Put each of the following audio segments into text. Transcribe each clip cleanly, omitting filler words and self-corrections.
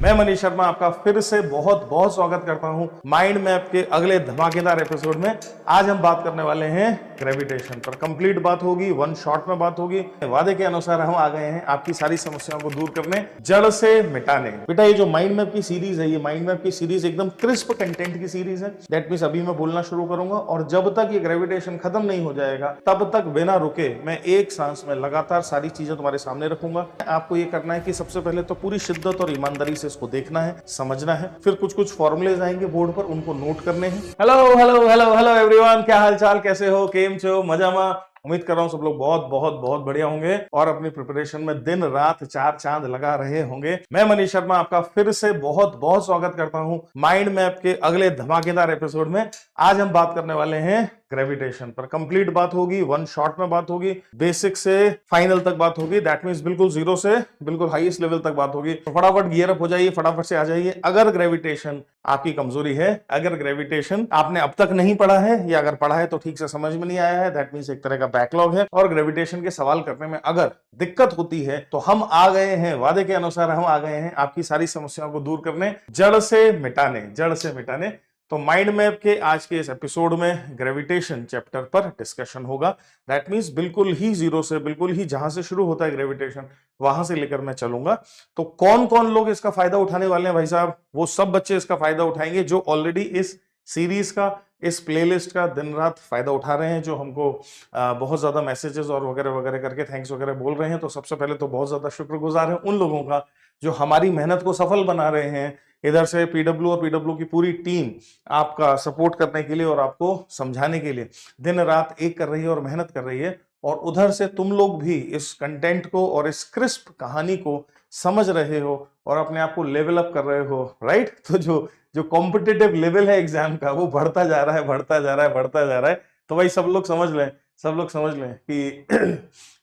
मैं मनीष शर्मा आपका फिर से बहुत बहुत स्वागत करता हूं माइंड मैप के अगले धमाकेदार एपिसोड में। आज हम बात करने वाले हैं ग्रेविटेशन पर। कंप्लीट बात होगी, वन शॉट में बात होगी। वादे के अनुसार हम आ गए हैं आपकी सारी समस्याओं को दूर करने, जड़ से मिटाने। बेटा ये जो माइंड मैप की सीरीज है, ये माइंड मैप की सीरीज एकदम क्रिस्प कंटेंट की सीरीज है। दैट मींस अभी मैं बोलना शुरू करूंगा और जब तक ये ग्रेविटेशन खत्म नहीं हो जाएगा तब तक बिना रुके मैं एक सांस में लगातार सारी चीजें तुम्हारे सामने रखूंगा। आपको ये करना है कि सबसे पहले तो पूरी शिद्दत और ईमानदारी से इसको देखना है, समझना है। फिर कुछ कुछ फॉर्मूलेज आएंगे बोर्ड पर, उनको नोट करने हैं। Hello hello hello hello everyone, क्या हालचाल, कैसे हो, केम छो, मजा में? उम्मीद कर रहा हूं सब लोग बहुत बहुत बहुत बढ़िया होंगे और अपनी प्रिपरेशन में दिन रात चार चांद लगा रहे होंगे। मैं मनीष शर्मा आपका फिर से बहुत बहुत स्वागत करता हूं माइंड मैप के अगले धमाकेदार एपिसोड में। आज हम बात करने वाले हैं ग्रेविटेशन पर। कंप्लीट बात होगी, वन शॉट में बात होगी, बेसिक से फाइनल तक बात होगी। दैट मींस बिल्कुल जीरो से बिल्कुल हाईएस्ट लेवल तक बात होगी। तो फटाफट गियर अप हो जाइए, फटाफट से आ जाइए। अगर ग्रेविटेशन आपकी कमजोरी है, अगर ग्रेविटेशन आपने अब तक नहीं पढ़ा है या अगर पढ़ा है तो ठीक से समझ में नहीं आया है, दैट मींस एक तरह का बैकलॉग है और ग्रेविटेशन के सवाल करने में अगर दिक्कत होती है तो हम आ गए हैं, वादे के अनुसार हम आ गए हैं आपकी सारी समस्याओं को दूर करने, जड़ से मिटाने, जड़ से मिटाने। तो माइंड मैप के आज के इस एपिसोड में ग्रेविटेशन चैप्टर पर डिस्कशन होगा। दैट मींस बिल्कुल ही जीरो से, बिल्कुल ही जहां से शुरू होता है ग्रेविटेशन वहां से लेकर मैं चलूंगा। तो कौन कौन लोग इसका फायदा उठाने वाले हैं भाई साहब? वो सब बच्चे इसका फायदा उठाएंगे जो ऑलरेडी इस सीरीज का, इस प्लेलिस्ट का दिन रात फायदा उठा रहे हैं, जो हमको बहुत ज्यादा मैसेजेस और वगैरह वगैरह करके थैंक्स वगैरह बोल रहे हैं। तो सबसे पहले तो बहुत ज्यादा शुक्रगुजार है उन लोगों का जो हमारी मेहनत को सफल बना रहे हैं। इधर से पीडब्ल्यू और पीडब्ल्यू की पूरी टीम आपका सपोर्ट करने के लिए और आपको समझाने के लिए दिन रात एक कर रही है और मेहनत कर रही है। और उधर से तुम लोग भी इस कंटेंट को और इस क्रिस्प कहानी को समझ रहे हो और अपने आप को लेवल अप कर रहे हो, राइट? तो जो जो कॉम्पिटिटिव लेवल है एग्जाम का वो बढ़ता जा रहा है, बढ़ता जा रहा है, बढ़ता जा रहा है। तो भाई सब लोग समझ लें, सब लोग समझ लें कि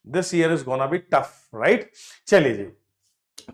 this year is gonna be tough, right? चलिए जी।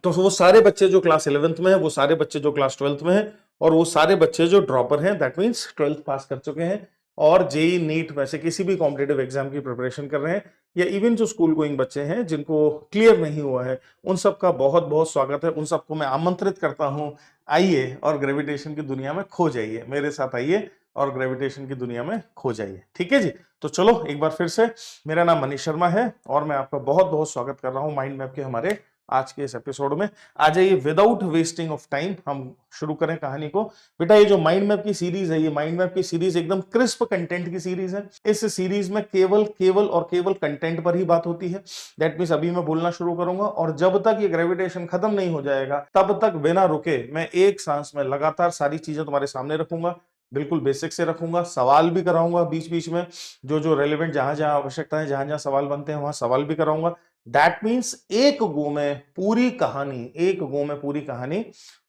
तो वो सारे बच्चे जो क्लास 11th में है, वो सारे बच्चे जो क्लास 12th में है और वो सारे बच्चे जो ड्रॉपर हैं, दैट मींस 12th पास कर चुके हैं और जेई नीट में से किसी भी कॉम्पिटिटिव एग्जाम की प्रिपरेशन कर रहे हैं, या इवन जो स्कूल गोइंग बच्चे हैं जिनको क्लियर नहीं हुआ है, उन सबका बहुत बहुत स्वागत है। उन सबको मैं आमंत्रित करता हूं, आइए और ग्रेविटेशन की दुनिया में खो जाइए, मेरे साथ आइए और ग्रेविटेशन की दुनिया में खो जाइए। ठीक है जी? तो चलो एक बार फिर से, मेरा नाम मनीष शर्मा है और मैं आपका बहुत बहुत स्वागत कर रहा हूं माइंड मैप के हमारे आज के इस एपिसोड में। आ जाइए, विदाउट वेस्टिंग ऑफ टाइम हम शुरू करें कहानी को। बेटा ये जो माइंड मैप की सीरीज है, ये माइंड मैप की सीरीज एकदम क्रिस्प कंटेंट की सीरीज है। इस सीरीज में केवल केवल और केवल कंटेंट पर ही बात होती है। दैट मींस अभी मैं बोलना शुरू करूंगा और जब तक ये ग्रेविटेशन खत्म नहीं हो जाएगा तब तक बिना रुके मैं एक सांस में लगातार सारी चीजें तुम्हारे सामने रखूंगा। बिल्कुल बेसिक से रखूंगा, सवाल भी कराऊंगा बीच बीच में, जो जो रेलेवेंट जहां जहां आवश्यकता है, जहां जहां सवाल बनते हैं वहां सवाल भी कराऊंगा। दैट मीन्स एक गो में पूरी कहानी, एक गो में पूरी कहानी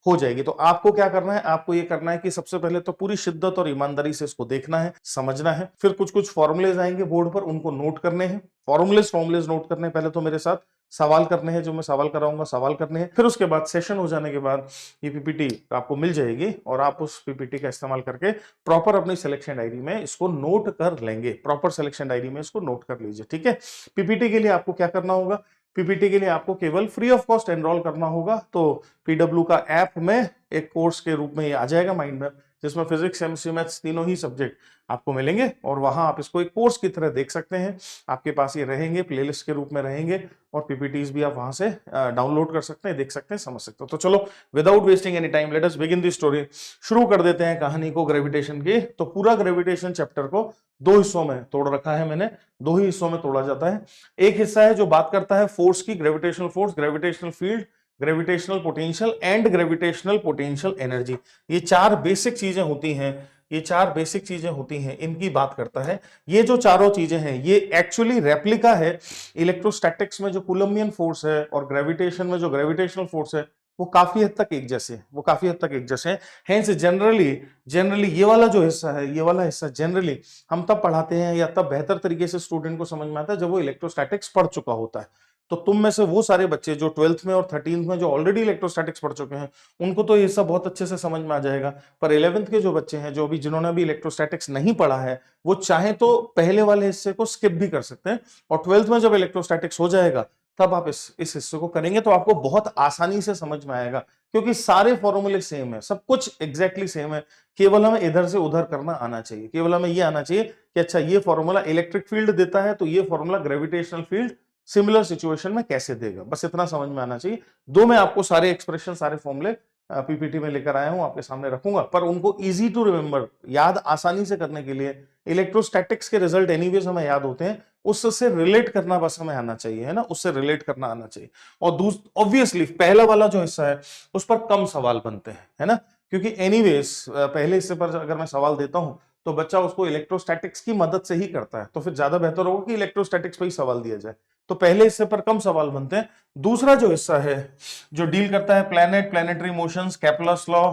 हो जाएगी। तो आपको क्या करना है? आपको ये करना है कि सबसे पहले तो पूरी शिद्दत और ईमानदारी से इसको देखना है, समझना है। फिर कुछ कुछ फॉर्मुलेज आएंगे बोर्ड पर, उनको नोट करने हैं। फॉर्मुलेज नोट करने हैं, पहले तो मेरे साथ सवाल करने हैं, जो मैं सवाल कराऊंगा सवाल करने हैं। फिर उसके बाद सेशन हो जाने के बाद ये पीपीटी आपको मिल जाएगी और आप उस पीपीटी का इस्तेमाल करके प्रॉपर अपनी सिलेक्शन डायरी में इसको नोट कर लेंगे। प्रॉपर सिलेक्शन डायरी में इसको नोट कर लीजिए, ठीक है? पीपीटी के लिए आपको क्या करना होगा? पीपीटी के लिए आपको केवल फ्री ऑफ कॉस्ट एनरोल करना होगा। तो पीडब्ल्यू का ऐप में एक कोर्स के रूप में ये आ जाएगा माइंड मैप, जिसमें फिजिक्स, केमिस्ट्री, मैथ्स तीनों ही सब्जेक्ट आपको मिलेंगे और वहां आप इसको एक कोर्स की तरह देख सकते हैं। आपके पास ये रहेंगे, प्लेलिस्ट के रूप में रहेंगे और पीपीटीज भी आप वहां से डाउनलोड कर सकते हैं, देख सकते हैं, समझ सकते हो। तो चलो without wasting any time let us begin the story. शुरू कर देते हैं कहानी को ग्रेविटेशन की। तो पूरा ग्रेविटेशन चैप्टर को दो हिस्सों में तोड़ रखा है मैंने, दो ही हिस्सों में तोड़ा जाता है। एक हिस्सा है जो बात करता है फोर्स की, gravitational force, gravitational field, gravitational potential and gravitational potential energy. ये चार बेसिक चीजें होती हैं, ये चार बेसिक चीजें होती हैं, इनकी बात करता है। ये जो चारों चीजें हैं ये एक्चुअली रेप्लिका है इलेक्ट्रोस्टैटिक्स में जो कूलम्बियन फोर्स है और ग्रेविटेशन में जो ग्रेविटेशनल फोर्स है, वो काफी हद तक एक जैसे हैं, वो काफी हद तक एक जैसे हैं। हेंस जनरली ये वाला जो हिस्सा है, ये वाला हिस्सा जनरली हम तब पढ़ाते हैं या तब बेहतर तरीके से स्टूडेंट को समझ में आता है जब वो इलेक्ट्रोस्टैटिक्स पढ़ चुका होता है। तो तुम में से वो सारे बच्चे जो 12th में और 13th में जो ऑलरेडी इलेक्ट्रोस्टैटिक्स पढ़ चुके हैं, उनको तो ये सब बहुत अच्छे से समझ में आ जाएगा। पर 11th के जो बच्चे हैं, जो अभी जिन्होंने अभी इलेक्ट्रोस्टैटिक्स नहीं पढ़ा है, वो चाहे तो पहले वाले हिस्से को स्किप भी कर सकते हैं और 12th में जब इलेक्ट्रोस्टैटिक्स हो जाएगा तब आप इस हिस्से को करेंगे तो आपको बहुत आसानी से समझ में आएगा, क्योंकि सारे फॉर्मूले सेम है, सब कुछ एग्जैक्टली सेम है। केवल हमें इधर से उधर करना आना चाहिए, केवल हमें ये आना चाहिए कि अच्छा ये फॉर्मूला इलेक्ट्रिक फील्ड देता है तो ये formula gravitational field similar situation में कैसे देगा, बस इतना समझ में आना चाहिए। दो मैं आपको सारे एक्सप्रेशन, सारे फॉर्मूले पीपीटी में लेकर आया हूं, आपके सामने रखूंगा, पर उनको इजी टू रिमेंबर, याद आसानी से करने के लिए, इलेक्ट्रोस्टैटिक्स के रिजल्ट एनीवेज हमें याद होते हैं, उससे रिलेट करना बस हमें आना चाहिए, है ना, उससे रिलेट करना आना चाहिए। और ऑब्वियसली पहला वाला जो हिस्सा है उस पर कम सवाल बनते हैं, है ना, क्योंकि एनीवेज पहले हिस्से पर अगर मैं सवाल देता हूं तो बच्चा उसको इलेक्ट्रोस्टैटिक्स की मदद से ही करता है, तो फिर ज्यादा बेहतर होगा कि इलेक्ट्रोस्टैटिक्स पे ही सवाल दिया जाए। तो पहले हिस्से पर कम सवाल बनते हैं। दूसरा जो हिस्सा है जो डील करता है planet, planetary motions, Kepler's law,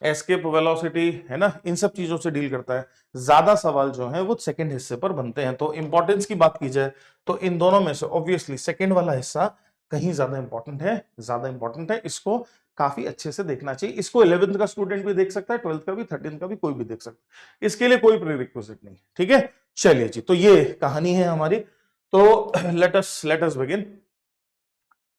escape velocity, है ना, इन सब चीजों से डील करता है, ज्यादा सवाल जो है वो सेकंड हिस्से पर बनते हैं। तो इंपॉर्टेंस की बात की जाए तो इन दोनों में से ऑब्वियसली सेकंड वाला हिस्सा कहीं ज्यादा इंपॉर्टेंट है, ज्यादा इंपॉर्टेंट है, इसको काफी अच्छे से देखना चाहिए। इसको 11th का स्टूडेंट भी देख सकता है, 12th का भी, 13th का भी, कोई भी देख सकता है, इसके लिए कोई प्रीरिक्विजिट नहीं, ठीक है। चलिए जी, तो ये कहानी है हमारी, तो लेट अस बिगिन,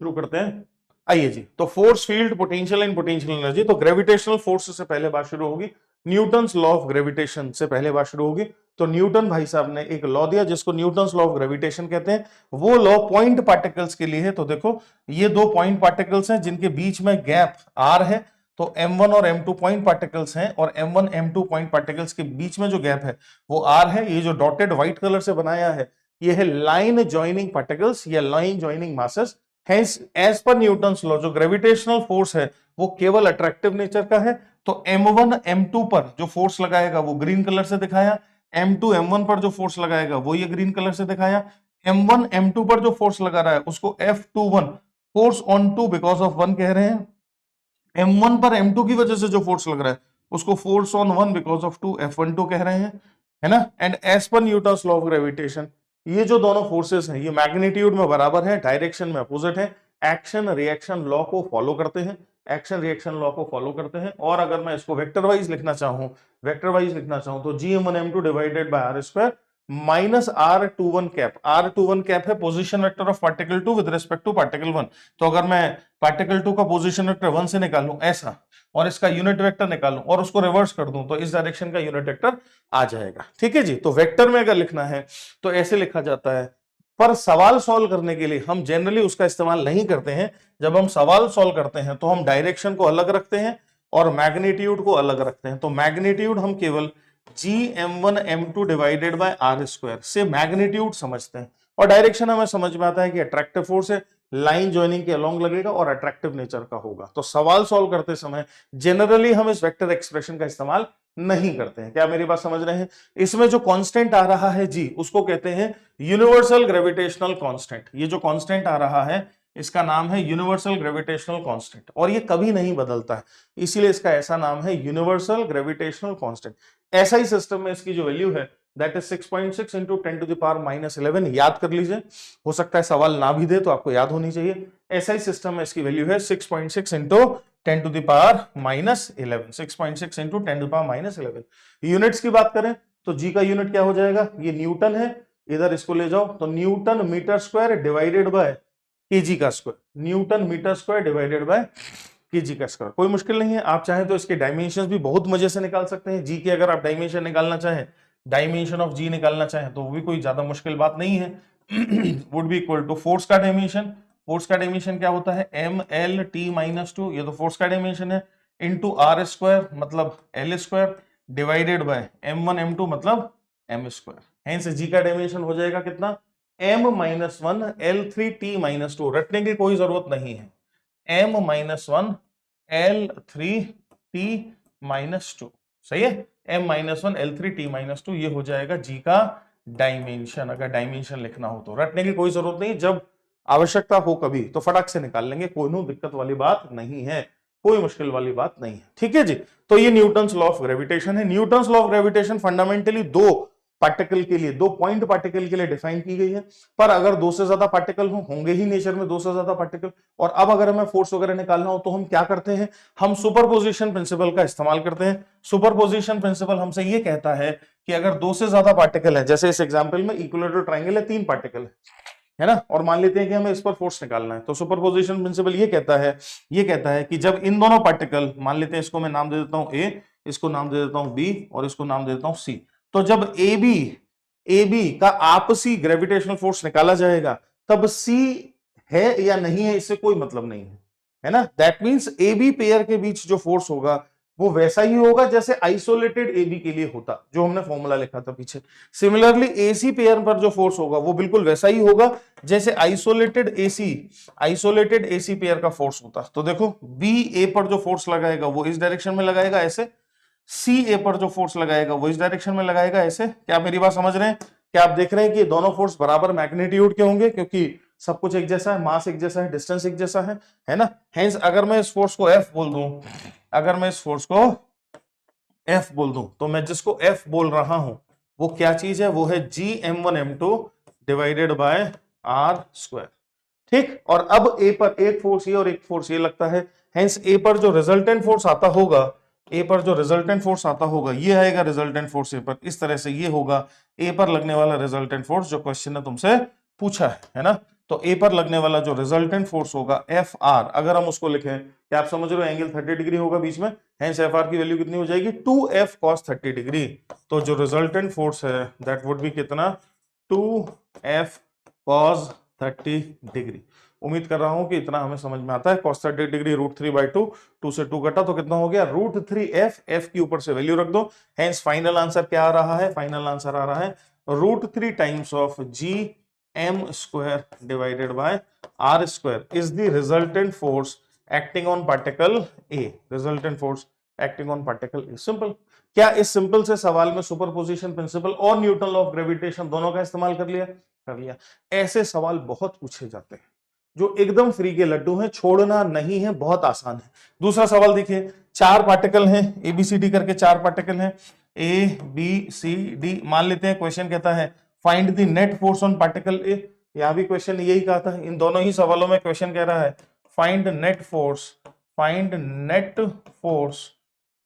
शुरू करते हैं। आइए जी, तो force, field, potential and potential energy. तो ग्रेविटेशनल फोर्स से पहले बात शुरू होगी, न्यूटन्स लॉ ऑफ ग्रेविटेशन से पहले बात शुरू होगी। तो न्यूटन भाई साहब ने एक लॉ दिया जिसको न्यूटन्स लॉ ऑफ ग्रेविटेशन कहते हैं। वो लॉ पॉइंट पार्टिकल्स के लिए है। तो देखो ये दो पॉइंट पार्टिकल्स हैं जिनके बीच में गैप r है, तो m1 और m2 पॉइंट पार्टिकल्स हैं, और m1 m2 पॉइंट पार्टिकल्स के बीच में जो गैप है वो r है। ये जो डॉटेड व्हाइट कलर से बनाया है ये है लाइन जॉइनिंग पार्टिकल्स या line joining masses. Hence, as per Newton's law जो ग्रेविटेशनल फोर्स है वो केवल अट्रैक्टिव नेचर का है। तो m1 m2 पर जो फोर्स लगाएगा वो ग्रीन कलर से दिखाया, m2 m1 पर जो फोर्स लगाएगा वो ये ग्रीन कलर से दिखाया, m1 m2 पर जो फोर्स लगा रहा है उसको F21 force on two because of 1 कह रहे हैं, m1 पर m2 की वजह से जो फोर्स लग रहा है उसको force on 1 because of 2 F12 कह रहे हैं, है ना। And as per Newton's law of gravitation ये जो दोनों फोर्सेस हैं ये मैग्नीट्यूड में बराबर है, डायरेक्शन में अपोजिट है, एक्शन रिएक्शन लॉ को फॉलो करते हैं, एक्शन रिएक्शन लॉ को फॉलो करते हैं। और अगर मैं इसको वेक्टर वाइज लिखना चाहूं, तो Gm1m2 divided by r square minus r21 cap, r21 cap है position vector of particle 2 with respect to particle 1। तो अगर मैं पार्टिकल 2 का पोजीशन वेक्टर 1 से निकालूं ऐसा, और इसका यूनिट वेक्टर निकालूं और उसको रिवर्स कर दूं तो इस डायरेक्शन का यूनिट वेक्टर आ जाएगा, ठीक है जी। तो वेक्टर में अगर लिखना है तो ऐसे लिखा जाता है, पर सवाल सॉल्व करने के लिए हम जनरली उसका इस्तेमाल नहीं करते हैं। जब हम सवाल सॉल्व करते हैं तो हम डायरेक्शन को अलग रखते हैं और मैग्नीट्यूड को अलग रखते हैं। तो मैग्नीट्यूड हम केवल Gm1 m2 divided by r square से मैग्नीट्यूड समझते हैं, और डायरेक्शन हमें समझ में आता है कि अट्रैक्टिव फोर्स है, लाइन जॉइनिंग के अलोंग लगेगा और अट्रैक्टिव नेचर का होगा। तो सवाल सॉल्व करते समय जनरली हम इस वेक्टर एक्सप्रेशन का इस्तेमाल नहीं करते हैं। क्या मेरी बात समझ रहे हैं? इसमें जो कांस्टेंट आ रहा है जी उसको कहते हैं यूनिवर्सल ग्रेविटेशनल कांस्टेंट। ये जो कांस्टेंट आ रहा है इसका नाम है यूनिवर्सल ग्रेविटेशनल कांस्टेंट, और ये कभी नहीं बदलता है, इसीलिए इसका ऐसा नाम है यूनिवर्सल ग्रेविटेशनल कांस्टेंट। ऐसा ही सिस्टम में इसकी जो वैल्यू है that is 6.6 into 10 to the power -11, याद कर लीजिए, हो सकता है सवाल ना भी दे तो आपको याद होनी चाहिए। ऐसा ही सिस्टम में इसकी वैल्यू है 6.6 into 10 to the power -11, 6.6 into 10 to power -11। Units की बात करें तो जी का यूनिट क्या हो जाएगा, ये न्यूटन है, इधर इसको ले जाओ तो newton metre square divided by KG का square, newton metre square divided by KG का स्क्वायर। कोई मुश्किल नहीं है, आप चाहें तो इसके डायमेंशंस भी बहुत मजे से निकाल सकते हैं। जी के अगर आप डायमेंशन निकालना चाहें, डायमेंशन ऑफ जी निकालना चाहें तो वो भी कोई ज्यादा मुश्किल बात नहीं है। Would be equal to force का डायमेंशन, फोर्स का डायमेंशन क्या होता है mlt-2, ये तो फोर्स का डायमेंशन है, इनटू आर स्क्वायर मतलब L square divided bye m1 m2 मतलब m स्क्वायर। हेंस जी का डायमेंशन हो जाएगा कितना, m-1 l3t-2, रटने की कोई जरूरत नहीं है, m-1 l3t-2, सही है, m-1 l3t-2, ये हो जाएगा जी का डायमेंशन। अगर डायमेंशन लिखना हो तो रटने की कोई जरूरत नहीं, जब आवश्यकता हो कभी तो फटाक से निकाल लेंगे, कोई दिक्कत वाली बात नहीं है, कोई मुश्किल वाली बात नहीं है, ठीक है जी। तो ये न्यूटन्स लॉ ऑफ ग्रेविटेशन है। Newton's law of gravitation fundamentally दो पार्टिकल के लिए, दो पॉइंट पार्टिकल के लिए डिफाइन की गई है, पर अगर दो से ज्यादा पार्टिकल होंगे ही नेचर में दो से ज्यादा पार्टिकल। और अब अगर हमें फोर्स वगैरह निकालना हो तो हम क्या करते हैं, हम सुपरपोजिशन प्रिंसिपल का इस्तेमाल करते हैं। सुपरपोजिशन प्रिंसिपल हमसे ये कहता है कि अगर दो से ज्यादा पार्टिकल है, जैसे इस एग्जांपल में इक्विलैटरल ट्रायंगल है, 3 पार्टिकल है, है ना। और मान लेते हैं कि हमें इस पर फोर्स निकालना है, तो सुपरपोजिशन प्रिंसिपल ये कहता है कि जब इन दोनों पार्टिकल, मान लेते हैं इसको मैं नाम दे देता हूं ए, इसको नाम दे देता हूं बी और इसको नाम दे देता हूं सी, तो जब ए बी का आपसी ग्रेविटेशनल फोर्स निकाला जाएगा तब सी है या नहीं है इससे कोई मतलब नहीं है ना। That means a b pair के बीच जो फोर्स होगा वो वैसा ही होगा जैसे आइसोलेटेड ए बी के लिए होता, जो हमने फॉर्मूला लिखा था पीछे। सिमिलरली एसी पेयर पर जो फोर्स होगा वो बिल्कुल वैसा ही होगा जैसे आइसोलेटेड एसी पेयर का फोर्स होता। तो देखो बी ए पर जो फोर्स लगाएगा वो इस डायरेक्शन में लगाएगा ऐसे, सी ए पर जो फोर्स लगाएगा वो इस डायरेक्शन में लगाएगा ऐसे। क्या मेरी बात समझ रहे हैं? क्या आप देख रहे हैं कि दोनों फोर्स बराबर मैग्नीट्यूड के होंगे, क्योंकि सब कुछ एक जैसा है, मास एक जैसा है, डिस्टेंस एक जैसा है ना। हेंस अगर मैं इस फोर्स को एफ बोल दूं, अगर मैं इस फोर्स को एफ बोल दूं, तो मैं जिसको एफ बोल रहा हूं वो क्या चीज है? वो है GM1M2 divided by are square. ठीक, और अब ए पर एक फोर्स ये और एक फोर्स ये लगता है, हेंस ए पर जो रिजल्टेंट फोर्स आता होगा, ए पर जो रिजल्टेंट फोर्स आता होगा ये आएगा रिजल्टेंट फोर्स ए पर, इस तरह से ये होगा ए पर लगने वाला रिजल्टेंट फोर्स जो क्वेश्चन ने तुमसे पूछा है ना। तो ए पर लगने वाला जो रिजल्टेंट फोर्स होगा एफ आर, अगर हम उसको लिखें, क्या आप समझ रहे हो? एंगल 30 डिग्री होगा बीच में, हेंस एफ आर की वैल्यू कितनी हो जाएगी? 2f cos 30 degree. तो जो रिजल्टेंट फोर्स है दैट वुड बी कितना? 2f cos 30 degree. उम्मीद कर रहा हूं कि इतना हमें समझ में आता है। cos 30 डिग्री √3/2, 2 से 2 कटा तो कितना हो गया? √3f, f की ऊपर से वैल्यू रख दो, हेंस फाइनल आंसर क्या आ रहा है? फाइनल आंसर आ रहा है √3 times of GM² divided by R square is the resultant force acting on particle A, resultant force acting on particle A। Simple. क्या इस सिंपल से सवाल में सुपरपोजिशन प्रिंसिपल और न्यूटन लॉ ऑफ ग्रेविटेशन दोनों का इस्तेमाल कर लिया? कर लिया। ऐसे सवाल बहुत पूछे जाते हैं जो एकदम फ्री के लड्डू हैं, छोड़ना नहीं है, बहुत आसान है। दूसरा सवाल देखिए, 4 पार्टिकल हैं, ABCD करके 4 पार्टिकल हैं, ABCD मान लेते हैं। क्वेश्चन कहता है find the net force on particle A। यहां भी क्वेश्चन यही कहा था, इन दोनों ही सवालों में क्वेश्चन कह रहा है find net force, find net force,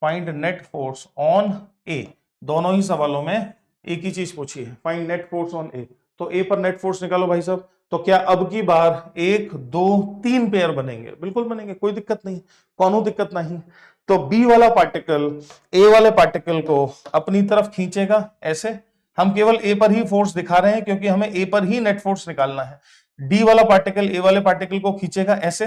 find net force on A। दोनों ही सवालों में एक ही चीज पूछी है, find net force on A। तो A पर नेट फोर्स निकालो भाई साहब। तो क्या अब की बार 1 2 3 पेयर बनेंगे? बिल्कुल बनेंगे, कोई दिक्कत नहीं, कौनो दिक्कत नहीं। तो बी वाला पार्टिकल ए वाले पार्टिकल को अपनी तरफ खींचेगा ऐसे। हम केवल ए पर ही फोर्स दिखा रहे हैं क्योंकि हमें ए पर ही नेट फोर्स निकालना है। डी वाला पार्टिकल ए वाले पार्टिकल को खींचेगा ऐसे।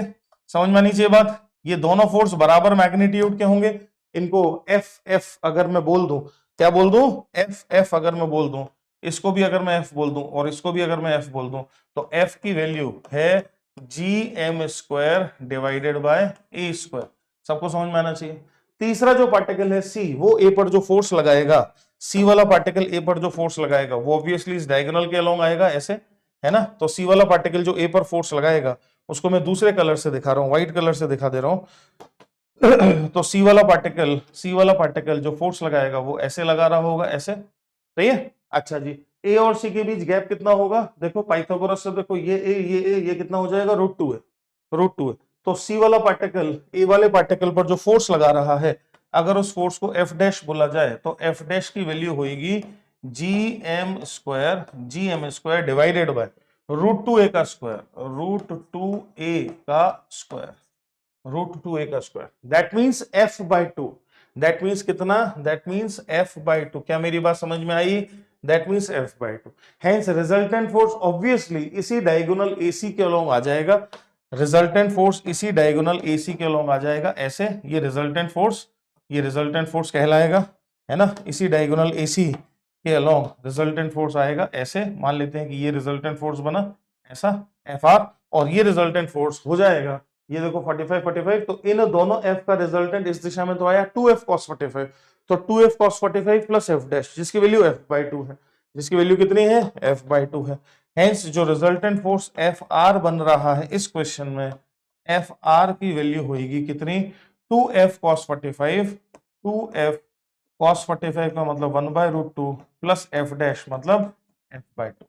समझ में आनी चाहिए बात। ये दोनों फोर्स बराबर मैग्नीट्यूड के होंगे। इनको एफ एफ अगर मैं बोल दूं, क्या बोल दूं? एफ एफ अगर मैं बोल दूं, इसको भी अगर मैं एफ बोल दूं और इसको भी अगर मैं एफ बोल दूं, तो एफ की वैल्यू है GM² divided by A square. सबको समझ में आना चाहिए। तीसरा जो पार्टिकल है सी, वो ए पर जो फोर्स लगाएगा, सी वाला पार्टिकल ए पर जो फोर्स लगाएगा वो ऑब्वियसली इस डायगोनल के अलोंग आएगा ऐसे, है ना। तो सी वाला पार्टिकल जो ए पर फोर्स लगाएगा उसको मैं दूसरे कलर से दिखा रहा हूं, व्हाइट कलर से दिखा दे रहा हूं। तो सी वाला पार्टिकल जो फोर्स लगाएगा वो ऐसे लगा रहा होगा ऐसे, सही है। अच्छा जी, ए और सी के बीच गैप कितना होगा? देखो पाइथागोरस से देखो, ये कितना हो जाएगा? √2 है, √2 है। तो सी वाला पार्टिकल ए वाले पार्टिकल पर जो फोर्स लगा रहा है, अगर उस फोर्स को एफ डैश बोला जाए तो एफ डैश की वैल्यू होगी GM² डिवाइडेड बाय √2a का स्क्वायर, √2a का स्क्वायर, √2a का square. That means f/2। That means कितना? That means f/2। क्या मेरी बात समझ में आई? That means f/2। Hence resultant force obviously इसी डायगोनल AC के अलोंग आ जाएगा। रिजल्टेंट फोर्स इसी डायगोनल AC के अलोंग आ जाएगा ऐसे। ये रिजल्टेंट फोर्स कहलाएगा, है ना। इसी डायगोनल AC के अलोंग रिजल्टेंट फोर्स आएगा ऐसे। मान लेते हैं कि ये रिजल्टेंट फोर्स बना ऐसा FR, और ये रिजल्टेंट फोर्स हो जाएगा, ये देखो 45 तो इन दोनों f का रिजल्टेंट इस दिशा में तो आया 2f cos 45। तो 2f cos 45 plus f dash, जिसकी वैल्यू f/2 है, जिसकी वैल्यू कितनी है? f/2 है। हेंस जो रिजल्टेंट फोर्स FR बन रहा है इस क्वेश्चन में, FR की वैल्यू होगी कितनी? 2f cos 45, 2f cos 45 का मतलब 1/√2 प्लस f डैश मतलब f/2,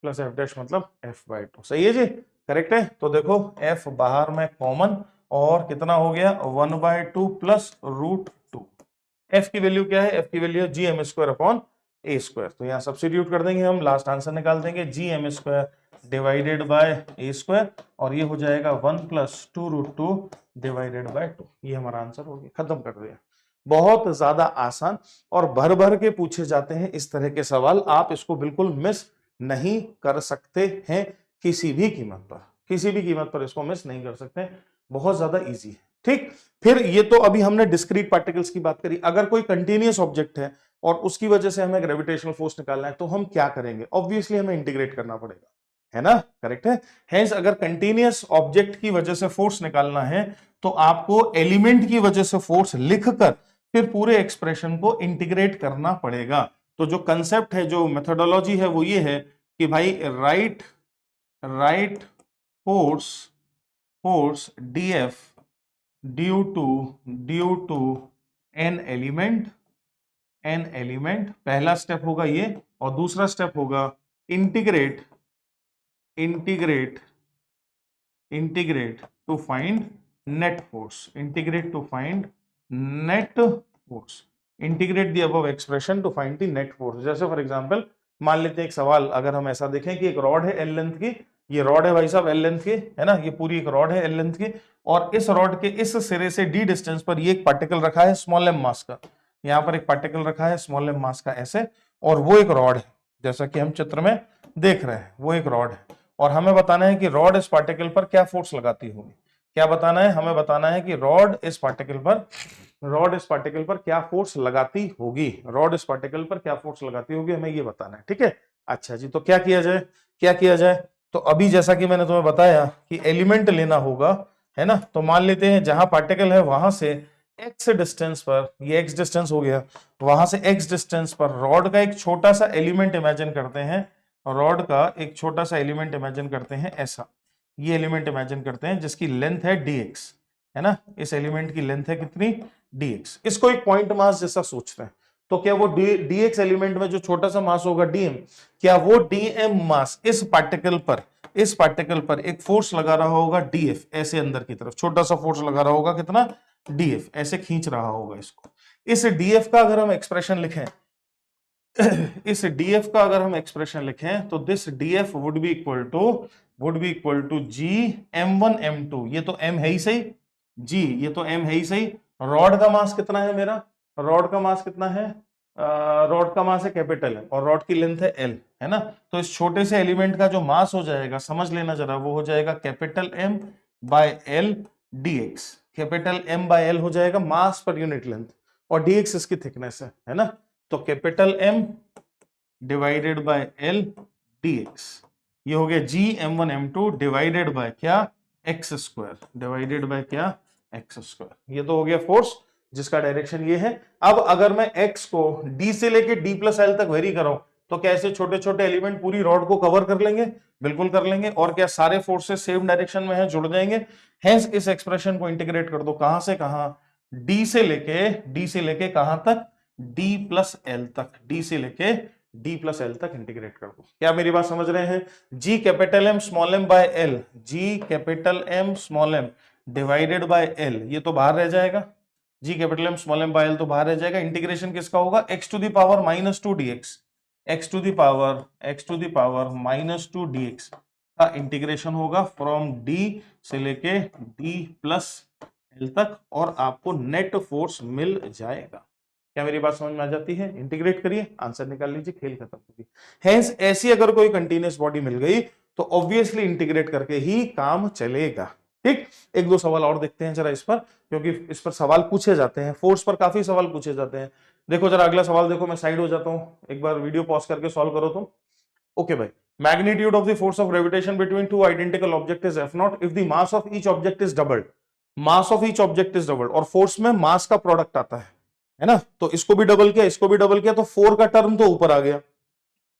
प्लस f डैश मतलब f/2। सही है जी, करेक्ट है। तो देखो f बाहर में कॉमन, और कितना हो गया? 1/2 प्लस √2। f की वैल्यू क्या है? f की वैल्यू है GM² अपॉन A स्क्वायर। तो यहाँ सब्स्टिट्यूट कर देंगे हम, लास्ट आंसर निकाल देंगे। GM² divided by A square, और ये हो जाएगा 1 + 2√2 डिवाइडेड बाय 2। ये हमारा आंसर हो गया, खत्म कर दिया। बहुत ज्यादा आसान और भर भर के पूछे जाते हैं इस तरह के सवाल, आप इसको बिल्कुल मिस नहीं कर सकते हैं किसी भी कीमत पर, किसी भी कीमत पर इसको मिस नहीं कर सकते, बहुत ज्यादा इजी है। ठीक, फिर ये तो अभी हमने डिस्क्रीट पार्टिकल्स की बात करी। अगर कोई कंटिन्यूअस ऑब्जेक्ट है और उसकी वजह से हमें ग्रेविटेशनल फोर्स निकालना है तो हम क्या करेंगे? ऑब्वियसली हमें इंटीग्रेट करना पड़ेगा, है ना, करेक्ट है। हेंस अगर कंटिन्यूअस ऑब्जेक्ट की वजह से फोर्स निकालना है तो आपको एलिमेंट की वजह से फोर्स लिखकर फिर पूरे एक्सप्रेशन को इंटीग्रेट करना पड़ेगा। तो जो कंसेप्ट है, जो मेथोडोलॉजी है, वो ये है कि भाई right force dF due to an element, पहला स्टेप होगा ये, और दूसरा स्टेप होगा integrate to find net force, integrate the above expression to find the net force. जैसे फॉर एग्जांपल मान लेते हैं एक सवाल, अगर हम ऐसा देखें कि एक रॉड है एल लेंथ की, ये रॉड है भाई साहब एल लेंथ की, है ना, ये पूरी एक रॉड है एल लेंथ की, और इस रॉड के इस सिरे से डी डिस्टेंस पर ये एक पार्टिकल रखा है स्मॉल एम मास का, यहाँ पर एक पार्टिकल रखा है स्मॉल एम मास का ऐसे, और वो एक रॉड है जैसा कि हम चित्र में देख रहे हैं, वो एक रॉड है, और हमें बताना है कि रॉड इस पार्टिकल पर क्या फोर्स लगाती होगी। क्या बताना है? हमें बताना है कि रॉड इस पार्टिकल पर क्या फोर्स लगाती होगी, हमें ये बताना है। ठीक है, अच्छा जी, तो क्या किया जाए? तो अभी जैसा कि मैंने तुम्हें बताया कि एलिमेंट लेना होगा, है ना, तो मान लेते हैं जहां पार्टिकल है वहां से x डिस्टेंस पर, ये x डिस्टेंस हो गया, वहां से x डिस्टेंस पर रॉड का एक छोटा सा एलिमेंट इमेजिन करते हैं, ऐसा, ये एलिमेंट इमेजिन करते हैं जिसकी लेंथ है dx, है ना, इस एलिमेंट की लेंथ है कितनी? dx। इसको एक पॉइंट मास जैसा सोचते हैं, तो क्या वो dx एलिमेंट में जो छोटा सा मास होगा dm, क्या वो dm मास इस पार्टिकल पर एक फोर्स लगा रहा होगा df, ऐसे अंदर की तरफ छोटा सा फोर्स लगा रहा होगा, कितना? df, ऐसे खींच रहा होगा इसको। इस df का अगर हम एक्सप्रेशन लिखें तो this df would be equal to g m1 m2, ये तो m है ही सही, g ये तो m है ही सही। रॉड का मास कितना है मेरा? रॉड का मास है कैपिटल है, और रॉड की लेंथ है l, है ना, तो इस छोटे से एलिमेंट का जो मास हो जाएगा, समझ लेना जरा, वो हो जाएगा capital M by L dx, capital M by L हो जाएगा मास पर यूनिट लेंथ, और dx इसकी थिकनेस है ना, तो capital M divided by L dx, ये हो गया g m1 m2 divided by क्या? x स्क्वायर, ये तो हो गया फोर्स जिसका डायरेक्शन ये है। अब अगर मैं x को d से लेके d प्लस l तक वेरी कराऊं तो क्या ऐसे छोटे छोटे एलिमेंट पूरी रॉड को कवर कर लेंगे? बिल्कुल कर लेंगे, और क्या सारे फोर्सेस सेम डायरेक्शन में है, जुड़ जाएंगे। हेंस इस एक्सप्रेशन को इंटीग्रेट कर दो, कहां से कहां? d से लेके कहां तक? d प्लस l तक, d से लेके d प्लस l तक इंटीग्रेट कर दो। क्या मेरी बात समझ रहे हैं? g capital M small m by l, g capital M small m divided by l, ये तो बाहर रह जाएगा, g capital M small m by l तो बाहर रह जाएगा। इंटीग्रेशन किसका होगा? x to the power -2 dx, x to the power -2 dx का इंटीग्रेशन होगा फ्रॉम d से लेके d प्लस l तक, और आपको नेट फोर्स मिल जाएगा। क्या मेरी बात समझ में आ जाती है? इंटीग्रेट करिए, आंसर निकाल लीजिए, खेल खत्म होगी। हेंस ऐसी अगर कोई कंटीन्यूअस बॉडी मिल गई तो ऑब्वियसली इंटीग्रेट करके ही काम चलेगा। ठीक, एक दो सवाल और देखते हैं जरा इस पर, क्योंकि इस पर सवाल पूछे जाते हैं, फोर्स पर काफी सवाल पूछे जाते हैं। देखो जरा अगला सवाल देखो, मैं साइड हो जाता हूं, एक बार वीडियो पॉज करके सॉल्व करो तुम। ओके भाई, magnitude of the force of gravitation between two identical object is F0 if the mass of each object is doubled, और फोर्स में मास का प्रोडक्ट आता है ना, तो इसको भी डबल किया, तो 4 का टर्म तो ऊपर आ गया।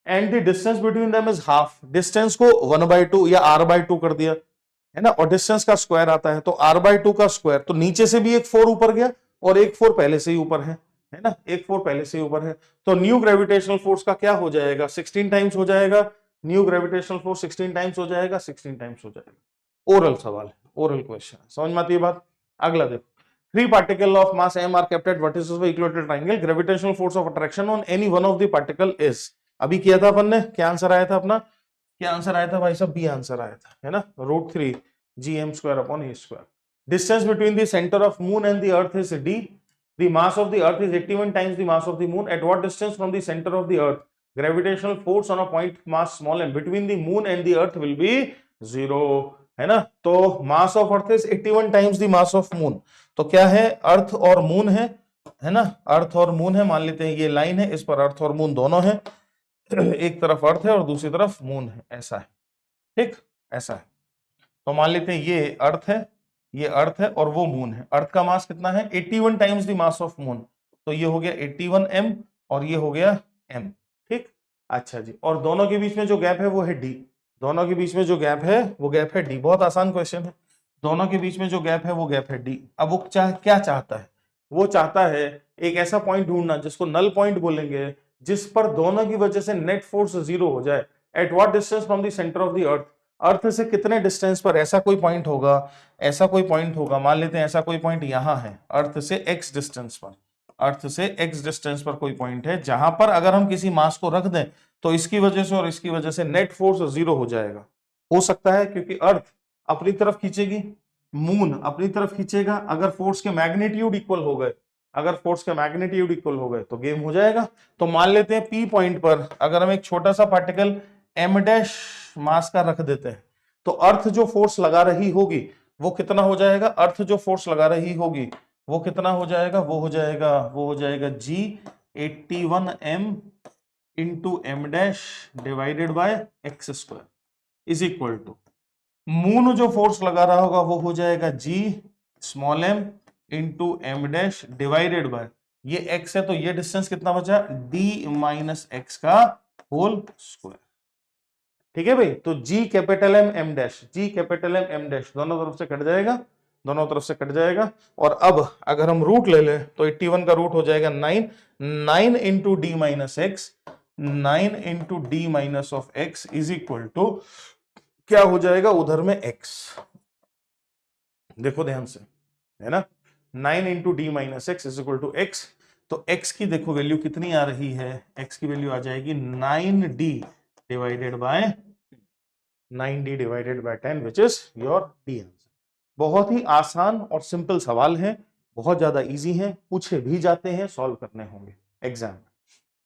And the distance between them is half, distance को 1/2 या r/2 कर दिया, है ना, और डिस्टेंस का स्क्वायर आता है तो r/2 का स्क्वायर, तो नीचे से भी एक 4 ऊपर गया और एक 4 पहले से ही ऊपर है ना, एक 4 पहले से ही ऊपर है, तो न्यू ग्रेविटेशनल फोर्स का क्या हो जाएगा? 16 टाइम्स हो जाएगा, न्यू ग्रेविटेशनल फोर्स 16 टाइम्स हो जाएगा, 16 टाइम्स हो जाएगा। ओरल सवाल है, ओरल क्वेश्चन, समझ में आती है बात? अगला देखो, 3 particle of mass m are kept at vertices of equilateral triangle, gravitational force of attraction on any one of the particle is, अभी किया था अपन ने, क्या आंसर आया था अपना? क्या आंसर आया था भाई साहब? बी आंसर आया था, है ना, √3 gm² upon a²। Distance between the centre of moon and the earth is d। The mass of the earth is 81 times the mass of the moon. Eight what distance from the centre of the earth gravitational force on a point mass small m between the moon and the earth will be 0, है ना। तो mass of earth is 81 times the mass of moon. तो क्या है, अर्थ और moon है ना, अर्थ और मून है, मान लेते हैं ये लाइन है, इस पर अर्थ और मून दोनों है, एक तरफ अर्थ है और दूसरी तरफ मून है, ऐसा है, ठीक, ऐसा है। तो मान लेते हैं ये अर्थ है, ये अर्थ है और वो मून है। अर्थ का मास कितना है? 81 times the mass of moon. तो ये हो गया 81 m और ये हो गया m, ठीक। अच्छा जी, और दोनों के बीच में जो गैप है वो है d। दोनों के बीच में जो गैप है वो गैप है d। बहुत आसान क्वेश्चन है। दोनों के बीच में जो गैप है वो गैप है d। अब वो क्या चाहता है? वो चाहता है एक ऐसा पॉइंट ढूंढना जिसको नल पॉइंट बोलेंगे, जिस पर दोनों की वजह से नेट फोर्स 0 हो जाए। At what distance from the centre of the earth, अर्थ से कितने डिस्टेंस पर ऐसा कोई पॉइंट होगा, ऐसा कोई पॉइंट होगा, मान लेते हैं ऐसा कोई पॉइंट यहां है, अर्थ से x डिस्टेंस पर, अर्थ से x डिस्टेंस पर कोई पॉइंट है जहां पर अगर हम किसी मास को रख दें तो इसकी वजह से और इसकी वजह से नेट फोर्स 0 हो जाएगा। हो सकता है क्योंकि अर्थ अपनी तरफ खींचेगी, मून अपनी तरफ खींचेगा। अगर फोर्स के मैग्नीट्यूड इक्वल हो गए, अगर फोर्स के मैग्नीट्यूड इक्वल हो गए तो गेम हो जाएगा। तो मान लेते हैं P पॉइंट पर अगर हम एक छोटा सा पार्टिकल m' मास का रख देते हैं तो अर्थ जो फोर्स लगा रही होगी वो कितना हो जाएगा? अर्थ जो फोर्स लगा रही होगी वो कितना हो जाएगा? वो हो जाएगा G81m into m' divided by x² is equal to, moon जो फोर्स लगा रहा होगा वो हो जाएगा G_m into m' divided by, ये x है तो ये डिस्टेंस कितना बचा? d-x का होल स्क्वायर। ठीक है भाई, तो G_M M' दोनों तरफ से कट जाएगा, दोनों तरफ से कट जाएगा। और अब अगर हम रूट ले ले तो 81 का रूट हो जाएगा 9 into d-x, 9 into d-x is equal to क्या हो जाएगा उधर में x, देखो ध्यान से, है ना, 9 into d-x is equal to x। तो x की देखो वैल्यू कितनी आ रही है? x की वैल्यू आ जाएगी 9d divided by 9d divided by 10 which is your d answer. बहुत ही आसान और सिंपल सवाल है, बहुत ज्यादा इजी है, पूछे भी जाते हैं, सॉल्व करने होंगे एग्जाम में।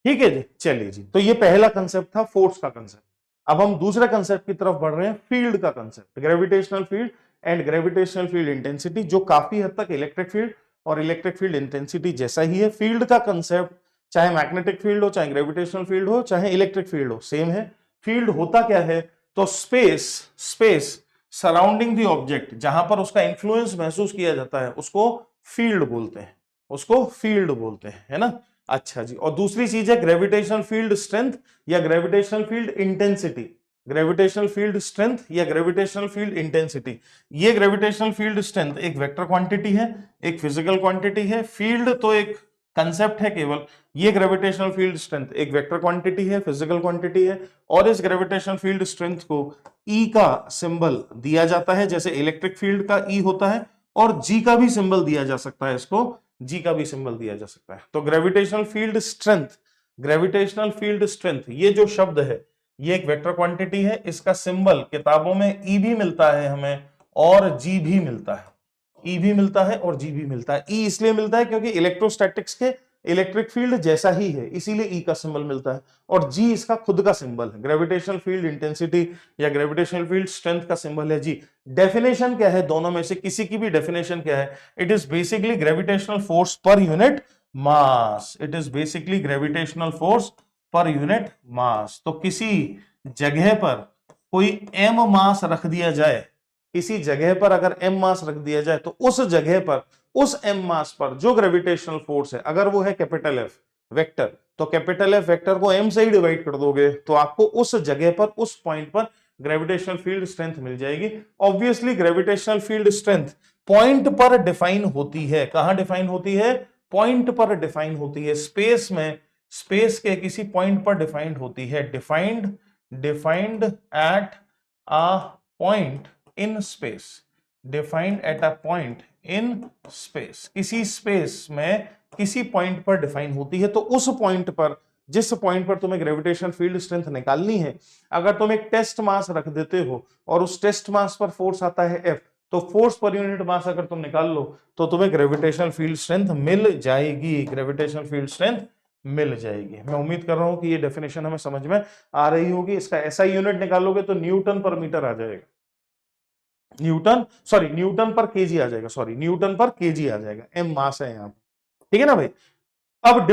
ठीक है जी, चलिए जी, तो ये पहला कंसेप्ट था फोर्स का कंसेप्ट। अब हम दूसरे कंसेप्ट की तरफ बढ़ रहे हैं, फील्ड का concept, gravitational field and gravitational field intensity, जो काफी हद तक इलेक्ट्रिक फील्ड और इलेक्ट्रिक फील्ड इंटेंसिटी जैसा ही है। फील्ड का कंसेप्ट चाहे मैग्नेटिक फील्ड हो, चाहे ग्रेविटेशनल फील्ड हो, चाहे इलेक्ट्रिक फील्ड हो, सेम है। फील्ड होता क्या है? तो स्पेस सराउंडिंग द ऑब्जेक्ट, जहां पर उसका इंफ्लुएंस महसूस किया जाता है, उसको फील्ड बोलते हैं, उसको फील्ड बोलते हैं, है ना। अच्छा जी, और दूसरी चीज है ग्रेविटेशनल फील्ड स्ट्रेंथ या gravitational field intensity. Gravitational field strength या ग्रेविटेशनल फील्ड इंटेंसिटी, ये ग्रेविटेशनल फील्ड स्ट्रेंथ एक वेक्टर क्वांटिटी है, एक फिजिकल क्वांटिटी है। फील्ड तो एक कंसेप्ट है केवल, ये ग्रेविटेशनल फील्ड स्ट्रेंथ एक वेक्टर क्वांटिटी है, फिजिकल क्वांटिटी है। और इस ग्रेविटेशनल फील्ड स्ट्रेंथ को E का सिंबल दिया जाता है, जैसे इलेक्ट्रिक फील्ड का E होता है, और G का भी सिंबल दिया जा सकता है, इसको G का भी सिंबल दिया जा सकता है। तो gravitational field strength, gravitational field strength, ये जो शब्द है ये एक वेक्टर क्वांटिटी है। इसका सिंबल किताबों में E भी मिलता है हमें और G भी मिलता है, E भी मिलता है और G भी मिलता है। E इसलिए मिलता है क्योंकि इलेक्ट्रोस्टैटिक्स के इलेक्ट्रिक फील्ड जैसा ही है, इसीलिए E का सिंबल मिलता है, और G इसका खुद का सिंबल है। ग्रेविटेशनल फील्ड इंटेंसिटी या ग्रेविटेशनल फील्ड स्ट्रेंथ का सिंबल है G। डेफिनेशन क्या है दोनों में से किसी की भी डेफिनेशन क्या है? It is basically gravitational force पर unit mass, it is basically gravitational force पर यूनिट मास। तो किसी जगह पर कोई m मास रख दिया जाए, किसी जगह पर अगर m मास रख दिया जाए तो उस जगह पर, उस m मास पर जो ग्रेविटेशनल फोर्स है, अगर वो है कैपिटल F वेक्टर, तो कैपिटल F वेक्टर को m से ही डिवाइड कर दोगे तो आपको उस जगह पर, उस पॉइंट पर ग्रेविटेशनल फील्ड स्ट्रेंथ मिल जाएगी। Obviously gravitational field strength point पर डिफाइन होती है। कहां डिफाइन होती है? पॉइंट पर डिफाइन होती है, स्पेस में, स्पेस के किसी पॉइंट पर डिफाइंड होती है। Defined at a point in space, defined at a point in space, किसी स्पेस में किसी पॉइंट पर डिफाइन होती है। तो उस पॉइंट पर जिस पॉइंट पर तुम्हें ग्रेविटेशनल फील्ड स्ट्रेंथ निकालनी है, अगर तुम एक टेस्ट मास रख देते हो और उस टेस्ट मास पर फोर्स आता है F, तो फोर्स पर यूनिट मास अगर तुम निकाल लो तो तुम्हें ग्रेविटेशनल फील्ड स्ट्रेंथ मिल जाएगी, ग्रेविटेशनल फील्ड स्ट्रेंथ मिल जाएगी। मैं उम्मीद कर रहा हूं कि ये डेफिनेशन हमें समझ में आ रही होगी। इसका ऐसा यूनिट निकालोगे तो न्यूटन पर मीटर आ जाएगा, न्यूटन पर केजी आ जाएगा, न्यूटन पर केजी आ जाएगा, एम मास है यहाँ, ठीक है ना भाई। अब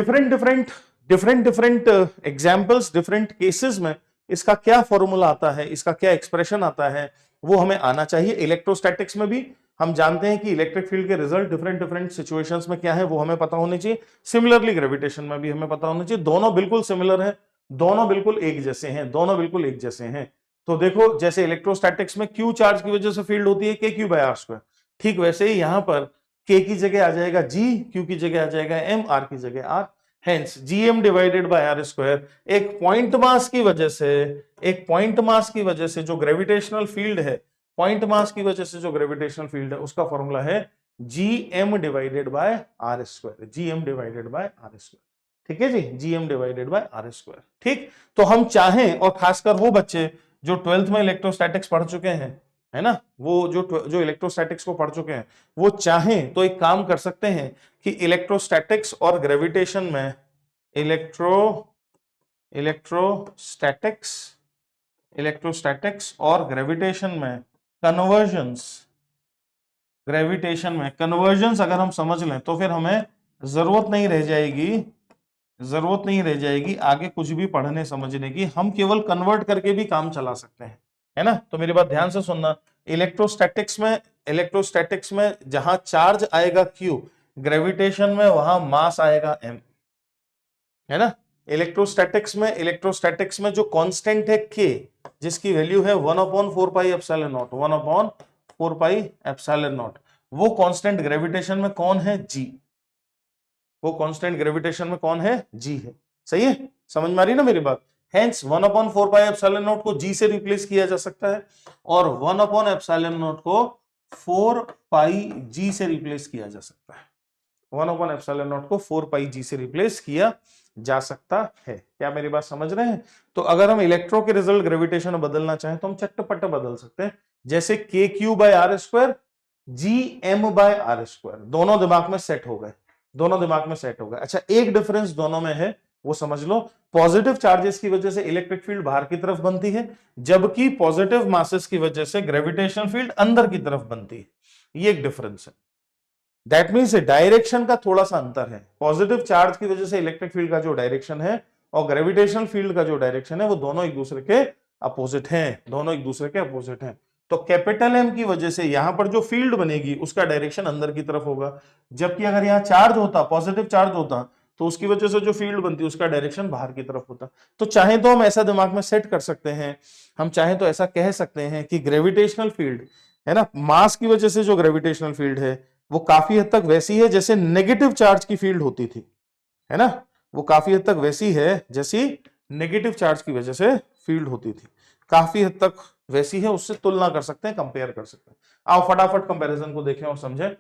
डिफरेंट एग्जांपल्स, डिफरेंट केसेस में इसका क्या फॉर्मूला आता है, इसका क्या एक्सप्रेशन आता है, वो हमें आना चाहिए। इलेक्ट्रोस्टैटिक्स में भी हम जानते हैं कि इलेक्ट्रिक फील्ड के रिजल्ट डिफरेंट सिचुएशंस में क्या है वो हमें पता होने चाहिए। सिमिलरली ग्रेविटेशन में भी हमें पता होना चाहिए। दोनों बिल्कुल सिमिलर हैं, दोनों बिल्कुल एक जैसे हैं, दोनों बिल्कुल एक जैसे हैं। तो देखो, जैसे इलेक्ट्रोस्टैटिक्स में क्यू चार्ज की वजह से फील्ड होती है k Q by are square, ठीक वैसे ही यहां पर के की जगह आ जाएगा जी, क्यू की जगह आ जाएगा एम, आर की जगह r. Hence GM divided by are square, एक पॉइंट मास की वजह से जो ग्रेविटेशनल फील्ड है, पॉइंट मास की वजह से जो ग्रेविटेशनल फील्ड है उसका फॉर्मूला है GM divided by are square, GM divided by are square, ठीक है जी, GM divided by are square. ठीक, तो हम चाहें, और खासकर वो बच्चे जो 12th में इलेक्ट्रोस्टैटिक्स पढ़ चुके हैं, है ना, वो जो इलेक्ट्रोस्टैटिक्स को पढ़ चुके हैं, वो चाहें तो एक काम कर सकते हैं कि इलेक्ट्रोस्टैटिक्स और ग्रेविटेशन में इलेक्ट्रोस्टैटिक्स और ग्रेविटेशन में कन्वर्जन्स अगर हम समझ लें तो फिर हमें जरूरत नहीं रह जाएगी आगे कुछ भी पढ़ने समझने की। हम केवल कन्वर्ट करके भी काम चला सकते हैं, है ना। तो मेरी बात ध्यान से सुनना, इलेक्ट्रोस्टैटिक्स में जहां चार्ज आएगा Q, ग्रेविटेशन में वहां मास आएगा M, है ना। इलेक्ट्रोस्टैटिक्स में जो कांस्टेंट है K, जिसकी वैल्यू है 1/4 pi epsilon not, 1/4 pi epsilon not, वो कांस्टेंट ग्रेविटेशन में कौन है? G। वो कांस्टेंट ग्रेविटेशन में कौन है? G है। सही है, समझ में आ रही ना मेरी बात। हेंस 1/4 पाई एप्सिलॉन नॉट को G से रिप्लेस किया जा सकता है और 1/एप्सिलॉन नॉट को 4 पाई G से रिप्लेस किया जा सकता है। 1/एप्सिलॉन नॉट को 4 पाई G से रिप्लेस किया जा सकता है। क्या मेरी बात समझ रहे हैं? तो अगर हम इलेक्ट्रो के रिजल्ट ग्रेविटेशन में बदलना चाहें तो हम चट्टपट बदल सकते हैं, जैसे के Q by are square, G M by are square, दोनों दिमाग में सेट हो गए, अच्छा, एक डिफरेंस दोनों में है, वो समझ लो। पॉजिटिव चार्जेस की वजह से इलेक्ट्रिक फील्ड बाहर की तरफ बनती है, जबकि पॉजिटिव मासेस की वजह से ग्रेविटेशनल फील्ड अंदर की तरफ बनती है। ये एक डिफरेंस है। दैट मीन्स डायरेक्शन का थोड़ा सा अंतर है। पॉजिटिव चार्ज की वजह से इलेक्ट्रिक फील्ड का जो डायरेक्शन है और ग्रेविटेशनल फील्ड का जो डायरेक्शन है वो दोनों एक दूसरे के अपोजिट हैं, तो कैपिटल एम की वजह से यहां पर जो फील्ड बनेगी उसका डायरेक्शन अंदर की तरफ होगा, जबकि अगर यहाँ चार्ज होता, पॉजिटिव चार्ज होता, तो उसकी वजह से जो फील्ड बनती उसका डायरेक्शन बाहर की तरफ होता। तो चाहे तो हम ऐसा दिमाग में सेट कर सकते हैं, हम चाहे तो ऐसा कह सकते हैं कि ग्रेविटेशनल फील्ड है ना, मास की वजह से जो ग्रेविटेशनल फील्ड है वो काफी हद तक वैसी है जैसे नेगेटिव चार्ज की फील्ड होती थी, है ना, वो काफी हद तक वैसी है जैसी नेगेटिव चार्ज की वजह से फील्ड होती थी, काफी हद तक वैसी है, उससे तुलना कर सकते हैं, कंपेयर कर सकते हैं। आओ फटाफट कंपैरिजन को देखें और समझें,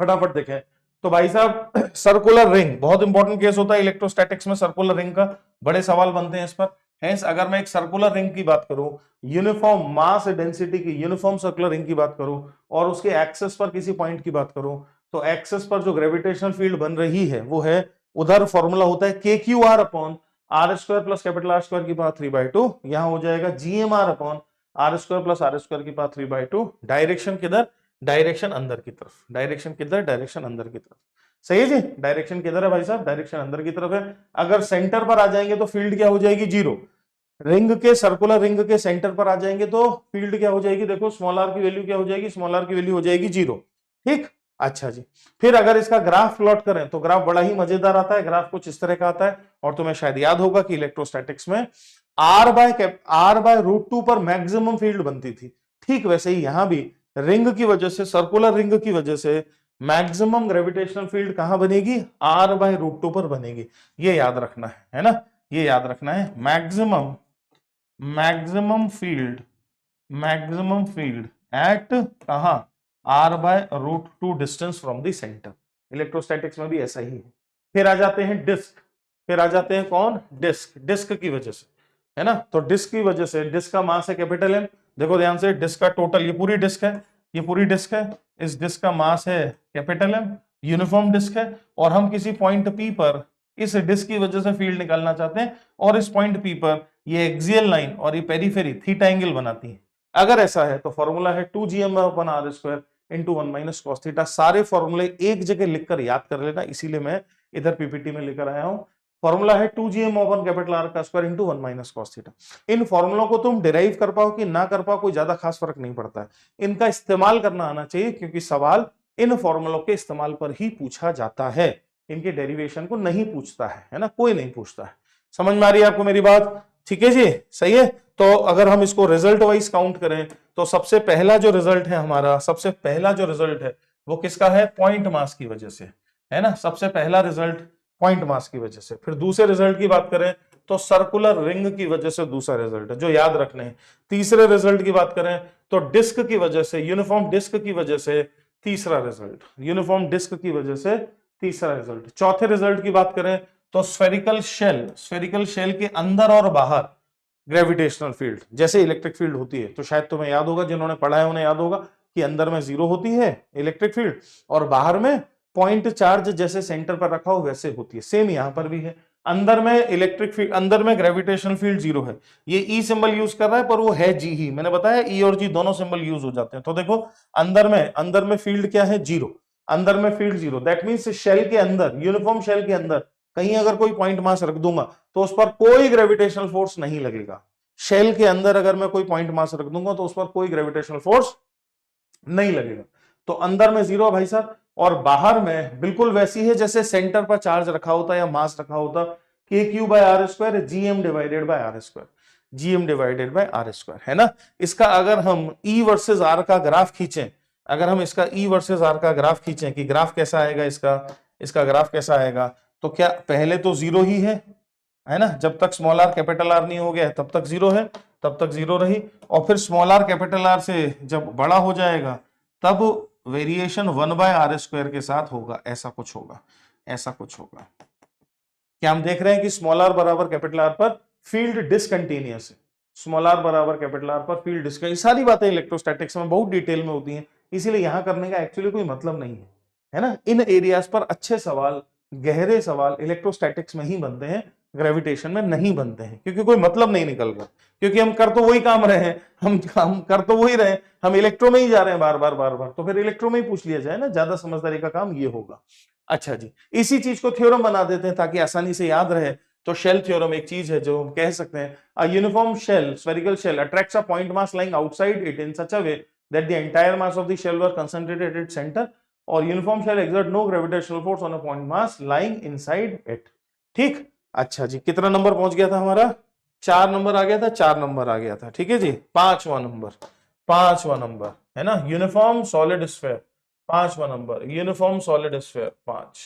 फटाफट देखें। तो भाई साहब, सर्कुलर रिंग बहुत इंपॉर्टेंट केस होता है इलेक्ट्रोस्टैटिक्स में, सर्कुलर रिंग का बड़े सवाल बनते हैं इस पर। हेंस अगर मैं एक सर्कुलर रिंग की बात करूं, यूनिफॉर्म मास डेंसिटी की यूनिफॉर्म सर्कुलर रिंग की बात करूं और उसके एक्सेस पर किसी पॉइंट की बात करूं, तो एक्सेस पर जो ग्रेविटेशनल फील्ड बन रही है वो है, उधर फॉर्मूला होता है k q r upon r square plus capital r square की पावर 3/2, यहां हो जाएगा G M r upon r square plus r square की पावर 3/2। डायरेक्शन किधर? डायरेक्शन अंदर की तरफ, डायरेक्शन किधर? डायरेक्शन अंदर की तरफ। सही है जी, डायरेक्शन किधर है भाई साहब? डायरेक्शन अंदर की तरफ है। अगर सेंटर पर आ जाएंगे तो फील्ड क्या हो जाएगी? जीरो। रिंग के, सर्कुलर रिंग के सेंटर पर आ जाएंगे तो फील्ड क्या हो जाएगी? देखो स्मॉल आर की वैल्यू क्या हो जाएगी? स्मॉल आर की वैल्यू हो जाएगी जीरो। ठीक, अच्छा जी। फिर अगर इसका ग्राफ प्लॉट करें तो ग्राफ बड़ा ही मजेदार आता है, ग्राफ कुछ इस तरह का आता है, और तुम्हें शायद याद होगा कि इलेक्ट्रोस्टैटिक्स में r/√2 पर मैक्सिमम फील्ड बनती थी, ठीक वैसे ही यहां भी रिंग की वजह से, सर्कुलर रिंग की वजह से मैक्सिमम ग्रेविटेशनल फील्ड कहां बनेगी? r/√2 पर बनेगी। ये याद रखना है ना, ये याद रखना है। मैक्सिमम फील्ड एट कहां? r/√2 distance from the centre. Electrostatics में भी ऐसा ही है। फिर आ जाते हैं डिस्क, फिर आ जाते हैं कौन, डिस्क, डिस्क की वजह से, है ना। तो डिस्क की वजह से, डिस्क का मास है कैपिटल एम, देखो ध्यान से, डिस्क का टोटल, ये पूरी डिस्क है, ये पूरी डिस्क है, इस डिस्क का मास है कैपिटल एम, यूनिफॉर्म डिस्क है, और हम किसी पॉइंट पी पर इस डिस्क की वजह से फील्ड निकालना चाहते हैं, और इस पॉइंट पी पर ये एक्सियल लाइन और ये पेरीफेरी थीटा एंगल बनाती है। अगर ऐसा है तो फॉर्मूला है 2gm/r² इंटू 1 - cos थीटा। सारे फॉर्मूले एक जगह लिखकर याद कर लेना, इसीलिए मैं इधर पीपीटी में लेकर आया हूं। फॉर्मूला है 2gm/R² इंटू 1 - cos थीटा। इन फॉर्मूलों को तुम डिराइव कर पाओ कि ना कर पाओ, कोई ज्यादा खास फर्क नहीं पड़ता है, इनका इस्तेमाल करना आना चाहिए, क्योंकि सवाल इन फॉर्मूलों के इस्तेमाल पर ही पूछा जाता है, इनके डेरिवेशन को नहीं पूछता है ना, कोई नहीं पूछता है। समझ में आ रही है आपको मेरी बात? ठीक है जी, सही है। तो अगर हम इसको रिजल्ट वाइज काउंट करें तो सबसे पहला जो रिजल्ट है हमारा, सबसे पहला जो रिजल्ट है वो किसका है, पॉइंट मास की वजह से, है ना। सबसे पहला रिजल्ट पॉइंट मास की वजह से। फिर दूसरे रिजल्ट की बात करें तो सर्कुलर रिंग की वजह से दूसरा रिजल्ट है, जो याद रखने हैं। तीसरे रिजल्ट की बात करें तो डिस्क की वजह से, यूनिफॉर्म डिस्क की वजह से तीसरा रिजल्ट, यूनिफॉर्म डिस्क की वजह से तीसरा रिजल्ट। चौथे रिजल्ट की बात करें तो स्फेरिकल शेल, स्फेरिकल शेल के अंदर और बाहर ग्रेविटेशनल फील्ड, जैसे इलेक्ट्रिक फील्ड होती है, तो शायद तुम्हें याद होगा, जिन्होंने पढ़ा है उन्हें याद होगा कि अंदर में 0 होती है इलेक्ट्रिक फील्ड, और बाहर में पॉइंट चार्ज जैसे सेंटर पर रखा हो वैसे होती है। सेम यहां पर भी है, अंदर में इलेक्ट्रिक फील्ड, अंदर में ग्रेविटेशनल फील्ड 0 है। ये ई सिंबल यूज कर रहा है पर वो है जी ही, मैंने बताया ई और जी दोनों सिंबल यूज हो जाते हैं। तो देखो अंदर में फील्ड क्या है, 0, अंदर में फील्ड 0, दैट मींस शेल के अंदर, यूनिफॉर्म शेल के अंदर कहीं अगर कोई पॉइंट मास रख दूंगा तो उस पर कोई ग्रेविटेशनल फोर्स नहीं लगेगा। शेल के अंदर अगर मैं कोई पॉइंट मास रख दूंगा तो उस पर कोई ग्रेविटेशनल फोर्स नहीं लगेगा। तो अंदर में 0 भाई साहब, और बाहर में बिल्कुल वैसी है जैसे सेंटर पर चार्ज रखा होता या मास रखा होता, KQ/r², GM/r², GM/r², है ना। इसका अगर हम E वर्सेस R का ग्राफ खींचें, अगर हम इसका E वर्सेस R का ग्राफ खींचें कि ग्राफ कैसा आएगा इसका, इसका ग्राफ कैसा आएगा, तो क्या पहले तो 0 ही है ना, जब तक स्मॉल r कैपिटल R नहीं हो गया तब तक 0 है, तब तक 0 रही, और फिर स्मॉल r कैपिटल R से जब बड़ा हो जाएगा तब वेरिएशन 1/r² के साथ होगा, ऐसा कुछ होगा, ऐसा कुछ होगा। क्या हम देख रहे हैं कि स्मॉल r बराबर कैपिटल R पर फील्ड डिसकंटीन्यूअस है, स्मॉल r बराबर कैपिटल R पर फील्ड डिसकंटीन्यूअस। सारी बातें इलेक्ट्रोस्टैटिक्स में बहुत डिटेल में होती हैं, इसीलिए यहां करने का एक्चुअली कोई मतलब नहीं है ना। इन एरियाज पर अच्छे सवाल, गहरे सवाल इलेक्ट्रोस्टैटिक्स में ही बनते हैं, ग्रेविटेशन में नहीं बनते हैं, क्योंकि कोई मतलब नहीं निकल रहा, क्योंकि हम कर तो वही काम रहे हैं, हम कर तो वही रहे, हम इलेक्ट्रो में ही जा रहे हैं बार बार बार बार, तो फिर इलेक्ट्रो में ही पूछ लिया जाए ना, ज्यादा समझदारी का काम ये होगा। अच्छा जी, इसी चीज को थ्योरम बना देते हैं ताकि आसानी से याद रहे। तो शेल थ्योरम एक चीज है जो हम कह सकते हैं, a uniform shell, spherical shell attracts a point mass lying outside it in such a way that the entire mass of the shell were concentrated at its centre, और uniform shell exert no gravitational force on a point mass lying inside it. ठीक, अच्छा जी, कितना number पहुंच गया था हमारा, 4 number आ गया था, 4 नंबर आ गया था। ठीक है जी, पांचवा नंबर, पांचवा नंबर है ना, यूनिफॉर्म सॉलिड स्फीयर, पांचवा नंबर यूनिफॉर्म सॉलिड स्फीयर 5।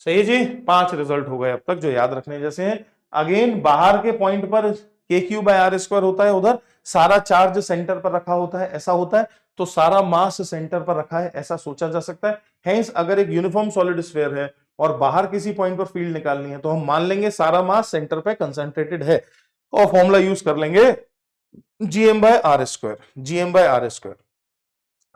सही है जी, 5 रिजल्ट हो गए अब तक जो याद रखने जैसे हैं। अगेन बाहर के पॉइंट पर KQ/r² होता है, उधर सारा चार्ज सेंटर पर रखा होता है, ऐसा होता है, तो सारा मास सेंटर पर रखा है, ऐसा सोचा जा सकता है। हेंस अगर एक यूनिफॉर्म सॉलिड स्फीयर है और बाहर किसी पॉइंट पर फील्ड निकालनी है तो हम मान लेंगे सारा मास सेंटर पे कंसंट्रेटेड है, और फॉर्मूला यूज कर लेंगे GM/r², GM/r²।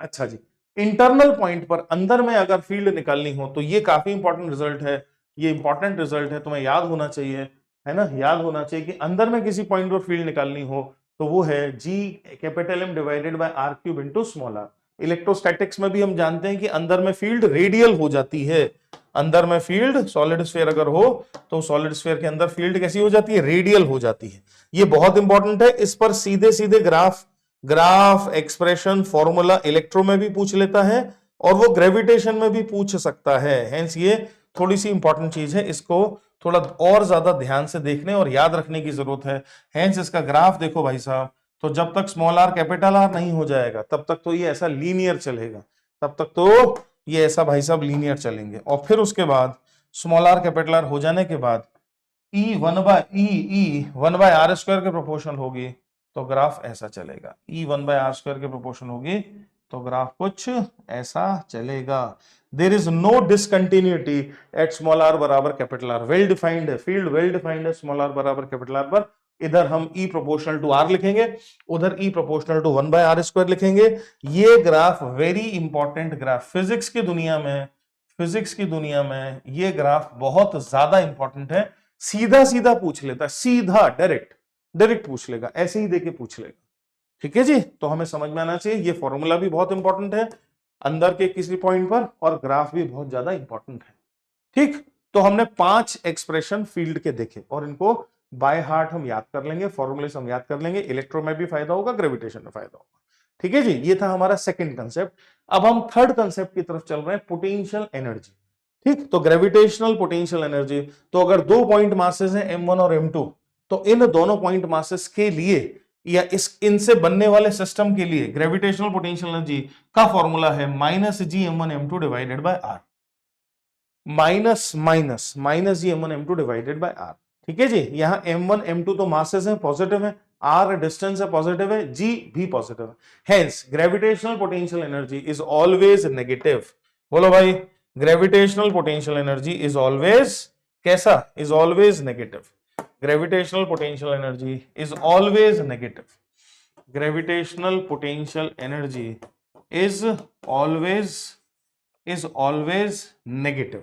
अच्छा जी, इंटरनल पॉइंट पर अंदर में अगर फील्ड निकालनी हो तो ये काफी इंपॉर्टेंट रिजल्ट है, ये इंपॉर्टेंट रिजल्ट है, तुम्हें याद होना चाहिए, है ना, याद होना चाहिए कि अंदर में किसी पॉइंट पर फील्ड निकालनी हो तो वो है G∗M/r³ into small r। Electrostatics में भी हम जानते हैं कि अंदर में फील्ड रेडियल हो जाती है, अंदर में फील्ड सॉलिड स्फीयर अगर हो तो सॉलिड स्फीयर के अंदर फील्ड कैसी हो जाती है, रेडियल हो जाती है। ये बहुत इंपॉर्टेंट है, इस पर सीधे सीधे ग्राफ एक्सप्रेशन फॉर्मूला इलेक्ट्रो में भी पूछ लेता है और वो ग्रेविटेशन में भी पूछ सकता है। हेंस ये थोड़ी सी इंपॉर्टेंट चीज है, इसको थोड़ा और ज्यादा ध्यान से देखने और याद रखने की जरूरत है। हेंस इसका ग्राफ देखो भाई साहब, तो जब तक स्मॉल r कैपिटल R नहीं हो जाएगा तब तक तो ये ऐसा लीनियर चलेगा, तब तक तो ये ऐसा भाई साहब लीनियर चलेंगे, और फिर उसके बाद स्मॉल r कैपिटल R हो जाने के बाद E 1/r² के प्रोपोर्शनल होगी, तो ग्राफ ऐसा चलेगा, E 1/r² के प्रोपोर्शन होगी, तो ग्राफ कुछ ऐसा चलेगा। There is no discontinuity at small r बराबर कैपिटल आर। वेल डिफाइंड है फील्ड, वेल डिफाइंड है स्मॉल आर बराबर कैपिटल आर पर। इधर हम E प्रोपोर्शनल टू R लिखेंगे, उधर E प्रोपोर्शनल टू 1/r² लिखेंगे। ये graph very important graph physics की दुनिया में, फिजिक्स की दुनिया में ये ग्राफ बहुत ज्यादा इंपॉर्टेंट है। सीधा सीधा पूछ लेता है, सीधा डायरेक्ट डायरेक्ट पूछ लेगा, ऐसे ही देके पूछ लेगा। ठीक है जी, तो हमें समझ में आना चाहिए ये फॉर्मूला भी बहुत इंपॉर्टेंट है अंदर के किसी पॉइंट पर, और ग्राफ भी बहुत ज्यादा इंपॉर्टेंट है। ठीक, तो हमने 5 एक्सप्रेशन फील्ड के देखे और इनको बाय हार्ट हम याद कर लेंगे, फॉर्मूले हम याद कर लेंगे। इलेक्ट्रो में भी फायदा होगा, ग्रेविटेशन में फायदा होगा। ठीक है जी, ये था हमारा सेकंड कंसेप्ट। अब हम थर्ड कंसेप्ट की तरफ चल रहे हैं, पोटेंशियल एनर्जी। ठीक, तो ग्रेविटेशनल पोटेंशियल एनर्जी, तो अगर 2 पॉइंट मासेस हैं M1 और M2, तो इन दोनों पॉइंट मासेस के लिए या इनसे बनने वाले सिस्टम के लिए ग्रेविटेशनल पोटेंशियल एनर्जी का फॉर्मूला है -Gm1m2 divided by R। Minus Gm1m2 divided by R। ठीक है जी, यहां M1 M2 तो मासेस हैं, पॉजिटिव है, R डिस्टेंस है, पॉजिटिव है, G भी पॉजिटिव है। Hence gravitational potential energy is always negative. बोलो भाई, gravitational potential energy is always कैसा? Is always negative. Gravitational potential energy is always negative. Gravitational potential energy is always negative.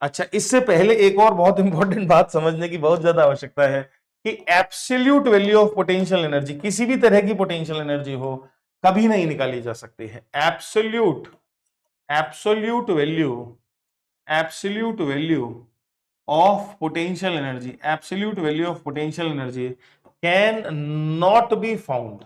अच्छा, इससे पहले एक और बहुत इंपॉर्टेंट बात समझने की बहुत ज्यादा आवश्यकता है कि absolute value of potential energy, किसी भी तरह की पोटेंशियल एनर्जी हो, कभी नहीं निकाली जा सकती है। Absolute value of potential energy cannot be found।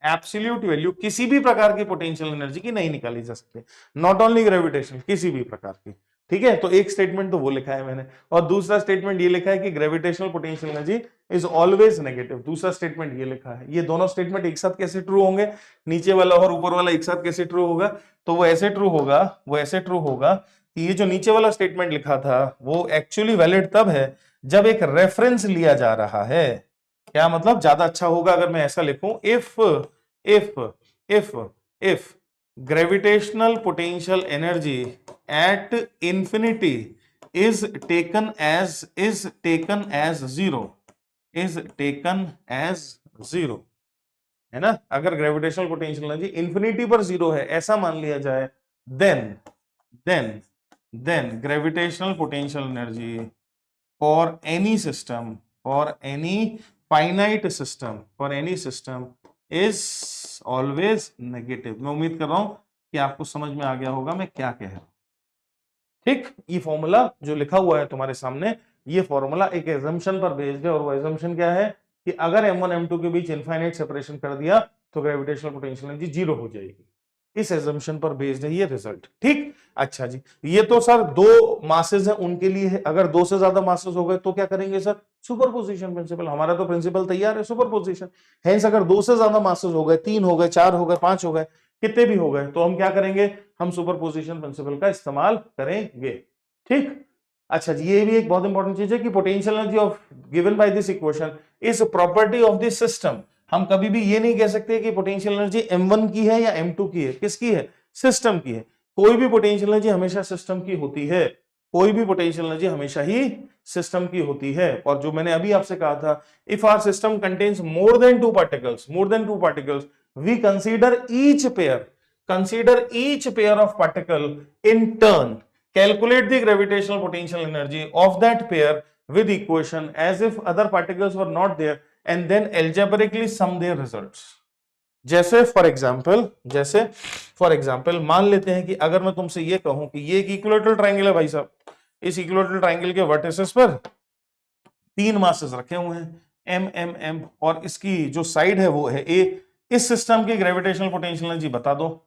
Absolute value किसी भी प्रकार की पोटेंशियल एनर्जी की नहीं निकाली जा सकती, नॉट ओनली ग्रेविटेशन, किसी भी प्रकार की। ठीक है, तो एक स्टेटमेंट तो वो लिखा है मैंने, और दूसरा स्टेटमेंट ये लिखा है कि gravitational potential energy is always negative. दूसरा स्टेटमेंट ये लिखा है। ये दोनों स्टेटमेंट एक साथ कैसे ट्रू होंगे? नीचे वाला और ऊपर वाला एक साथ कैसे ट्रू होगा? तो वो ऐसे ट्रू होगा कि ये जो नीचे वाला स्टेटमेंट लिखा था वो एक्चुअली वैलिड तब है जब एक रेफरेंस लिया जा रहा है। क्या मतलब? ज्यादा अच्छा होगा अगर मैं ऐसा लिखूं, if gravitational potential energy at infinity is taken as zero, है ना? अगर ग्रेविटेशनल पोटेंशियल एनर्जी इंफिनिटी पर जीरो है ऐसा मान लिया जाए, then gravitational potential energy for any system, finite system is always negative. मैं उम्मीद कर रहा हूं कि आपको समझ में आ गया होगा मैं क्या कह रहा हूं। ठीक, ये फॉर्मूला जो लिखा हुआ है तुम्हारे सामने, ये फॉर्मूला एक एजम्पशन पर बेस्ड है, और वो एजम्पशन क्या है कि अगर M1 M2 के बीच इनफाइनाइट सेपरेशन कर दिया तो ग्रेविटेशनल पोटेंशियल एनर्जी जीरो हो जाएगी। इस एजम्पशन पर बेस्ड है ये रिजल्ट। ठीक, अच्छा जी, ये तो सर 2 मासेस हैं उनके लिए है। अगर 2 से ज्यादा मासेस हो गए तो क्या करेंगे सर? Superposition principle. हमारा तो प्रिंसिपल तैयार है, सुपरपोजिशन। हेंस अगर 2 से ज्यादा मासेस हो गए, 3 हो गए, 4 हो गए, 5 हो गए, कितने भी हो गए, तो हम क्या करेंगे? हम सुपरपोजिशन प्रिंसिपल का इस्तेमाल करेंगे। ठीक, अच्छा जी, ये भी एक बहुत इंपॉर्टेंट चीज है कि potential energy of given by this equation is property of this system. हम कभी भी ये नहीं कह सकते कि पोटेंशियल एनर्जी M1 की है या M2 की है। किसकी है? सिस्टम की है। कोई भी पोटेंशियल एनर्जी हमेशा सिस्टम की होती है, कोई भी पोटेंशियल एनर्जी हमेशा ही सिस्टम की होती है। और जो मैंने अभी आपसे कहा था, if our system contains more than two particles, we consider each pair of particle in turn, calculate the gravitational potential energy of that pair with equation as if other particles were not there, and then algebraically sum their results। जैसे for example मान लेते हैं कि अगर मैं तुमसे ये कहूं कि ये एक इक्विलैटरल ट्रायंगल है भाई साहब, इस इक्विलैटरल ट्रायंगल के वर्टिसेस पर 3 मासेस रखे हुए हैं M, और इसकी जो साइड है वो है A। इस सिस्टम की ग्रेविटेशनल पोटेंशियल एनर्जी बता दो।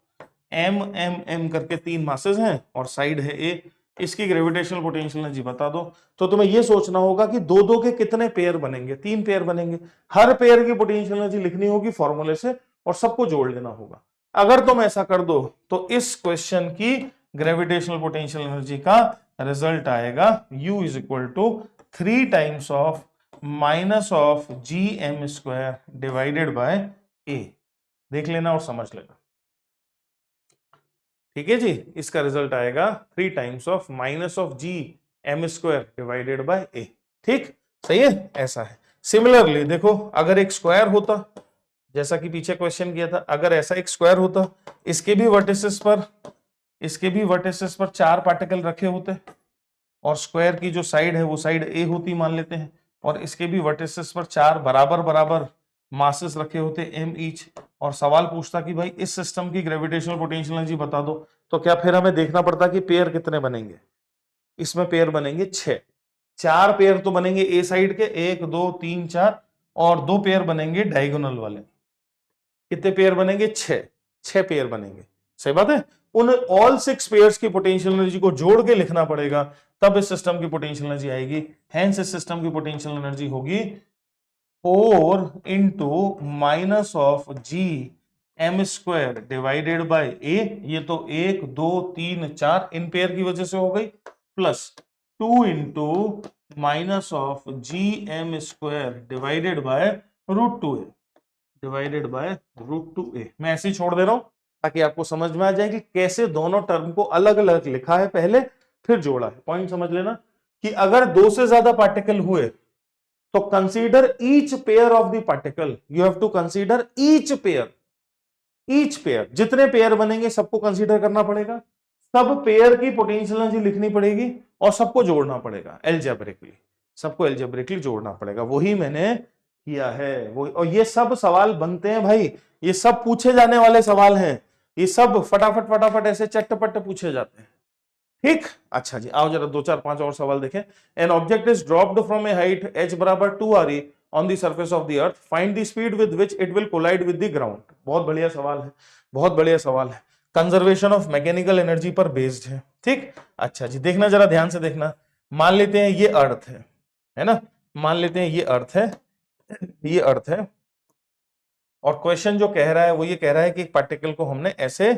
M करके 3 मासेस हैं और साइड है A, इसकी ग्रेविटेशनल पोटेंशियल एनर्जी बता दो। तो तुम्हें यह सोचना होगा कि 2-2 के कितने पेयर बनेंगे? 3 पेयर बनेंगे। हर पेयर की पोटेंशियल एनर्जी लिखनी होगी फॉर्मूले से और सबको जोड़ लेना होगा। अगर तुम ऐसा कर दो तो इस क्वेश्चन की ग्रेविटेशनल पोटेंशियल एनर्जी का रिजल्ट आएगा U is equal to 3 times of -Gm² divided by A। देख लेना और समझ लेना। ठीक है जी, इसका रिजल्ट आएगा 3 times of minus of G M square divided by a. ठीक, सही है, ऐसा है। सिमिलरली देखो, अगर एक स्क्वायर होता, जैसा कि पीछे क्वेश्चन किया था, अगर ऐसा एक स्क्वायर होता, इसके भी वर्टिसेस पर 4 पार्टिकल रखे होते, और स्क्वायर की जो साइड है वो साइड ए होती मान लेते हैं, और इसके भी वर्टिसेस पर 4 बराबर बराबर मासेस रखे होते एम ईच, और सवाल पूछता कि भाई इस सिस्टम की ग्रेविटेशनल पोटेंशियल एनर्जी बता दो, तो क्या फिर हमें देखना पड़ता कि पेयर कितने बनेंगे? इसमें पेयर बनेंगे 6। 4 पेयर तो बनेंगे ए साइड के, 1 2 3 4, और 2 पेयर बनेंगे डायगोनल वाले। कितने पेयर बनेंगे? 6 पेयर बनेंगे। सही बात है। उन ऑल 6 पेयर्स की पोटेंशियल एनर्जी को जोड़ के लिखना पड़ेगा, तब इस सिस्टम की पोटेंशियल एनर्जी आएगी। हेंस इस सिस्टम की पोटेंशियल एनर्जी होगी 4 into minus of G M square divided by a, ये तो 1 2 3 4 इन पेयर की वजह से हो गई, plus 2 into minus of G M square divided by √2a divided by √2a। मैं ऐसे ही छोड़ दे रहा हूं ताकि आपको समझ में आ जाए कि कैसे दोनों टर्म को अलग अलग लिखा है पहले, फिर जोड़ा है। पॉइंट समझ लेना कि अगर 2 से ज्यादा पार्टिकल हुए तो consider each pair of the particle, you have to consider each pair. जितने पेयर बनेंगे सबको कंसीडर करना पड़ेगा, सब पेयर की पोटेंशियल एनर्जी लिखनी पड़ेगी, और सबको जोड़ना पड़ेगा एल्जेब्रिकली, सबको एल्जेब्रिकली जोड़ना पड़ेगा। वही मैंने किया है वो, और ये सब सवाल बनते हैं भाई, ये सब पूछे जाने वाले सवाल हैं, ये सब फटाफट फटाफट ऐसे चट्टपट पूछे जाते हैं। ठीक, अच्छा जी, आओ जरा 2 4 5 और सवाल देखें। An object is dropped from a height h बराबर 2re on the surface of the earth, find the speed with which it will collide with the ground. बहुत बढ़िया सवाल है, बहुत बढ़िया सवाल है, कंजर्वेशन ऑफ मैकेनिकल एनर्जी पर बेस्ड है। ठीक, अच्छा जी, देखना जरा ध्यान से देखना। मान लेते हैं ये अर्थ है ना, मान लेते हैं ये अर्थ है, ये अर्थ है, और क्वेश्चन जो कह रहा है वो ये कह रहा है कि एक पार्टिकल को हमने ऐसे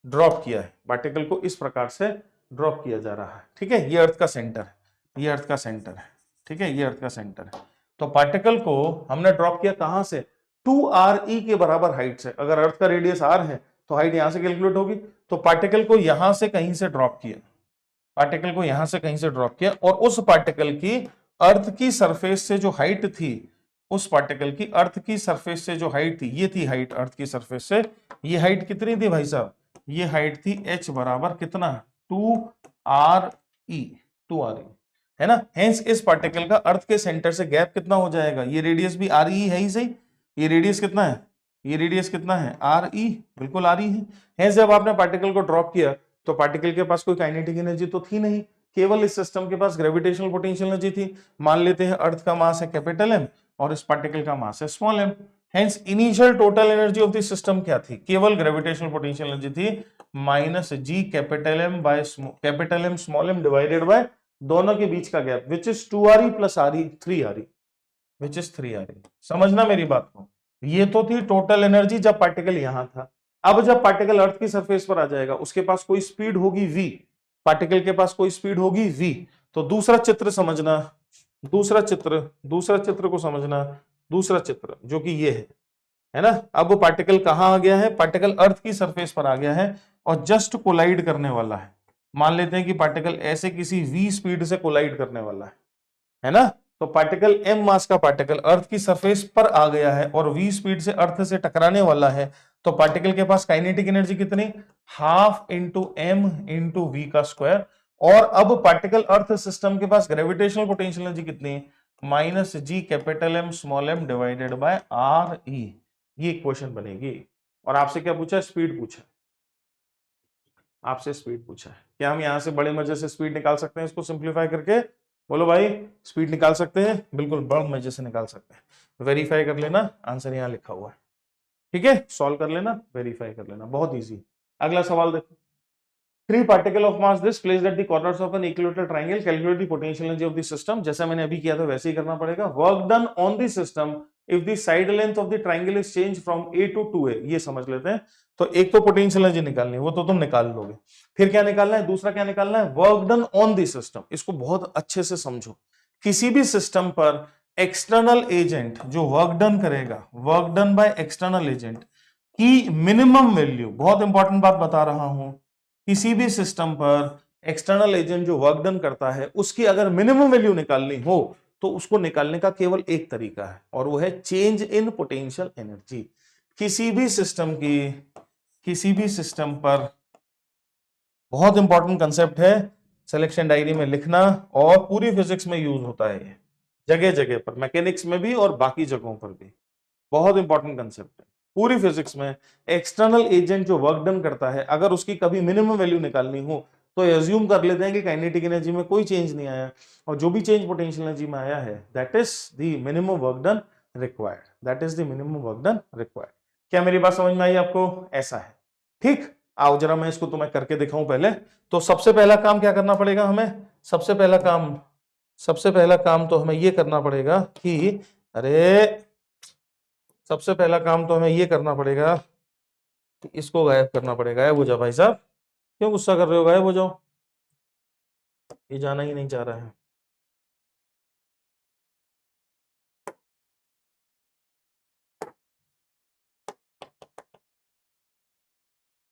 ड्रॉप किया है, पार्टिकल को इस प्रकार से ड्रॉप किया जा रहा है। ठीक है, ये अर्थ का सेंटर है, ये अर्थ का सेंटर है। ठीक है, ये अर्थ का सेंटर है। तो पार्टिकल को हमने ड्रॉप किया कहां से? 2re के बराबर हाइट से। अगर अर्थ का रेडियस r है तो हाइट यहां से कैलकुलेट होगी, तो पार्टिकल को यहां से कहीं से ड्रॉप किया, पार्टिकल को यहां से कहीं से ड्रॉप किया, और उस पार्टिकल की अर्थ की सरफेस से जो हाइट थी, उस पार्टिकल की अर्थ की सरफेस से जो हाइट थी, ये थी हाइट अर्थ की सरफेस से, ये हाइट कितनी थी भाई साहब? ये हाइट थी h बराबर कितना? 2re, 2re है ना। हेंस इस पार्टिकल का अर्थ के सेंटर से गैप कितना हो जाएगा? ये रेडियस भी re है ही सही, ये रेडियस कितना है? ये रेडियस कितना है? re, बिल्कुल re है। हेंस जब आपने पार्टिकल को ड्रॉप किया तो पार्टिकल के पास कोई काइनेटिक एनर्जी तो थी नहीं, केवल इस सिस्टम के पास ग्रेविटेशनल पोटेंशियल एनर्जी थी। मान लेते हैं अर्थ का मास है कैपिटल M और इस पार्टिकल का मास है small m। Hence initial total energy of the system क्या थी? केवल ग्रेविटेशनल पोटेंशियल एनर्जी थी minus G capital M small m divided by दोनों के बीच का gap, which is 2re plus re 3re, which is 3re। समझना मेरी बात को, ये तो थी टोटल एनर्जी जब पार्टिकल यहां था। अब जब पार्टिकल अर्थ की सरफेस पर आ जाएगा, उसके पास कोई स्पीड होगी v, पार्टिकल के पास कोई स्पीड होगी v। तो दूसरा चित्र समझना, दूसरा चित्र को समझना, दूसरा चित्र जो कि ये है ना। अब वो पार्टिकल कहां आ गया है? पार्टिकल अर्थ की सरफेस पर आ गया है और जस्ट कोलाइड करने वाला है। मान लेते हैं कि पार्टिकल ऐसे किसी v स्पीड से कोलाइड करने वाला है ना। तो पार्टिकल m मास का पार्टिकल अर्थ की सरफेस पर आ गया है और v स्पीड से अर्थ से टकराने वाला है, तो पार्टिकल के पास काइनेटिक एनर्जी कितनी? Half into m into V का स्क्वायर। और अब पार्टिकल अर्थ सिस्टम के पास ग्रेविटेशनल पोटेंशियल एनर्जी कितनी? Minus G capital M small m divided by re। ये इक्वेशन बनेगी। और आपसे क्या पूछा? स्पीड पूछा, आपसे स्पीड पूछा है। क्या हम यहां से बड़े मजे से स्पीड निकाल सकते हैं इसको सिंप्लीफाई करके? बोलो भाई, स्पीड निकाल सकते हैं? बिल्कुल बड़े मजे से निकाल सकते हैं। वेरीफाई कर लेना, आंसर यहां लिखा हुआ है। ठीक है, सॉल्व कर लेना, वेरीफाई कर लेना, बहुत इजी। अगला सवाल देखो। 3 particle of mass this placed at the corners of an equilateral triangle, calculate the potential energy of the system। जैसा मैंने अभी किया था वैसे ही करना पड़ेगा। Work done on the system if the side length of the triangle is change from a to 2a। ये समझ लेते हैं। तो एक तो पोटेंशियल एनर्जी निकालनी है, वो तो तुम निकाल लोगे। फिर क्या निकालना है? दूसरा क्या निकालना है? Work done on the system. इसको बहुत अच्छे से समझो। किसी भी सिस्टम पर एक्सटर्नल एजेंट जो वर्क डन करेगा, work done by external agent, कि मिनिमम वैल्यू, बहुत इंपॉर्टेंट बात बता रहा हूं, किसी भी सिस्टम पर एक्सटर्नल एजेंट जो वर्क डन करता है उसकी अगर मिनिमम वैल्यू निकालनी हो तो उसको निकालने का केवल एक तरीका है और वो है चेंज इन पोटेंशियल एनर्जी। किसी भी सिस्टम की, किसी भी सिस्टम पर, बहुत इंपॉर्टेंट कंसेप्ट है, सिलेक्शन डायरी में लिखना और पूरी फिजिक्स में यूज होता है, जगह जगह पर, मैकेनिक्स में भी और बाकी जगहों पर भी, बहुत इंपॉर्टेंट कंसेप्ट है। पूरी फिजिक्स में एक्सटर्नल एजेंट जो वर्क डन करता है अगर उसकी कभी मिनिमम वैल्यू निकालनी हो तो एज्यूम कर लेते हैं कि काइनेटिक एनर्जी में कोई चेंज नहीं आया और जो भी चेंज पोटेंशियल एनर्जी में आया है that is the minimum work done required, that is the minimum work done required. क्या मेरी बात समझ में आई आपको? ऐसा है, ठीक। आओ जरा मैं इसको तुम्हें करके दिखाऊं पहले। तो सबसे पहला काम क्या करना पड़ेगा हमें? सबसे पहला काम तो हमें ये करना पड़ेगा कि, अरे सबसे पहला काम तो हमें ये करना पड़ेगा कि इसको गायब करना पड़ेगा। गायब हो जाओ भाई साहब, क्यों गुस्सा कर रहे हो? गायब हो जाओ, ये जाना ही नहीं चाह रहा है।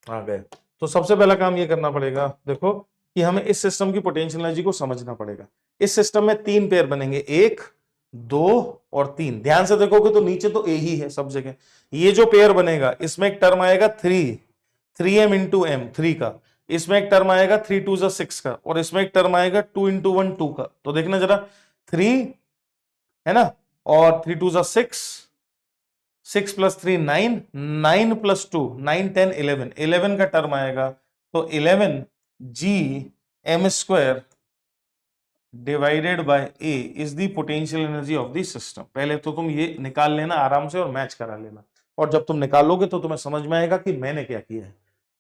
आ गए। तो सबसे पहला काम ये करना पड़ेगा, देखो, कि हमें इस सिस्टम की पोटेंशियल एनर्जी को समझना पड़ेगा। इस सिस्टम में तीन पेयर बनेंगे, 1 2 और 3। ध्यान से देखोगे तो नीचे तो ए ही है सब जगह। ये जो पेयर बनेगा इसमें एक टर्म आएगा 3m इंटू एम, 3 का। इसमें एक टर्म आएगा 3 2 6 का और इसमें एक टर्म आएगा 2 इंटू 1 2 का। तो देखना जरा, 3 है ना, और 3 2 6, 6 प्लस 3 9, 9 प्लस 2 9 10 11, 11 का टर्म आएगा। तो 11 G M square divided by A is the potential energy of the system. पहले तो तुम ये निकाल लेना आराम से और मैच करा लेना, और जब तुम निकालोगे तो तुम्हें समझ में आएगा कि मैंने क्या किया है,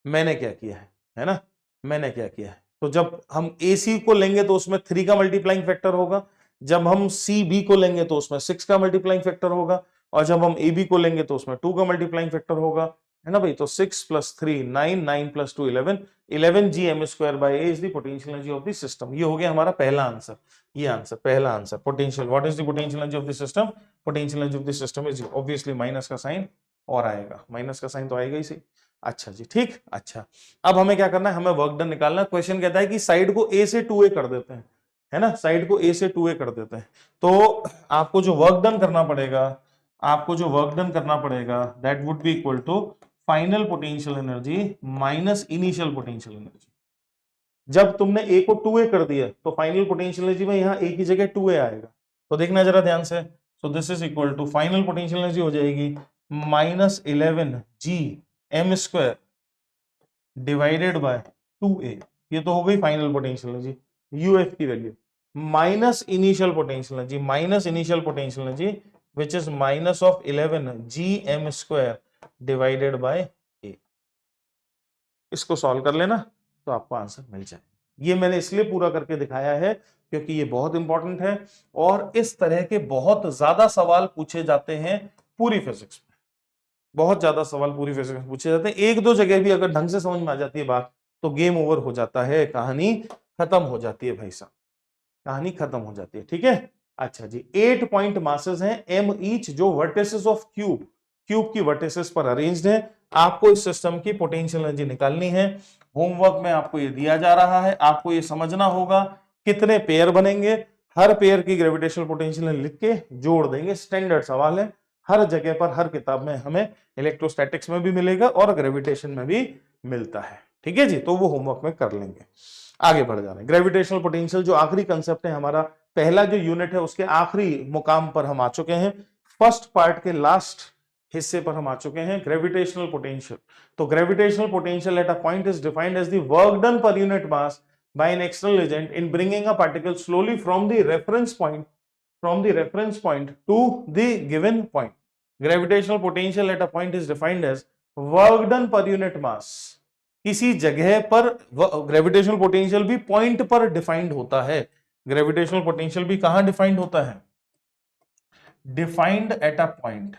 मैंने क्या किया है ना, मैंने क्या किया है। तो जब हम ए सी को लेंगे तो उसमें 3 का मल्टीप्लाइंग फैक्टर होगा, जब हम सी बी को लेंगे तो उसमें 6 का मल्टीप्लाइंग फैक्टर होगा, और जब हम ए बी को लेंगे तो उसमें 2 का मल्टीप्लाइंग फैक्टर होगा, है ना भाई। तो 6 plus 3 9, 9 plus 2 11, 11 G M square by A is the potential energy of the system. ये हो गया हमारा पहला आंसर। ये आंसर, पहला answer, potential, what is the potential energy of the system? Potential energy of the system is obviously minus का sign और आएगा, माइनस का साइन तो आएगा ही सही। अच्छा जी, ठीक। अच्छा, अब हमें क्या करना है? हमें वर्क डन निकालना है। क्वेश्चन कहता है कि साइड को ए से 2a कर देते हैं, है ना, साइड को ए से 2a कर देते हैं। तो आपको जो वर्क डन करना पड़ेगा, आपको जो वर्क डन करना पड़ेगा that would be equal to final potential energy minus initial potential energy. जब तुमने ए को 2a कर दिया तो फाइनल पोटेंशियल एनर्जी में यहां ए की जगह 2a आएगा। तो देखना जरा ध्यान से। So this is equal to final potential energy हो जाएगी minus 11 G M square divided by 2a। ये तो हो गई फाइनल पोटेंशियल एनर्जी, यूएफ की value, minus initial potential energy, minus initial potential energy which is minus of 11 G M square divided by a। इसको solve कर लेना तो आपको आंसर मिल जाए। ये मैंने इसलिए पूरा करके दिखाया है क्योंकि ये बहुत इंपॉर्टेंट है और इस तरह के बहुत ज्यादा सवाल पूछे जाते हैं पूरी फिजिक्स में, बहुत ज्यादा सवाल पूरी फिजिक्स में पूछे जाते हैं। एक दो जगह भी अगर ढंग से समझ में आ जाती है बात तो गेम ओवर हो जाता है, कहानी खत्म हो जाती है भाई साहब, कहानी खत्म हो जाती है, ठीक है। अच्छा जी, 8 पॉइंट मासेस हैं एम ईच जो वर्टिसेस ऑफ क्यूब की वर्टिसेस पर अरेंज्ड है। आपको इस सिस्टम की पोटेंशियल एनर्जी निकालनी है। होमवर्क में आपको ये दिया जा रहा है, आपको ये समझना होगा कितने पेयर बनेंगे, हर पेयर की ग्रेविटेशनल पोटेंशियल लिख के जोड़ देंगे। स्टैंडर्ड सवाल है, हर जगह पर हर किताब में हमें इलेक्ट्रोस्टैटिक्स में भी मिलेगा और ग्रेविटेशन में भी मिलता है, ठीक है जी। तो वो होमवर्क में कर लेंगे। आगे बढ़ जा रहे हैं। ग्रेविटेशनल पोटेंशियल जो आखिरी कंसेप्ट है हमारा, पहला जो यूनिट है उसके आखिरी मुकाम पर हम आ चुके हैं, फर्स्ट पार्ट के लास्ट हिस्से पर हम आ चुके हैं, ग्रेविटेशनल पोटेंशियल। तो gravitational potential at a point is defined as the work done per unit mass by an external agent in bringing a particle slowly from the reference point to the given point. Gravitational potential at a point is defined as work done per unit mass. किसी जगह पर gravitational potential भी point पर defined होता है। Gravitational potential भी कहां defined होता है? Defined at a point,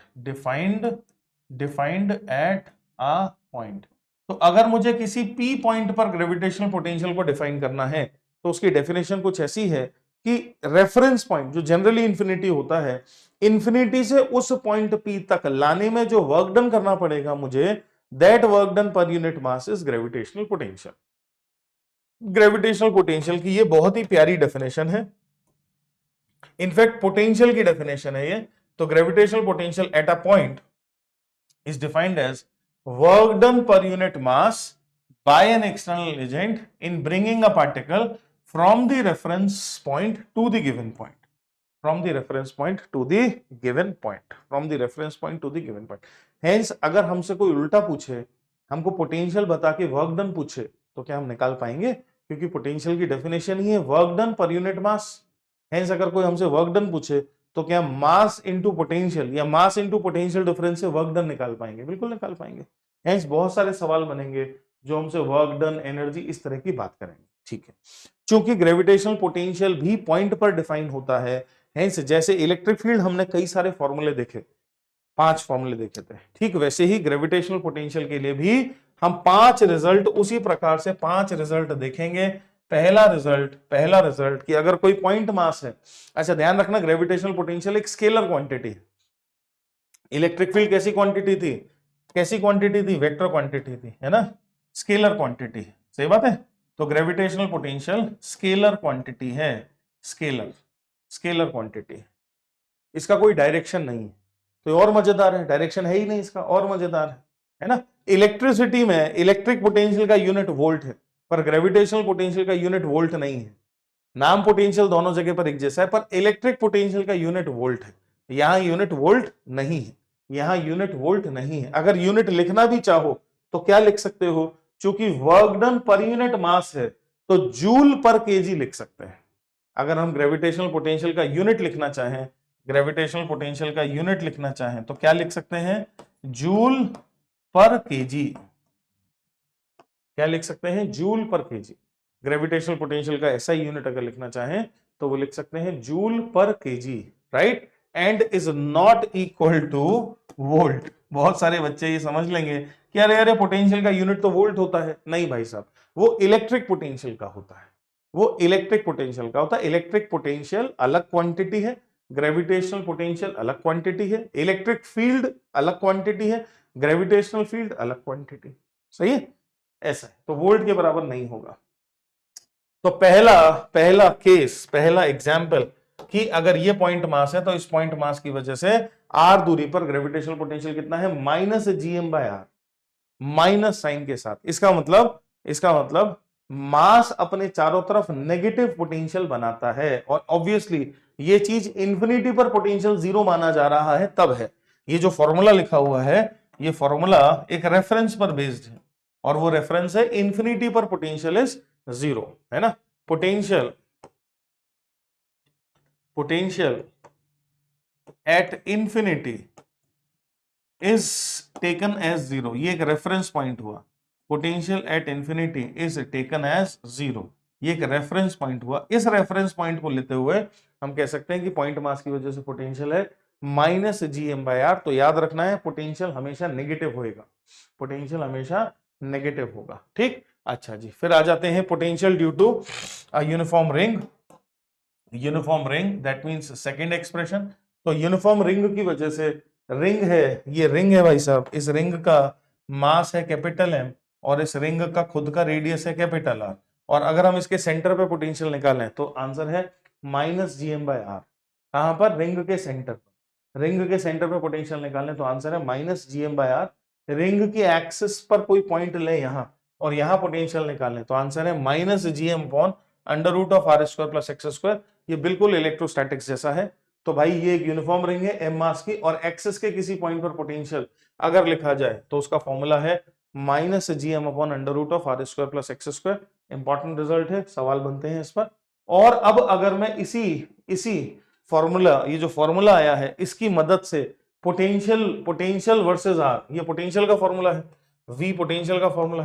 defined at a point. तो अगर मुझे किसी P पॉइंट पर ग्रेविटेशनल पोटेंशियल को डिफाइन करना है तो उसकी डेफिनेशन कुछ ऐसी है कि रेफरेंस पॉइंट जो जनरली इंफिनिटी होता है, इंफिनिटी से उस पॉइंट P तक लाने में जो वर्क डन करना पड़ेगा मुझे, that work done per unit mass is gravitational potential. Gravitational potential की ये बहुत ही प्यारी डेफिनेशन है, इनफैक्ट पोटेंशियल की डेफिनेशन है ये। तो gravitational potential at a point is defined as work done per unit mass by an external agent in bringing a particle from the reference point to the given point. From the reference point to the given point. From the reference point to the given point. Hence, अगर हमसे कोई उल्टा पूछे, हमको potential बता के work done पूछे, तो क्या हम निकाल पाएंगे? क्योंकि पोटेंशियल की डेफिनेशन ही है वर्क डन पर यूनिट मास। हेंस अगर कोई हमसे वर्क डन पूछे तो क्या मास इनटू पोटेंशियल या मास इनटू पोटेंशियल डिफरेंस से वर्क डन निकाल पाएंगे? बिल्कुल निकाल पाएंगे। हेंस बहुत सारे सवाल बनेंगे जो हमसे वर्क डन, एनर्जी, इस तरह की बात करेंगे। ठीक है, क्योंकि ग्रेविटेशनल पोटेंशियल भी पॉइंट पर डिफाइन होता है। हेंस जैसे इलेक्ट्रिक फील्ड हमने कई सारे फॉर्मूले देखे, 5 फॉर्मूले देखे थे, ठीक वैसे ही ग्रेविटेशनल पोटेंशियल के लिए भी हम 5 रिजल्ट उसी प्रकार से 5 रिजल्ट देखेंगे। पहला रिजल्ट कि अगर कोई पॉइंट मास है, अच्छा ध्यान रखना ग्रेविटेशनल पोटेंशियल एक स्केलर क्वांटिटी है। इलेक्ट्रिक फील्ड कैसी क्वांटिटी थी? वेक्टर क्वांटिटी थी, है ना, स्केलर क्वांटिटी। सही बात है। तो ग्रेविटेशनल पोटेंशियल स्केलर क्वांटिटी है, स्केलर क्वांटिटी, इसका कोई डायरेक्शन नहीं है। तो और मजेदार है, डायरेक्शन है ही नहीं इसका, और मजेदार है ना। इलेक्ट्रिसिटी में इलेक्ट्रिक पोटेंशियल का यूनिट वोल्ट है, पर ग्रेविटेशनल पोटेंशियल का यूनिट वोल्ट नहीं है। नाम पोटेंशियल दोनों जगह पर एक जैसा है, पर इलेक्ट्रिक पोटेंशियल का यूनिट वोल्ट है। यहां यूनिट वोल्ट नहीं है, यहां यूनिट वोल्ट नहीं है। अगर यूनिट लिखना भी चाहो तो क्या लिख सकते हो? चूंकि वर्क डन पर यूनिट मास है तो जूल पर केजी लिख सकते हैं। अगर हम ग्रेविटेशनल पोटेंशियल का यूनिट लिखना चाहें, तो क्या लिख सकते हैं? जूल पर केजी। क्या लिख सकते हैं? जूल पर केजी। ग्रेविटेशनल पोटेंशियल का ऐसा यूनिट अगर लिखना चाहें तो वो लिख सकते हैं जूल पर KG, right, and is not equal two volt. बहुत सारे बच्चे ये समझ लेंगे कि अरे पोटेंशियल का यूनिट तो वोल्ट होता है। नहीं भाई साहब, वो इलेक्ट्रिक पोटेंशियल का होता है, इलेक्ट्रिक पोटेंशियल अलग क्वांटिटी है, ग्रेविटेशनल पोटेंशियल अलग क्वांटिटी है, इलेक्ट्रिक फील्ड अलग क्वांटिटी है, ग्रेविटेशनल फील्ड अलग क्वांटिटी। सही है, ऐसा है। तो वोल्ट के बराबर नहीं होगा। तो पहला एग्जाम्पल कि अगर ये पॉइंट मास है तो इस पॉइंट मास की वजह से आर दूरी पर ग्रेविटेशनल पोटेंशियल कितना है? -gm/r, माइनस साइन के साथ। इसका मतलब मास अपने चारों तरफ नेगेटिव पोटेंशियल बनाता है, और ऑब्वियसली ये चीज इंफिनिटी पर पोटेंशियल 0 माना जा रहा है तब है। ये जो फॉर्मूला लिखा हुआ है, ये फॉर्मूला एक रेफरेंस पर बेस्ड है, और वो रेफरेंस है इंफिनिटी पर पोटेंशियल इज 0, है ना। Potential at infinity is taken as 0। ये एक रेफरेंस पॉइंट हुआ। Potential at infinity is taken as 0, ये एक रेफरेंस पॉइंट हुआ। इस रेफरेंस पॉइंट को लेते हुए हम कह सकते हैं कि पॉइंट मास की वजह से पोटेंशियल है -gm/r। तो याद रखना है पोटेंशियल हमेशा नेगेटिव होगा, ठीक। अच्छा जी, फिर आ जाते हैं potential due to uniform ring, that means second expression. तो यूनिफॉर्म रिंग की वजह से, ये रिंग है भाई साहब, इस रिंग का मास है कैपिटल M और इस रिंग का खुद का रेडियस है कैपिटल R, और अगर हम इसके सेंटर पे पोटेंशियल निकालें तो आंसर है -gm/r। कहां पर? रिंग के सेंटर पे पोटेंशियल निकालें तो आंसर है -gm/r। रिंग की एक्सिस पर कोई पॉइंट ले यहां, और यहां पोटेंशियल निकालें तो आंसर है -gm/√r² + x²। ये बिल्कुल इलेक्ट्रोस्टैटिक्स जैसा है। तो भाई ये एक यूनिफॉर्म रिंग है m मास की, और एक्सिस के किसी पॉइंट पर पोटेंशियल अगर लिखा जाए तो उसका फॉर्मूला है -gm/√r² + x²। इंपॉर्टेंट रिजल्ट है, सवाल बनते हैं इस पर। और अब अगर मैं इसी फॉर्मूला, ये जो फॉर्मूला आया है, इसकी मदद से पोटेंशियल वर्सेस आर, ये पोटेंशियल का फॉर्मूला है, v पोटेंशियल का फॉर्मूला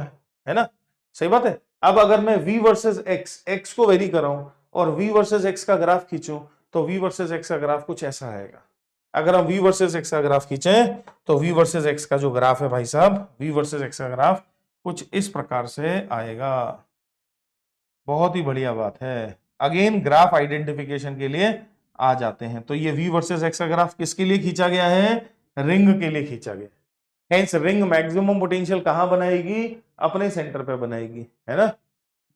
है ना। सही बात है। अब अगर मैं v वर्सेस x को वेरी कराऊं और v वर्सेस x का ग्राफ खींचूं तो v वर्सेस x का ग्राफ कुछ ऐसा आएगा। अगर हम v वर्सेस x का ग्राफ खींचें तो v वर्सेस x का जो ग्राफ है भाई साहब, v वर्सेस x का ग्राफ कुछ इस प्रकार से आएगा। बहुत ही बढ़िया बात है। अगेन ग्राफ आइडेंटिफिकेशन के लिए आ जाते हैं। तो ये V वर्सेस X का ग्राफ किसके लिए खींचा गया है? रिंग के लिए खींचा गया। हेंस रिंग मैक्सिमम पोटेंशियल कहां बनाएगी? अपने सेंटर पे बनाएगी, है ना।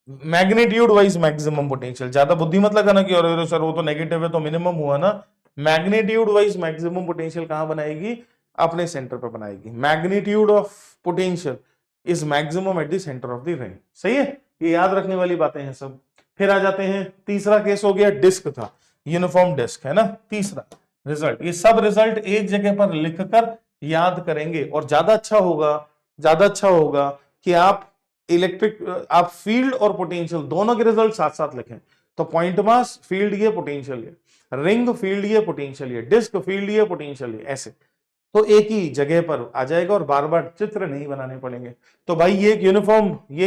मैग्नीट्यूड वाइज मैक्सिमम पोटेंशियल, ज्यादा बुद्धि मत लगाना कि अरे सर वो तो नेगेटिव है तो मिनिमम हुआ ना। मैग्नीट्यूड वाइज मैक्सिमम पोटेंशियल कहां बनाएगी? अपने सेंटर पे बनाएगी। Magnitude of potential is maximum eight the centre of the ring. सही है, ये याद रखने वाली बातें हैं सब। फिर आ जाते हैं, तीसरा केस हो गया डिस्क था, यूनिफॉर्म डिस्क, है ना। तीसरा रिजल्ट, ये सब रिजल्ट एक जगह पर लिखकर याद करेंगे और ज्यादा अच्छा होगा कि आप फील्ड और पोटेंशियल दोनों के रिजल्ट साथ साथ लिखें। तो पॉइंट मास फील्ड ये, पोटेंशियल ये, रिंग फील्ड ये, पोटेंशियल ये, डिस्क फील्ड ये, पोटेंशियल ये, ऐसे तो एक ही जगह पर आ जाएगा और बार बार चित्र नहीं बनाने पड़ेंगे। तो भाई ये एक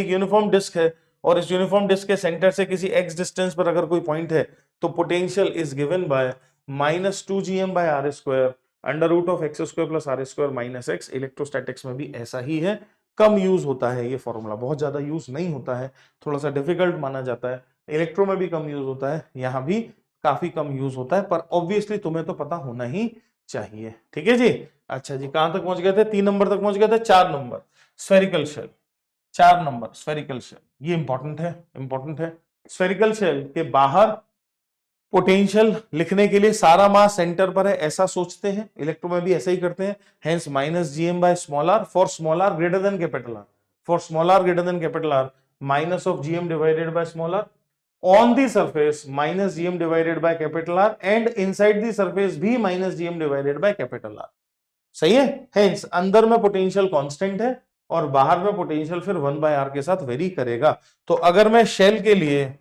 यूनिफॉर्म डिस्क है और इस यूनिफॉर्म डिस्क के सेंटर से किसी x डिस्टेंस पर अगर कोई पॉइंट है तो potential is given by -2gm/r² under root of x² + r² - x। Electrostatics में भी ऐसा ही है, कम यूज होता है ये फॉर्मूला, बहुत ज्यादा यूज नहीं होता है, थोड़ा सा डिफिकल्ट माना जाता है। इलेक्ट्रो में भी कम यूज होता है, यहां भी काफी कम यूज होता है, पर ऑब्वियसली तुम्हें तो पता होना ही चाहिए। ठीक है जी। अच्छा जी, कहां तक पहुंच गए थे? 3 नंबर तक पहुंच गए थे। 4 number spherical shell, 4 number spherical shell, ये इंपॉर्टेंट है। स्फेरिकल शेल के बाहर पोटेंशियल लिखने के लिए सारा मास सेंटर पर है ऐसा सोचते हैं, इलेक्ट्रो में भी ऐसा ही करते हैं। Hence -gm/r for small r greater than capital R, for small r greater than capital R minus of gm divided by small r on the surface -gm divided by capital R and inside the surface भी -gm divided by capital R। सही है। Hence अंदर में potential constant है और बाहर में potential फिर 1/r के साथ वेरी करेगा। तो अगर मैं शेल के लिए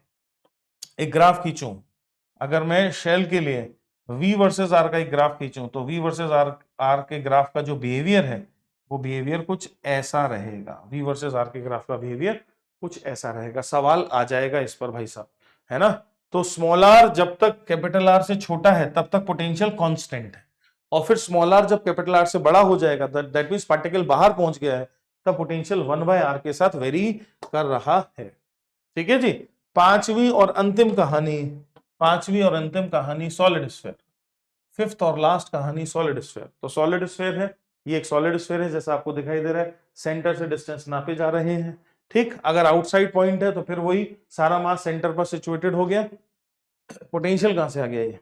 एक ग्राफ खींचूं, अगर मैं शेल के लिए V वर्सेस R का एक ग्राफ खींचूं तो V वर्सेस R के ग्राफ का जो बिहेवियर है वो बिहेवियर कुछ ऐसा रहेगा। V वर्सेस R के ग्राफ का बिहेवियर कुछ ऐसा रहेगा। सवाल आ जाएगा इस पर भाई साहब, है ना। तो स्मॉल r जब तक कैपिटल R से छोटा है तब तक पोटेंशियल कांस्टेंट है, और फिर स्मॉल r जब कैपिटल R से बड़ा हो जाएगा, दैट मींस पार्टिकल बाहर पहुंच गया है, तब पोटेंशियल 1/r के साथ वेरी कर रहा है। ठीक है जी। पांचवी और अंतिम कहानी सॉलिड स्फीयर, फिफ्थ और लास्ट कहानी सॉलिड स्फीयर। तो सॉलिड स्फीयर है, ये एक सॉलिड स्फीयर है जैसा आपको दिखाई दे रहा है, सेंटर से डिस्टेंस नापे जा रहे हैं। ठीक, अगर आउटसाइड पॉइंट है तो फिर वही सारा मास सेंटर पर सिचुएटेड हो गया। पोटेंशियल कहां से आ गया ये?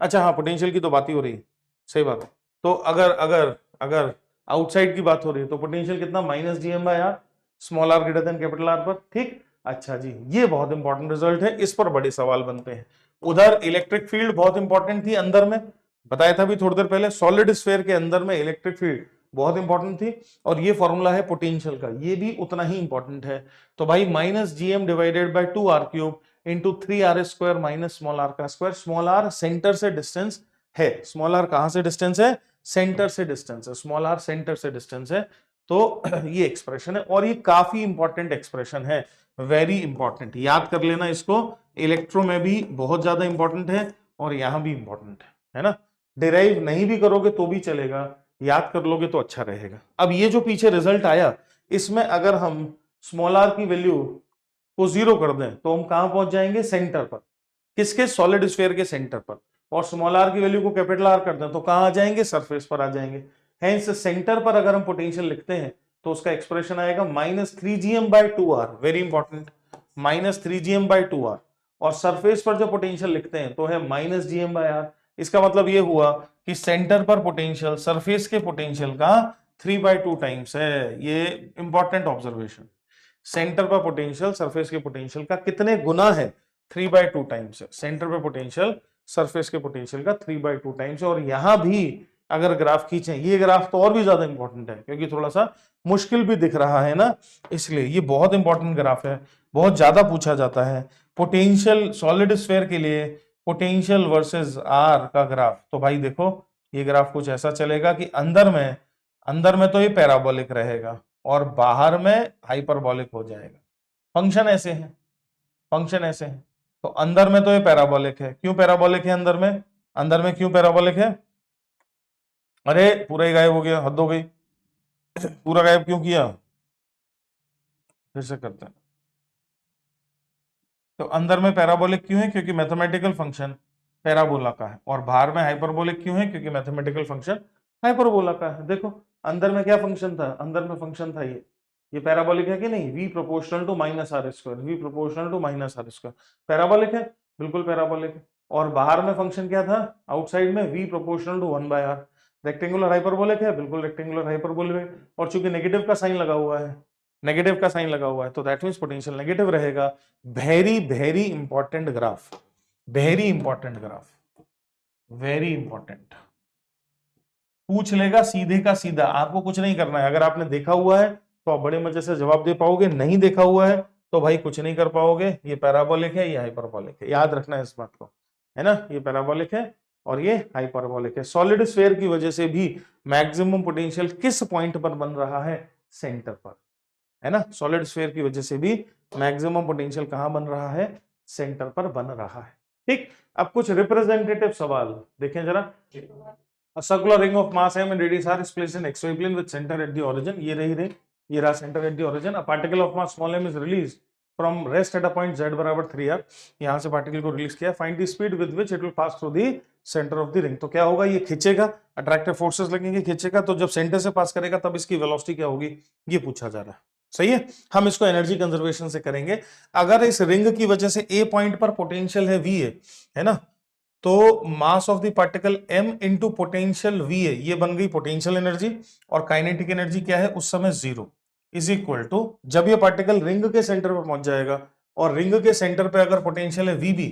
अच्छा हाँ, पोटेंशियल की तो बात ही हो रही है, सही बात है। तो अगर अगर अगर आउटसाइड की बात हो रही है तो पोटेंशियल कितना? -gm/r, small r greater than capital R पर। ठीक, अच्छा जी, ये बहुत इंपॉर्टेंट रिजल्ट है, इस पर बड़े सवाल बनते हैं। उधर इलेक्ट्रिक फील्ड बहुत इंपॉर्टेंट थी, अंदर में बताया था भी थोड़ी देर पहले, सॉलिड स्फीयर के अंदर में इलेक्ट्रिक फील्ड बहुत इंपॉर्टेंट थी, और ये फॉर्मूला है पोटेंशियल का, ये भी उतना ही इंपॉर्टेंट है। तो भाई -gm divided by 2r³ into 3r² minus small r का स्क्वायर। स्मॉल r सेंटर से डिस्टेंस है, स्मॉल r कहां से डिस्टेंस है? सेंटर से डिस्टेंस है, स्मॉल r सेंटर से डिस्टेंस है। तो ये एक्सप्रेशन है और ये काफी इंपॉर्टेंट एक्सप्रेशन है, वेरी इंपॉर्टेंट, याद कर लेना इसको। इलेक्ट्रो में भी बहुत ज्यादा इंपॉर्टेंट है और यहां भी इंपॉर्टेंट है ना। डिराइव नहीं भी करोगे तो भी चलेगा, याद कर लोगे तो अच्छा रहेगा। अब ये जो पीछे रिजल्ट आया, इसमें अगर हम स्मॉल r की वैल्यू को 0 कर दें तो हम कहां पहुंच जाएंगे? सेंटर पर। किसके? सॉलिड स्फीयर के सेंटर पर। और स्मॉल r की वैल्यू को कैपिटल R कर दें तो कहां आ जाएंगे? सरफेस पर आ जाएंगे। हेंस सेंटर पर अगर हम पोटेंशियल लिखते हैं तो उसका एक्सप्रेशन आएगा -3gm/2r, वेरी इंपॉर्टेंट, -3gm/2r। और सरफेस पर जो पोटेंशियल लिखते हैं तो है -gm/r। इसका मतलब ये हुआ कि सेंटर पर पोटेंशियल सरफेस के पोटेंशियल का 3/2 टाइम्स है। ये इंपॉर्टेंट ऑब्जर्वेशन, सेंटर पर पोटेंशियल सरफेस के पोटेंशियल का कितने गुना है? 3/2 टाइम्स है। सेंटर पर पोटेंशियल सरफेस के पोटेंशियल का 3/2 टाइम्स है। और यहां भी अगर ग्राफ खींचें, ये ग्राफ तो और भी ज्यादा इंपॉर्टेंट है क्योंकि थोड़ा सा मुश्किल भी दिख रहा है ना, इसलिए ये बहुत इंपॉर्टेंट ग्राफ है, बहुत ज्यादा पूछा जाता है। पोटेंशियल सॉलिड स्फीयर के लिए पोटेंशियल वर्सेस आर का ग्राफ, तो भाई देखो ये ग्राफ कुछ ऐसा चलेगा कि अंदर में तो ये पैराबोलिक रहेगा और बाहर में हाइपरबोलिक हो जाएगा। फंक्शन ऐसे है। तो अंदर में तो ये पैराबोलिक है, क्यों पैराबोलिक है अंदर में क्यों पैराबोलिक है? अरे पूरा ही गायब हो गया, हद हो गई, पूरा गायब क्यों किया? फिर से करते हैं। तो अंदर में पैराबोलिक क्यों है? क्योंकि मैथमेटिकल फंक्शन पैराबोला का है, और बाहर में हाइपरबोलिक क्यों है? क्योंकि मैथमेटिकल फंक्शन हाइपरबोला का है। देखो अंदर में क्या फंक्शन था? अंदर में फंक्शन था ये पैराबोलिक है कि नहीं? v proportional to minus R square, v proportional to minus R square parabolic है, बिल्कुल पैराबोलिक है। और बाहर में फंक्शन क्या था? आउटसाइड में v proportional to 1 by R, rectangular hyperbolic है, बिल्कुल रेक्टेंगुलर हाइपरबोलिक है। और चूंकि नेगेटिव का साइन लगा हुआ है, नेगेटिव का साइन लगा हुआ है, तो दैट मींस पोटेंशियल नेगेटिव रहेगा। Very very important graph, very important graph, very important. पूछ लेगा सीधे का सीधा, आपको कुछ नहीं करना है। अगर आपने देखा हुआ है तो आप बड़े मजे से जवाब दे पाओगे, नहीं देखा हुआ है तो भाई कुछ नहीं कर पाओगे। ये पैराबोलिक है, ये हाइपरबोलिक है, याद रखना है इस बात को, है ना। ये पैराबोलिक है और ये हाइपरबोलिक है। सॉलिड स्फीयर की वजह से भी मैक्सिमम पोटेंशियल किस पॉइंट पर बन रहा है? सेंटर पर, है ना। सॉलिड स्फीयर की वजह से भी मैक्सिमम पोटेंशियल कहां बन रहा है? सेंटर पर बन रहा है। ठीक, अब कुछ रिप्रेजेंटेटिव सवाल देखें जरा। A circular ring of mass m and radius r is placed in xy plane with center at the origin. ये रही ring, ये रहा center at the origin. A particle of mass small m is released from rest at a point z बराबर 3r. यहाँ से particle को release किया. Find the speed with which it will pass through the center of the ring. तो क्या होगा? ये खींचेगा, अट्रैक्टिव फोर्सेस लगेंगे, खींचेगा, तो जब सेंटर से पास करेगा तब इसकी वेलोसिटी क्या होगी? ये पूछा जा रहा है। सही है, हम इसको एनर्जी कंजर्वेशन से करेंगे। अगर इस रिंग की वजह से ए पॉइंट पर पोटेंशियल है वी है ना, तो मास of the particle m into potential v है, ये बन गई पोटेंशियल एनर्जी। और काइनेटिक एनर्जी क्या है उस समय? 0 इज इक्वल टू, जब ये पार्टिकल रिंग के सेंटर पर पहुंच जाएगा और रिंग के सेंटर पे अगर पोटेंशियल है vb,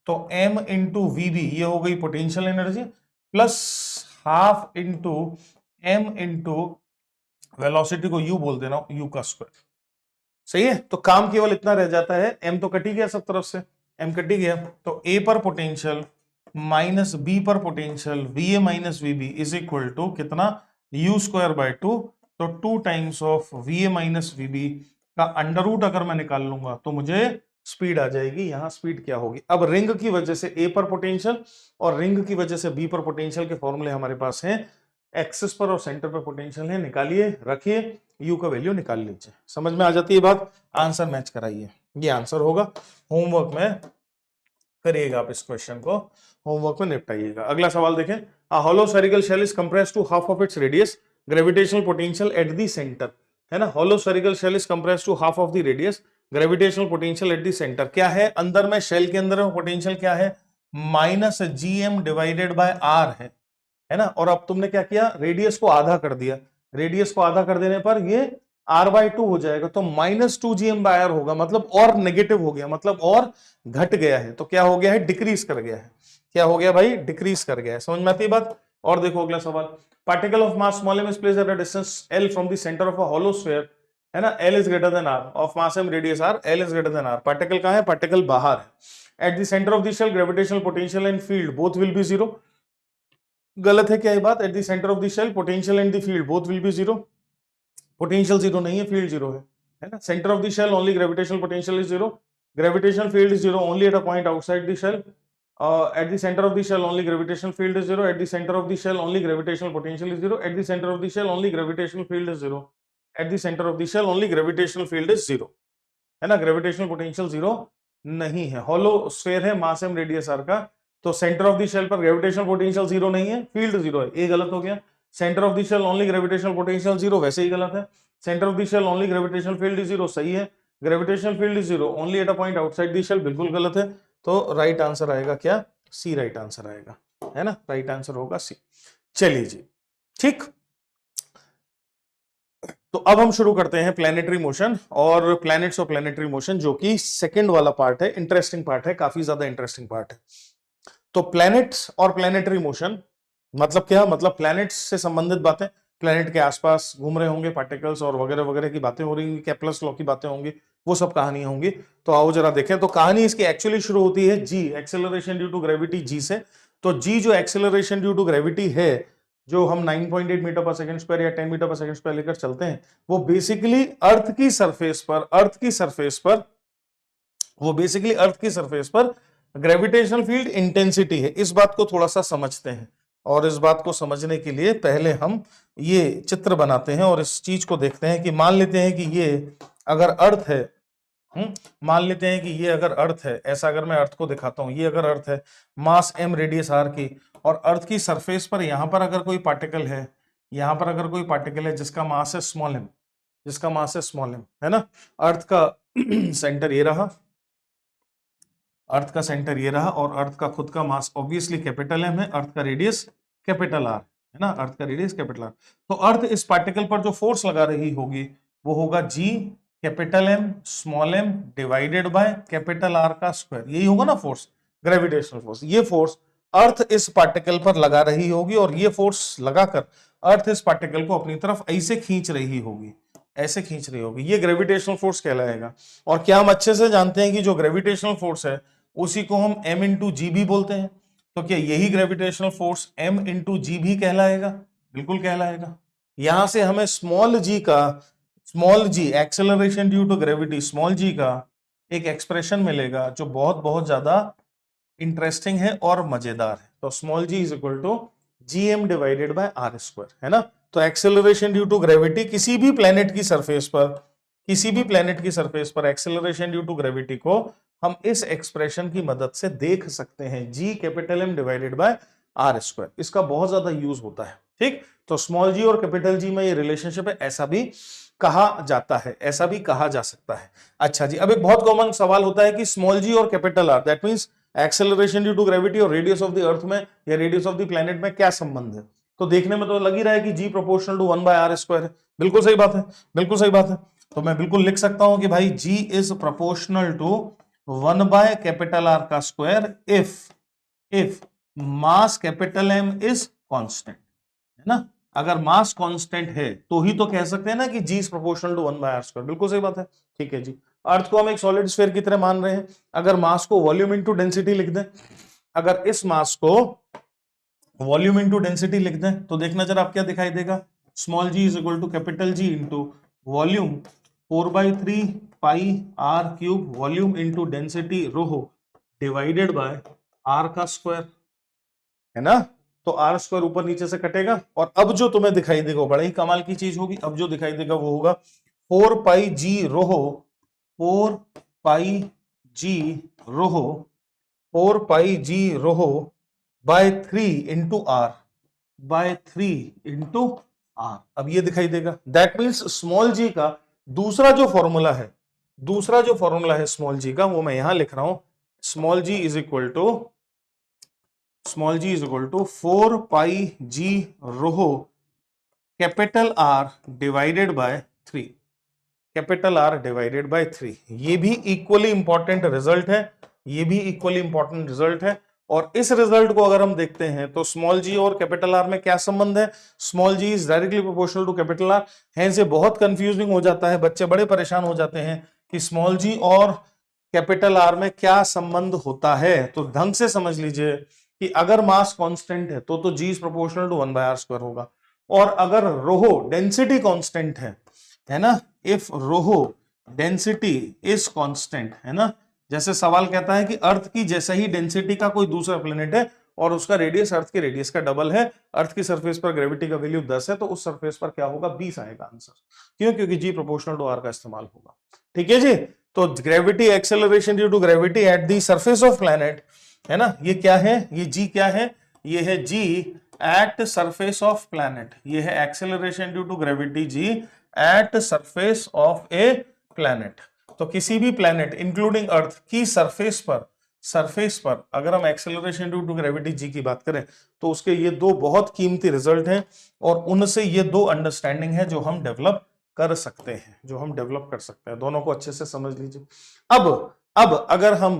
तो m इंटू vb ये हो गई potential energy, plus half into m into velocity को u बोल देना, u का स्क्वायर। सही है, तो काम केवल इतना रह जाता है, m तो कट ही गया सब तरफ से, m कट ही गया, तो a पर पोटेंशियल माइनस बी पर potential V A minus V B is equal to कितना? U square by 2। तो 2 times of V A minus V B का अंडर रूट अगर मैं निकाल लूंगा तो मुझे स्पीड आ जाएगी। यहां स्पीड क्या होगी? अब रिंग की वजह से ए पर पोटेंशियल और रिंग की वजह से बी पर पोटेंशियल के फॉर्मूले हमारे पास हैं। एक्सिस पर और सेंटर पर पोटेंशियल है, निकालिए, रखिए, यू का वैल्यू निकाल लीजिए। समझ में आ जाती है बात? आंसर मैच कराइए, ये आंसर होगा। होमवर्क में करिएगा आप इस क्वेश्चन को, होमवर्क में निपटाइएगा। अगला सवाल देखें। A hollow spherical shell is compressed to half of its radius, gravitational potential at the centre, है ना। Hollow spherical shell is compressed to half of the radius, gravitational potential at the centre. क्या है अंदर में? Shell के अंदर में potential क्या है? Minus GM divided by R है ना। और अब तुमने क्या किया? रेडियस को आधा कर दिया। रेडियस को आधा कर देने पर ये r/2 हो जाएगा, तो -2gm/r होगा, मतलब और नेगेटिव हो गया, मतलब और घट गया है। तो क्या हो गया है? डिक्रीज कर गया है। क्या हो गया भाई? डिक्रीज कर गया है। समझ में आती है बात? और देखो अगला सवाल। Particle of mass small m is placed at a distance l from the centre of a hollow sphere, है ना। l is greater than r, of mass m radius r, l is greater than r। Particle कहां है? Particle बाहर है। At the centre of the shell gravitational potential and field both will be 0। गलत है क्या ये बात? At the centre of the shell potential and the field both will be 0। Potential 0 नहीं है, फील्ड 0 है ना। Centre of the shell only gravitational potential is 0, gravitational field is 0 only at a point outside the shell. At the center of the shell only gravitational field is 0, at the center of the shell only gravitational potential is 0, at the center of the shell only gravitational field is 0, at the center of the shell only gravitational field is 0, है ना। Gravitational potential 0 नहीं है। होलो sphere है, मास m radius r का, तो centre of the shell पर gravitational potential 0 नहीं है, फील्ड 0 है। ये गलत हो गया। Centre of the shell only gravitational potential 0, वैसे ही गलत है। Centre of the shell only gravitational field is 0, सही है। Gravitational field is 0 only at a point outside the shell, बिल्कुल गलत है। तो राइट आंसर आएगा क्या? सी राइट आंसर आएगा, है ना। राइट आंसर होगा सी। चलिए जी, ठीक। तो अब हम शुरू करते हैं प्लैनेटरी मोशन और प्लैनेट्स और प्लैनेटरी मोशन, जो कि सेकंड वाला पार्ट है, इंटरेस्टिंग पार्ट है, काफी ज्यादा इंटरेस्टिंग पार्ट है। तो प्लैनेट्स और प्लैनेटरी मोशन मतलब क्या? मतलब प्लैनेट्स से संबंधित बातें, प्लैनेट के आसपास घूम रहे होंगे पार्टिकल्स और वगैरह वगैरह की बातें हो रही होंगी, केप्लर्स लॉ की बातें होंगी, वो सब कहानियां होंगी। तो आओ जरा देखें। तो कहानी इसकी एक्चुअली शुरू होती है जी, एक्सेलरेशन ड्यू टू ग्रेविटी, जी से। तो जी जो एक्सेलरेशन ड्यू टू ग्रेविटी है, जो हम 9.8 मीटर पर सेकंड स्क्वायर या 10 मीटर पर सेकंड स्क्वायर लेकर चलते हैं, वो बेसिकली अर्थ की सरफेस पर ग्रेविटेशनल फील्ड इंटेंसिटी है। इस बात को थोड़ा सा समझते हैं, और इस बात को समझने के लिए पहले हम ये चित्र बनाते हैं और इस चीज को देखते हैं कि मान लेते हैं कि ये अगर अर्थ है, मान लेते हैं कि ये अगर अर्थ है, ऐसा अगर मैं अर्थ को दिखाता हूं, ये अगर अर्थ है, मास m रेडियस r की, और अर्थ की सरफेस पर यहां पर अगर कोई पार्टिकल है, यहां पर अगर कोई पार्टिकल है जिसका मास है स्मॉल m, जिसका मास है स्मॉल m, है ना। अर्थ का सेंटर ये रहा, अर्थ का सेंटर ये रहा, और अर्थ का खुद का मास ऑब्वियसली कैपिटल m है, अर्थ का रेडियस कैपिटल r है ना, अर्थ का रेडियस कैपिटल r। तो अर्थ इस पार्टिकल पर जो फोर्स लगा रही होगी वो होगा g capital M small m divided by capital R का स्क्वायर, यही होगा ना फोर्स, ग्रेविटेशनल फोर्स। ये फोर्स अर्थ इस पार्टिकल पर लगा रही होगी, और ये फोर्स लगाकर अर्थ इस पार्टिकल को अपनी तरफ ऐसे खींच रही होगी, ऐसे खींच रही होगी, ये ग्रेविटेशनल फोर्स कहलाएगा। और क्या हम अच्छे से जानते हैं कि जो ग्रेविटेशनल फोर्स है उसी को हम m इंटू जी भी बोलते हैं, तो क्या यही ग्रेविटेशनल फोर्स m इंटू जी भी कहलाएगा? बिल्कुल कहलाएगा। यहां से हमें स्मॉल जी का, small g acceleration due to gravity, small g का एक एक्सप्रेशन मिलेगा जो बहुत बहुत ज्यादा इंटरेस्टिंग है और मजेदार है। तो small ji is equal to G M divided by are square, है ना। तो एक्सेलरेशन ड्यू टू ग्रेविटी किसी भी प्लेनेट की सरफेस पर, किसी भी प्लेनेट की सरफेस पर एक्सेलरेशन ड्यू टू ग्रेविटी को हम इस एक्सप्रेशन की मदद से देख सकते हैं, G capital M divided by are square. इसका बहुत ज्यादा यूज होता है, ठीक। तो स्मॉल जी और कैपिटल जी में ये रिलेशनशिप है, ऐसा भी कहा जाता है, ऐसा भी कहा जा सकता है। अच्छा जी, अब एक बहुत कॉमन सवाल होता है कि स्मॉल जी और capital R, that means acceleration due to gravity और रेडियस ऑफ द अर्थ में या रेडियस ऑफ द प्लेनेट में क्या संबंध है। तो देखने में तो लग ही रहा है कि g proportional to 1 by are square है। बिल्कुल सही बात है, बिल्कुल सही बात है। तो मैं बिल्कुल लिख सकता हूं कि भाई g is proportional to 1 by capital R का square if mass capital M is constant, है ना। अगर मास कांस्टेंट है तो ही तो कह सकते हैं ना कि g is proportional to 1 by are square. बिल्कुल सही बात है, ठीक है जी। अर्थ को हम एक सॉलिड स्फीयर की तरह मान रहे हैं। अगर मास को वॉल्यूम इनटू डेंसिटी लिख दें, अगर इस मास को वॉल्यूम इनटू डेंसिटी लिख दें तो देखना जरा आप क्या दिखाई देगा, small ji is equal to capital G into volume 4/3 pi R cube volume into density rho divided by R का स्क्वायर, है ना। तो आर स्क्वायर ऊपर नीचे से कटेगा, और अब जो तुम्हें दिखाई देगा बड़ा ही कमाल की चीज होगी। अब जो दिखाई देगा वो होगा 4 पाई जी रोहो, 4 पाई जी रोहो, 4 pi G rho by 3 into R, by 3 into R. अब ये दिखाई देगा, दैट मीन्स स्मॉल जी का दूसरा जो फॉर्मूला है, दूसरा जो फॉर्मूला है स्मॉल जी का, वो मैं यहां लिख रहा हूं, small ji is equal to, small ji is equal to 4 pi G rho capital R divided by 3, capital R divided by 3। ये भी इक्वली इंपॉर्टेंट रिजल्ट है, ये भी इक्वली इंपॉर्टेंट रिजल्ट है। और इस रिजल्ट को अगर हम देखते हैं तो स्मॉल जी और कैपिटल आर में क्या संबंध है, small ji is directly proportional to capital R. है से बहुत कंफ्यूजिंग हो जाता है, बच्चे बड़े परेशान हो जाते हैं कि स्मॉल जी और कैपिटल आर में क्या संबंध होता है। तो ढंग से समझ लीजिए कि अगर मास कांस्टेंट है तो g is proportional to 1 by are square होगा, और अगर रोहो डेंसिटी कांस्टेंट है ना, इफ रोहो डेंसिटी इज कांस्टेंट, है ना। जैसे सवाल कहता है कि अर्थ की जैसा ही डेंसिटी का कोई दूसरा प्लेनेट है और उसका रेडियस अर्थ के रेडियस का डबल है, अर्थ की सरफेस पर ग्रेविटी का वैल्यू 10 है, तो उस सरफेस पर क्या होगा, 20 आएगा आंसर। क्यों? क्योंकि जी प्रोपोर्शनल टू आर का इस्तेमाल होगा, ठीक है जी। तो gravity, acceleration due to gravity at the surface of planet, है ना, ये क्या है, ये जी क्या है, ये है G at surface of planet. ये है acceleration due to gravity G at surface of a planet. तो किसी भी प्लैनेट इंक्लूडिंग अर्थ की सरफेस पर अगर हम एक्सेलरेशन ड्यू टू ग्रेविटी जी की बात करें तो उसके ये दो बहुत कीमती रिजल्ट हैं, और उनसे ये दो अंडरस्टैंडिंग है जो हम डेवलप कर सकते हैं, जो हम डेवलप कर सकते हैं। दोनों को अच्छे से समझ लीजिए। अब अगर हम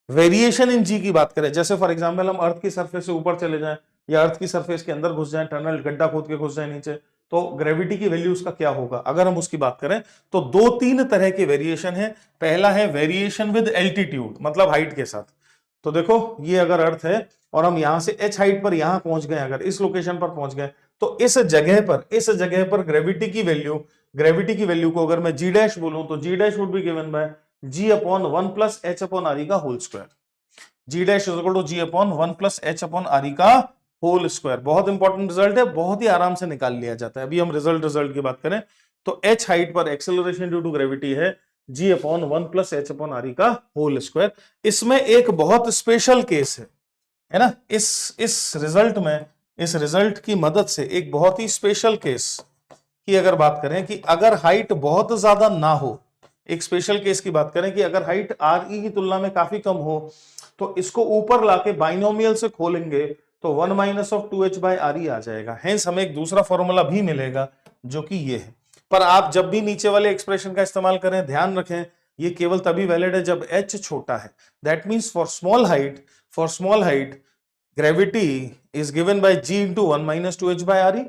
वेरिएशन इन जी की बात करें, जैसे फॉर एग्जांपल हम अर्थ की सरफेस से ऊपर चले जाएं या अर्थ की सरफेस के अंदर घुस जाएं, टनल गड्ढा खोद के घुस जाएं नीचे, तो ग्रेविटी की वैल्यू उसका क्या होगा। अगर हम उसकी बात करें तो 2-3 तरह के वेरिएशन है। पहला है वेरिएशन विद एल्टीट्यूड, मतलब हाइट के साथ। तो देखो ये अगर अर्थ है और हम यहां से h हाइट पर यहां पहुंच गए, अगर इस लोकेशन पर पहुंच गए, तो इस जगह पर ग्रेविटी की वैल्यू को अगर मैं जी डैश बोलूं तो g dash would be given by g upon 1 plus h upon R का whole square. G dash is equal to g upon 1 plus h upon R का होल स्क्वायर। बहुत इंपॉर्टेंट रिजल्ट है, बहुत ही आराम से निकाल लिया जाता है। अभी हम रिजल्ट की बात करें तो h हाइट पर एक्सेलरेशन ड्यू टू ग्रेविटी है g upon 1 plus h upon R E का होल स्क्वायर। इसमें एक बहुत स्पेशल केस है ना, इस रिजल्ट में, इस रिजल्ट की मदद से एक बहुत ही स्पेशल केस की अगर बात करें कि अगर हाइट बहुत ज्यादा ना हो, एक स्पेशल केस की बात करें कि अगर हाइट आर ई की तुलना में काफी कम हो, तो इसको ऊपर लाके बाइनोमियल से खोलेंगे तो 1 minus of 2h by R E आ जाएगा। हेंस हमें एक दूसरा फॉर्मूला भी मिलेगा जो कि ये है। पर आप जब भी नीचे वाले एक्सप्रेशन का इस्तेमाल करें, ध्यान रखें ये केवल तभी वैलिड है जब h छोटा है। That means for small height gravity is given by g into 1 minus 2h by re,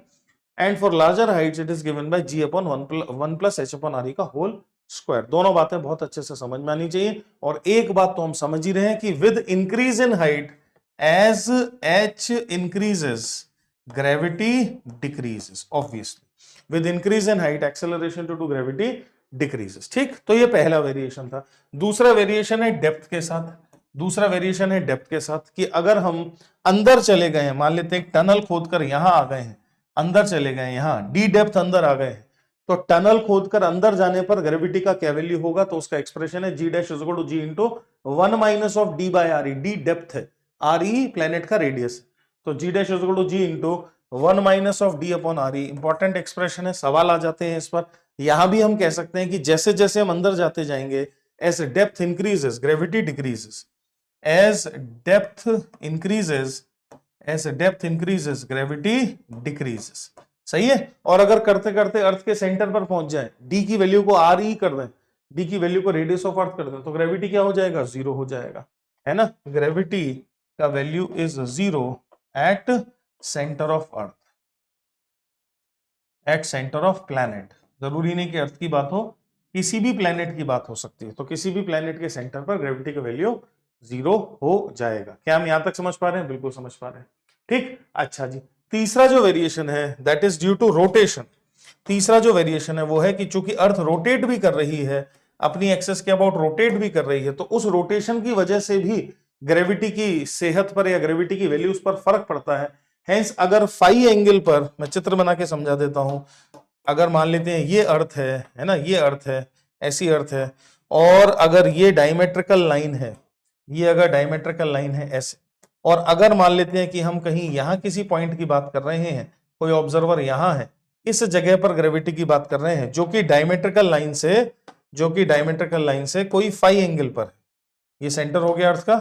and for larger heights it is given by g upon 1 plus h upon re का whole square। दोनों बातें बहुत अच्छे से समझ में आनी चाहिए। और एक बात तो हम समझ ही रहे हैं कि with increase in height as h increases gravity decreases, obviously with increase in height acceleration due to gravity decreases। ठीक, तो ये पहला वेरिएशन था। दूसरा वेरिएशन है डेप्थ के साथ। दूसरा वेरिएशन है डेप्थ के साथ कि अगर हम अंदर चले गए हैं, मान लेते हैं टनल खोदकर यहां आ गए हैं, अंदर चले गए यहां डी डेप्थ अंदर आ गए हैं, तो टनल खोदकर अंदर जाने पर ग्रेविटी का क्या वैल्यू होगा, तो उसका एक्सप्रेशन है g dash is equal to g into 1 minus of d by R E. D depth है, आर ई प्लेनेट का रेडियस, तो g dash is equal to g into 1 minus of d upon R E. Important expression है, सवाल आ जाते हैं इस पर। यहां भी हम कह सकते हैं कि जैसे जैसे हम अंदर जाते जाएंगे as depth increases gravity decreases, as depth increases gravity decreases। सही है। और अगर करते करते अर्थ के सेंटर पर पहुंच जाए, डी की वैल्यू को आर ई कर दें, डी की वैल्यू को रेडियस ऑफ अर्थ कर दें, तो ग्रेविटी क्या हो जाएगा, जीरो हो जाएगा, है ना। ग्रेविटी का value is zero at centre of earth, at centre of planet. जरूरी नहीं कि अर्थ की बात हो, किसी भी प्लैनेट की बात हो सकती है। तो किसी भी प्लैनेट के सेंटर पर ग्रेविटी का वैल्यू जीरो हो जाएगा। क्या हम यहां तक समझ पा रहे हैं, बिल्कुल समझ पा रहे हैं। ठीक, अच्छा जी। तीसरा जो वेरिएशन है that is due to rotation. तीसरा जो वेरिएशन है वो है कि चूंकि अर्थ रोटेट भी कर रही है, अपनी एक्सेस के अबाउट रोटेट भी कर रही है, तो उस रोटेशन की वजह से भी ग्रेविटी की सेहत पर या ग्रेविटी की वैल्यूज पर फर्क पड़ता है। हेंस अगर फाई एंगल पर, मैं चित्र बना के समझा देता हूं, अगर मान लेते हैं ये अर्थ है ना, ये अर्थ है, ऐसी अर्थ है, और अगर ये डायमेट्रिकल लाइन है, ये अगर डायमेट्रिकल लाइन है ऐसे, और अगर मान लेते हैं कि हम कहीं यहां किसी पॉइंट की बात कर रहे हैं, कोई ऑब्जर्वर यहां है, इस जगह पर ग्रेविटी की बात कर रहे हैं जो कि डायमेट्रिकल लाइन से कोई फाई एंगल पर है। ये सेंटर हो गया अर्थ का,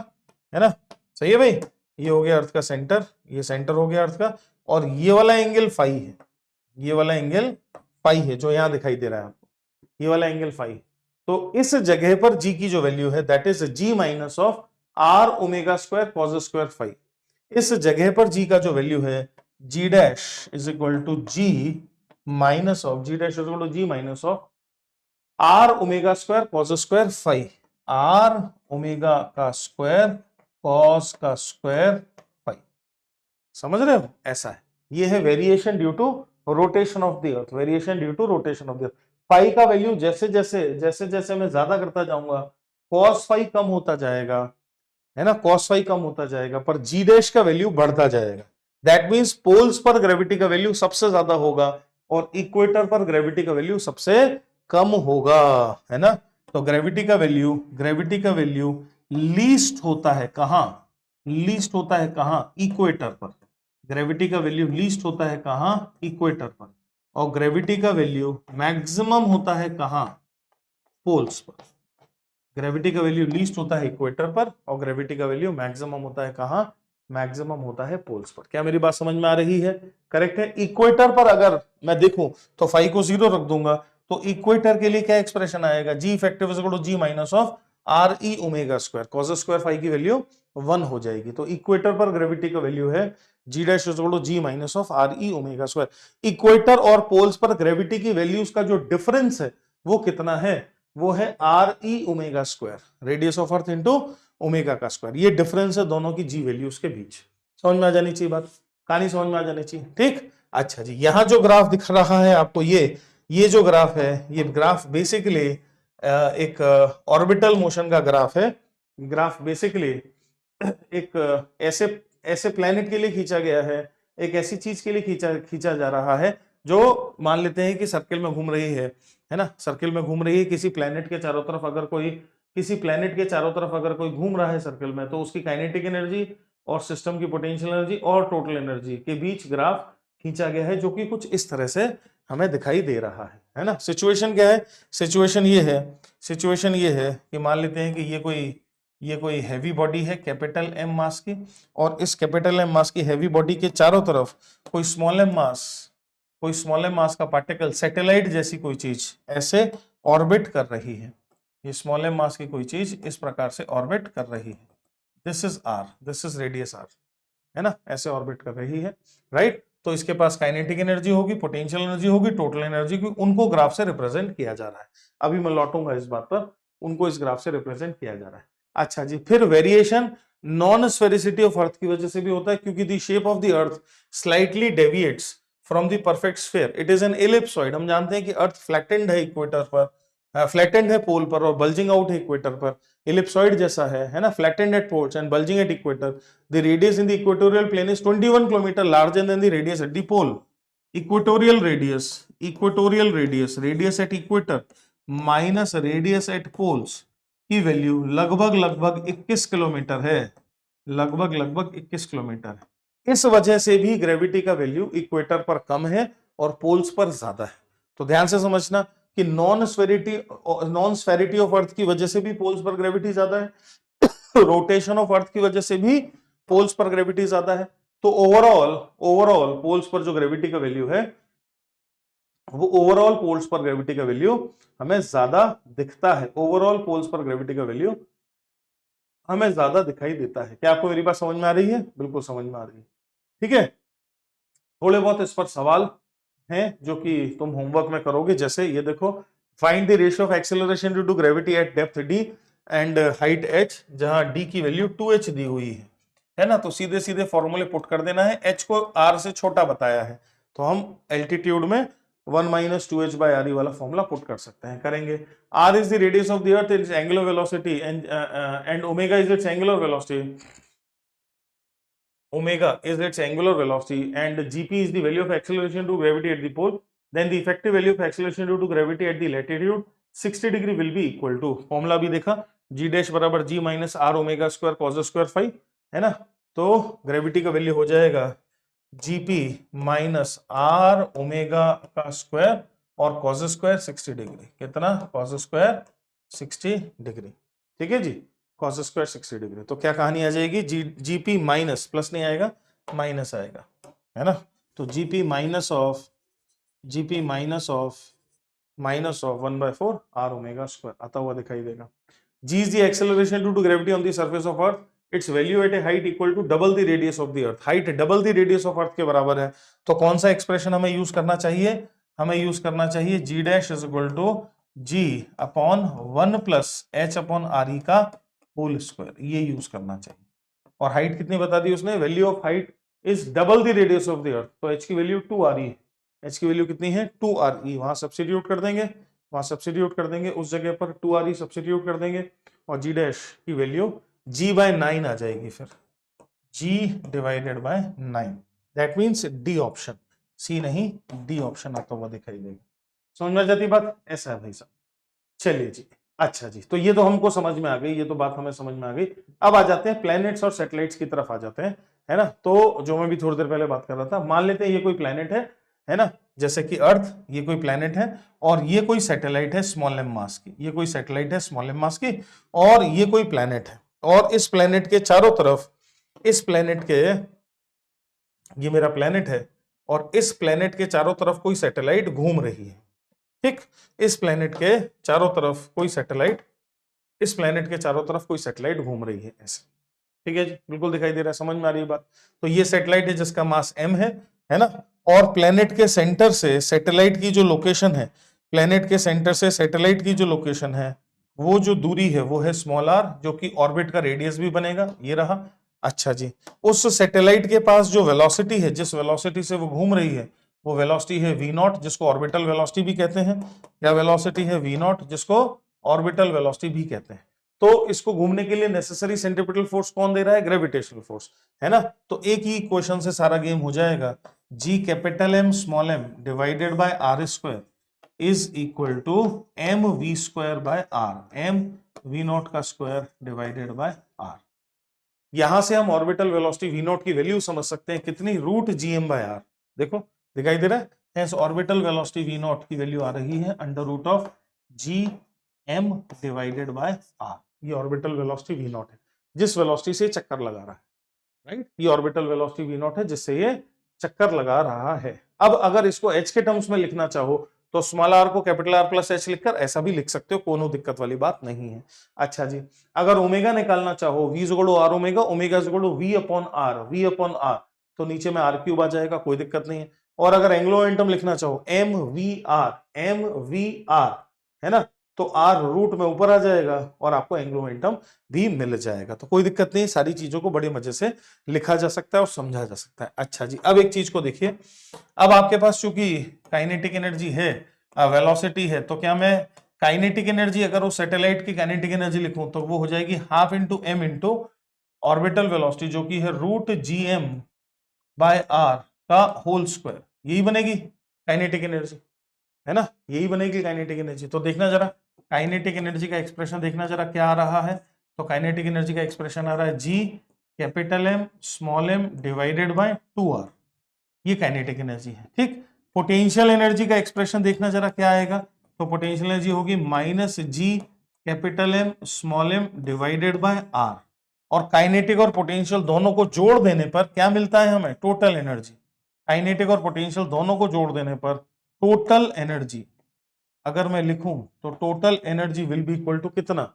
है ना, सही है भाई। ये हो गया अर्थ का सेंटर, ये सेंटर हो गया अर्थ का, और ये वाला एंगल फाई है, ये वाला एंगल फाई है जो यहां दिखाई दे रहा है आपको, ये वाला एंगल फाई। तो इस जगह पर जी की जो वैल्यू है that is g minus of R omega square cos square phi. इस जगह पर जी का जो वैल्यू है g dash is equal to g minus of, g dash is equal to g minus of R omega square cos square phi, R omega का square cos का square phi. समझ रहे हो, ऐसा है। ये है variation due to rotation of the earth, variation due to rotation of the earth. Phi का वैल्यू जैसे जैसे मैं ज्यादा करता जाऊंगा, कॉस फाई कम होता जाएगा, है ना, कॉस फाई कम होता जाएगा, पर जी डैश का वैल्यू बढ़ता जाएगा। दैट मींस पोल्स पर ग्रेविटी का वैल्यू सबसे ज्यादा होगा और इक्वेटर पर ग्रेविटी का वैल्यू सबसे कम होगा, है ना। तो ग्रेविटी का वैल्यू लीस्ट होता है कहां, लीस्ट होता है कहां, इक्वेटर पर। ग्रेविटी का वैल्यू लीस्ट होता है कहां, इक्वेटर पर। और ग्रेविटी का वैल्यू मैक्सिमम होता है कहां, पोल्स पर। ग्रेविटी का वैल्यू लीस्ट होता है इक्वेटर पर और ग्रेविटी का वैल्यू मैक्सिमम होता है कहां, मैक्सिमम होता है पोल्स पर। क्या मेरी बात समझ में आ रही है, करेक्ट है। इक्वेटर पर अगर मैं देखूं तो फाई को जीरो रख दूंगा, तो इक्वेटर के लिए क्या एक्सप्रेशन आएगा, g effective is equal to g minus of R E omega square, cos square phi की वैल्यू 1 हो जाएगी। तो इक्वेटर पर ग्रेविटी का वैल्यू है g dash is equal to g minus of R E omega square. Equator और poles पर gravity की वैल्यूज का जो डिफरेंस है वो कितना है, वो है R E omega square, radius of earth into omega का स्क्वायर। ये डिफरेंस है दोनों की जी वैल्यूज के बीच। समझ में आ जानी चाहिए बात, कहानी समझ में आ जानी चाहिए। ठीक, अच्छा जी। यहां जो ग्राफ दिख रहा है आपको, ये जो ग्राफ है, ये ग्राफ बेसिकली एक ऑर्बिटल मोशन का ग्राफ है। ग्राफ बेसिकली एक ऐसे प्लेनेट के लिए खींचा गया है, एक ऐसी चीज के लिए खींचा जा रहा है जो मान लेते हैं कि सर्कल में घूम रही है, है ना, सर्किल में घूम रही है। किसी प्लेनेट के चारों तरफ अगर कोई घूम रहा है सर्किल में, तो उसकी काइनेटिक एनर्जी और सिस्टम की पोटेंशियल एनर्जी और टोटल एनर्जी के बीच ग्राफ खींचा गया है, जो कि कुछ इस तरह से हमें दिखाई दे रहा है ना। सिचुएशन क्या है, सिचुएशन ये है कि मान लेते हैं कि ये कोई हैवी बॉडी है कैपिटल एम मास की, और इस कैपिटल एम मास की हैवी बॉडी के चारों तरफ कोई स्मॉल एम मास का पार्टिकल, सैटेलाइट जैसी कोई चीज ऐसे ऑर्बिट कर रही है। ये स्मॉल एम मास की कोई चीज इस प्रकार से ऑर्बिट कर रही है। दिस इज रेडियस आर, है ना, ऐसे ऑर्बिट कर रही है, राइट। तो इसके पास काइनेटिक एनर्जी होगी, पोटेंशियल एनर्जी होगी, टोटल एनर्जी की, उनको ग्राफ से रिप्रेजेंट किया जा रहा है। अभी मैं लौटूंगा इस बात पर, उनको इस ग्राफ से रिप्रेजेंट किया जा रहा है। अच्छा जी, फिर variation non sphericity of earth की वजह से भी होता है, क्योंकि the shape of the earth slightly deviates from the perfect sphere, it is an ellipsoid. हम जानते हैं कि अर्थ फ्लैटेंड है इक्वेटर पर, फ्लैटेंड है पोल पर और बल्जिंग आउट है इक्वेटर पर, एलिप्सॉइड जैसा है ना, flattened at poles and bulging at equator. The radius in the equatorial plane is 21 kilometer larger than the radius at the pole. Equatorial radius at equator minus radius at poles की value लगभग 21 kilometre है, लगभग 21 kilometre है। इस वजह से भी gravity का वैल्यू इक्वेटर पर कम है और पोल्स पर ज्यादा है। तो ध्यान से समझना कि नॉन स्फेरिटी ऑफ अर्थ की वजह से भी पोल्स पर ग्रेविटी ज्यादा है, रोटेशन ऑफ अर्थ की वजह से भी पोल्स पर ग्रेविटी ज्यादा है। तो ओवरऑल पोल्स पर जो ग्रेविटी का वैल्यू है, वो ओवरऑल पोल्स पर ग्रेविटी का वैल्यू हमें ज्यादा दिखता है। ओवरऑल पोल्स पर ग्रेविटी का वैल्यू हमें ज्यादा दिखाई देता है। क्या आपको मेरी बात समझ में आ रही है? बिल्कुल समझ में आ रही है, ठीक है। थोड़े बहुत इस पर सवाल हैं जो कि तुम होमवर्क में करोगे, जैसे ये देखो, find the ratio of acceleration due to gravity at depth d and height h, जहां d की वैल्यू 2h दी हुई है ना। तो सीधे सीधे फॉर्मूले पुट कर देना है। h को r से छोटा बताया है, तो हम एल्टीट्यूड में 1 - 2h by r वाला फॉर्मूला पुट कर सकते हैं, करेंगे। r is the radius of the earth, it's angular velocity and omega is it's angular velocity, omega is its angular velocity, and gp is the value of acceleration to gravity at the pole. Then the effective value of acceleration due to gravity at the latitude 60 degree will be equal to, formula भी देखा, g dash बराबर g minus r omega square cos square phi, है ना। तो gravity का value हो जाएगा gp minus r omega का स्क्वायर और कॉस स्क्वायर 60 डिग्री, कितना, कॉस स्क्वायर 60 डिग्री, ठीक है जी, कॉस स्क्वायर 60 डिग्री। तो क्या कहानी आ जाएगी, जीपी माइनस, प्लस नहीं आएगा, माइनस आएगा, है ना। तो g p minus of -1/4 r omega square आता हुआ दिखाई देगा। G is the acceleration due to gravity on the surface of earth, its value at a height equal to double the radius of the earth. Height double the radius of earth के बराबर है, तो कौन सा expression हमें use करना चाहिए, हमें यूज करना चाहिए g dash is equal to g upon 1 + h upon R E का होल स्क्वायर, ये यूज करना चाहिए। और हाइट कितनी बता दी उसने, value of height is double the radius of the अर्थ, तो h की वैल्यू 2re है, h की वैल्यू कितनी है 2re, वहां सब्स्टिट्यूट कर देंगे, उस जगह पर 2re सब्स्टिट्यूट कर देंगे, और g डैश की वैल्यू g/9 आ जाएगी, फिर g/9, that means D option, C नहीं डी ऑप्शन आता हुआ दिखाई देगा। समझ में आ जाती बात, ऐसा है भाई साहब। चलिए जी, अच्छा जी, तो ये तो हमको समझ में आ गई, ये तो बात हमें समझ में आ गई। अब आ जाते हैं प्लैनेट्स और सैटेलाइट्स की तरफ आ जाते हैं, है ना। तो जो मैं भी थोड़ी देर पहले बात कर रहा था, मान लेते हैं ये कोई प्लैनेट है ना, जैसे कि अर्थ, ये कोई प्लैनेट है और ये कोई सैटेलाइट है स्मॉल एम मास की, ये कोई सैटेलाइट है स्मॉल एम मास की, और ये कोई प्लैनेट है, और इस प्लैनेट के चारों तरफ, इस प्लैनेट के, ये मेरा प्लैनेट है और इस प्लैनेट के चारों तरफ कोई सैटेलाइट घूम रही है, ठीक। इस प्लैनेट के चारों तरफ कोई सैटेलाइट, इस प्लैनेट के चारों तरफ कोई सैटेलाइट घूम रही है ऐसे, ठीक है जी, बिल्कुल दिखाई दे रहा है, समझ में आ रही है बात। तो ये सैटेलाइट है जिसका मास m है ना, और प्लैनेट के सेंटर से सैटेलाइट की जो लोकेशन है, प्लैनेट के सेंटर से सैटेलाइट की जो लोकेशन है, वो जो दूरी है वो है स्मॉल r, जो कि ऑर्बिट का रेडियस भी बनेगा, ये रहा। अच्छा जी, उस सैटेलाइट के पास जो वेलोसिटी है, जिस वेलोसिटी से वो घूम रही है, वो वेलोसिटी है v0, जिसको ऑर्बिटल वेलोसिटी भी कहते हैं, या वेलोसिटी है v0 जिसको ऑर्बिटल वेलोसिटी भी कहते हैं। तो इसको घूमने के लिए नेसेसरी सेंट्रीपिटल फोर्स कौन दे रहा है, ग्रेविटेशनल फोर्स, है ना। तो एक ही इक्वेशन से सारा गेम हो जाएगा, g capital M small m divided by r square is equal to M V square by R, M V nought का स्क्वायर डिवाइडेड बाय आर। यहां से हम ऑर्बिटल वेलोसिटी वी नॉट की वैल्यू समझ सकते हैं कितनी, root G M by R. देखो दिखाई दे रहा है, ऑर्बिटल वेलोसिटी वी नॉट की वैल्यू आ रही है under root of G M divided by R. ये ऑर्बिटल वेलोसिटी वी नॉट है जिस वेलोसिटी से चक्कर लगा रहा है, राइट। ये ऑर्बिटल वेलोसिटी वी नॉट है जिससे ये चक्कर लगा रहा है। अब अगर इसको एच के टर्म्स में लिखना चाहो तो स्मॉल आर को कैपिटल आर प्लस एच लिखकर ऐसा भी लिख सकते हो, कोनो दिक्कत वाली बात नहीं है। अच्छा जी, अगर ओमेगा निकालना चाहो, V equal R omega, omega equal V upon R, V upon R, तो नीचे में आर क्यूब आ जाएगा, कोई दिक्कत नहीं है। और अगर एंग्लो एंटम लिखना चाहो, M V R, M V R, है ना, तो आर रूट में ऊपर आ जाएगा और आपको एंग्लो एंटम भी मिल जाएगा, तो कोई दिक्कत नहीं। सारी चीजों को बड़े मजे से लिखा जा सकता है और समझा जा सकता है। अच्छा जी, अब एक चीज को देखिए, अब आपके पास चूंकि काइनेटिक एनर्जी है, वेलोसिटी है, तो क्या मैं काइनेटिक एनर्जी अगर वो सैटेलाइट की काइनेटिक एनर्जी लिखूं तो वो हो जाएगी half into M into orbital velocity, जो कि है root G M by R का होल स्क्वायर। यही बनेगी काइनेटिक एनर्जी, है ना, यही बनेगी काइनेटिक एनर्जी। तो देखना जरा काइनेटिक एनर्जी का एक्सप्रेशन देखना जरा क्या आ रहा है। तो काइनेटिक एनर्जी का एक्सप्रेशन आ रहा है G capital M small M divided by 2r, ये काइनेटिक एनर्जी है, ठीक। पोटेंशियल एनर्जी का एक्सप्रेशन देखना जरा क्या आएगा। तो पोटेंशियल एनर्जी होगी minus G capital M small M divided by R, और काइनेटिक और पोटेंशियल दोनों को जोड़ देने पर क्या मिलता है हमें, टोटल एनर्जी। काइनेटिक और पोटेंशियल दोनों को जोड़ देने पर टोटल एनर्जी अगर मैं लिखूं तो total energy will be equal to कितना,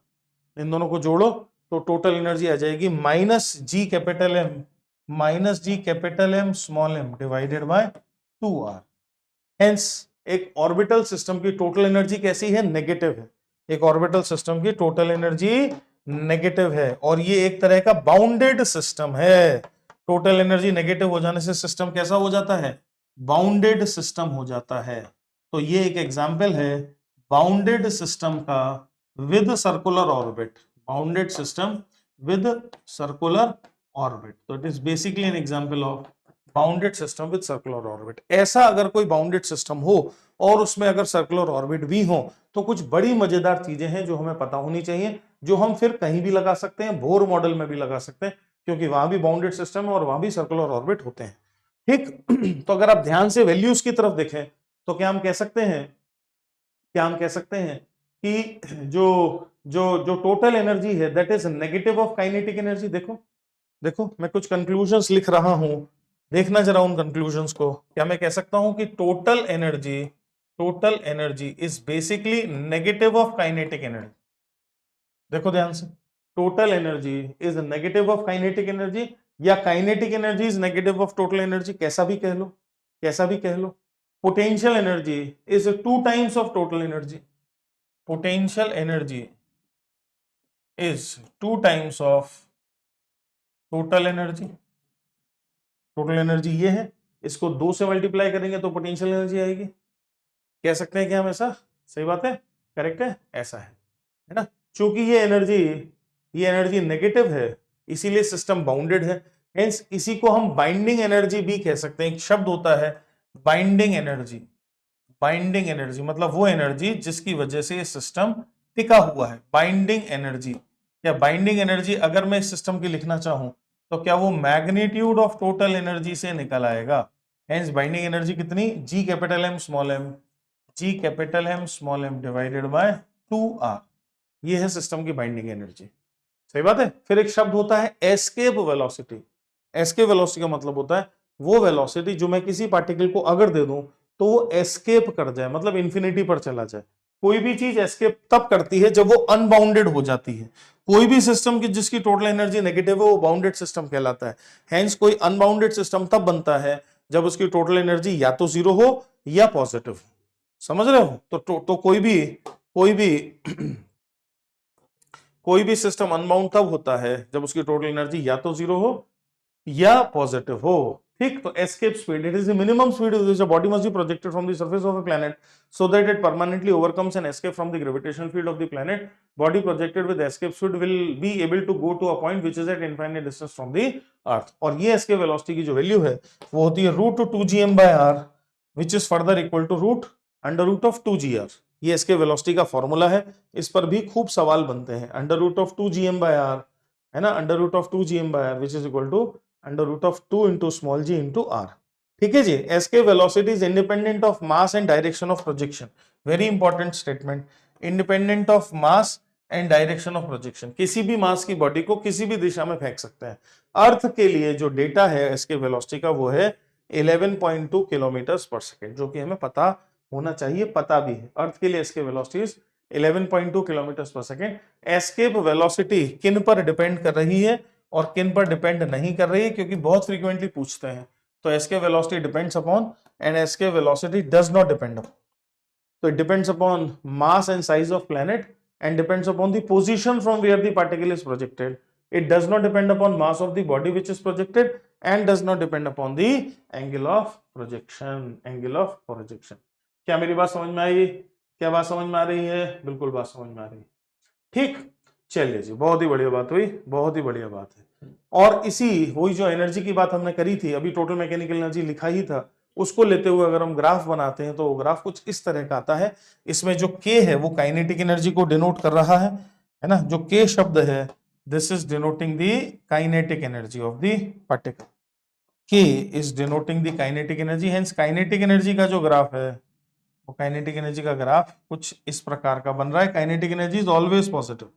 इन दोनों को जोड़ो तो टोटल एनर्जी आ जाएगी minus G capital M small M divided by 2r। Hence एक ऑर्बिटल सिस्टम की टोटल एनर्जी कैसी है, नेगेटिव है। एक ऑर्बिटल सिस्टम की टोटल एनर्जी नेगेटिव है, और ये एक तरह का बाउंडेड सिस्टम है। टोटल एनर्जी नेगेटिव हो जाने से सिस्टम कैसा हो जाता है, बाउंडेड सिस्टम हो जाता है। तो ये एक एग्जाम्पल है बाउंडेड सिस्टम का with circular orbit, bounded system with circular orbit. तो it is basically an example of bounded system with circular orbit. ऐसा अगर कोई बाउंडेड सिस्टम हो और उसमें अगर सर्कुलर ऑर्बिट भी हो तो कुछ बड़ी मजेदार चीजें हैं जो हमें पता होनी चाहिए, जो हम फिर कहीं भी लगा सकते हैं, बोर मॉडल में भी लगा सकते हैं, क्योंकि वहां भी बाउंडेड सिस्टम है और वहां भी सर्कुलर ऑर्बिट होते हैं, ठीक। तो अगर आप ध्यान से वैल्यूज की तरफ देखें तो क्या हम कह सकते हैं, कि जो जो जो टोटल एनर्जी है that is negative of kinetic energy. देखो देखो मैं कुछ कंक्लूजन्स लिख रहा हूं, देखना जरा उन कंक्लूजन्स को। क्या मैं कह सकता हूं कि total energy is basically negative of kinetic energy. देखो ध्यान से, total energy is negative of kinetic energy, या kinetic energy is negative of total energy, कैसा भी कह लो, कैसा भी कह लो। Potential energy is 2 times of total energy, potential energy is 2 times of total energy। Total energy ये है, इसको 2 से मल्टीप्लाई करेंगे तो पोटेंशियल एनर्जी आएगी। कह सकते हैं कि हम ऐसा, सही बात है, करेक्ट है, ऐसा है ना। क्योंकि ये एनर्जी नेगेटिव है इसीलिए सिस्टम बाउंडेड है। हेंस इसी को हम बाइंडिंग एनर्जी भी कह सकते हैं। एक शब्द होता है बाइंडिंग एनर्जी। बाइंडिंग एनर्जी मतलब वो एनर्जी जिसकी वजह से ये सिस्टम टिका हुआ है, बाइंडिंग एनर्जी। या बाइंडिंग एनर्जी अगर मैं इस सिस्टम की लिखना चाहूं तो क्या वो मैग्नीट्यूड ऑफ टोटल एनर्जी से निकल आएगा। हेंस बाइंडिंग एनर्जी कितनी, G capital M small M, G capital M small M divided by 2r, ये है सिस्टम की बाइंडिंग एनर्जी। सही बात है। फिर एक शब्द होता है एस्केप वेलोसिटी। एस्केप वेलोसिटी का मतलब होता है वो वेलोसिटी जो मैं किसी पार्टिकल को अगर दे दूं तो वो एस्केप कर जाए, मतलब इंफिनिटी पर चला जाए। कोई भी चीज एस्केप तब करती है जब वो अनबाउंडेड हो जाती है। कोई भी सिस्टम की जिसकी टोटल एनर्जी नेगेटिव है वो बाउंडेड सिस्टम कहलाता है। हेंस कोई अनबाउंडेड सिस्टम तब बनता है जब उसकी टोटल एनर्जी या तो जीरो हो या पॉजिटिव हो। समझ रहे हो। तो कोई भी सिस्टम अनबाउंड तब होता है जब उसकी टोटल एनर्जी या तो जीरो हो या पॉजिटिव हो, ठीक। तो escape speed, it is the minimum speed with which a body must be projected from the surface of a planet so that it permanently overcomes and escape from the gravitational field of the planet. Body projected with escape speed will be able to go to a point which is at infinite distance from the earth. और ये escape velocity की जो value है वो होती है root 2gm by r, which is further equal to root under root of 2gr, ये इसके वेलोसिटी का फॉर्मूला है, इस पर भी खूब सवाल बनते हैं। अंडर रूट ऑफ 2gm/r है ना, under root of 2gm/r which is equal to under root of 2 into small g into R. ठीक है जी। Escape velocity is independent of mass and direction of projection, very important statement, independent of mass and direction of projection, किसी भी मास की body को किसी भी दिशा में फेंक सकते हैं। अर्थ के लिए जो डेटा है इसके वेलोसिटी का वो है 11.2 किलोमीटर पर सेकेंड, जो कि हमें पता होना चाहिए, पता भी है। अर्थ के लिए इसके वेलोसिटी 11.2 किलोमीटर पर सेकेंड। एस्केप वेलोसिटी किन पर डिपेंड कर रही है और किन पर डिपेंड नहीं कर रही है, क्योंकि बहुत फ्रीक्वेंटली पूछते हैं। तो escape velocity depends upon and escape velocity does not depend upon, so it depends upon mass and size of planet and depends upon the position from where the particle is projected. It does not depend upon mass of the body which is projected and does not depend upon the angle of projection, angle of projection. क्या मेरी बात समझ में आई? क्या बात समझ में आ रही है? बिल्कुल बात समझ में आ रही है। ठीक, चलिए जी, बहुत ही बढ़िया बात हुई, बहुत ही बढ़िया बात है। और इसी वही जो एनर्जी की बात हमने करी थी, अभी टोटल मैकेनिकल एनर्जी लिखा ही था, उसको लेते हुए अगर हम ग्राफ बनाते हैं तो वो ग्राफ कुछ इस तरह का आता है। इसमें जो K है वो काइनेटिक एनर्जी को डिनोट कर रहा है ना, जो K शब्द है this is denoting the kinetic energy of the particle. K is denoting the kinetic energy, hence kinetic energy का जो ग्राफ है वो काइनेटिक एनर्जी का ग्राफ कुछ इस प्रकार का बन रहा है। Kinetic energy is always positive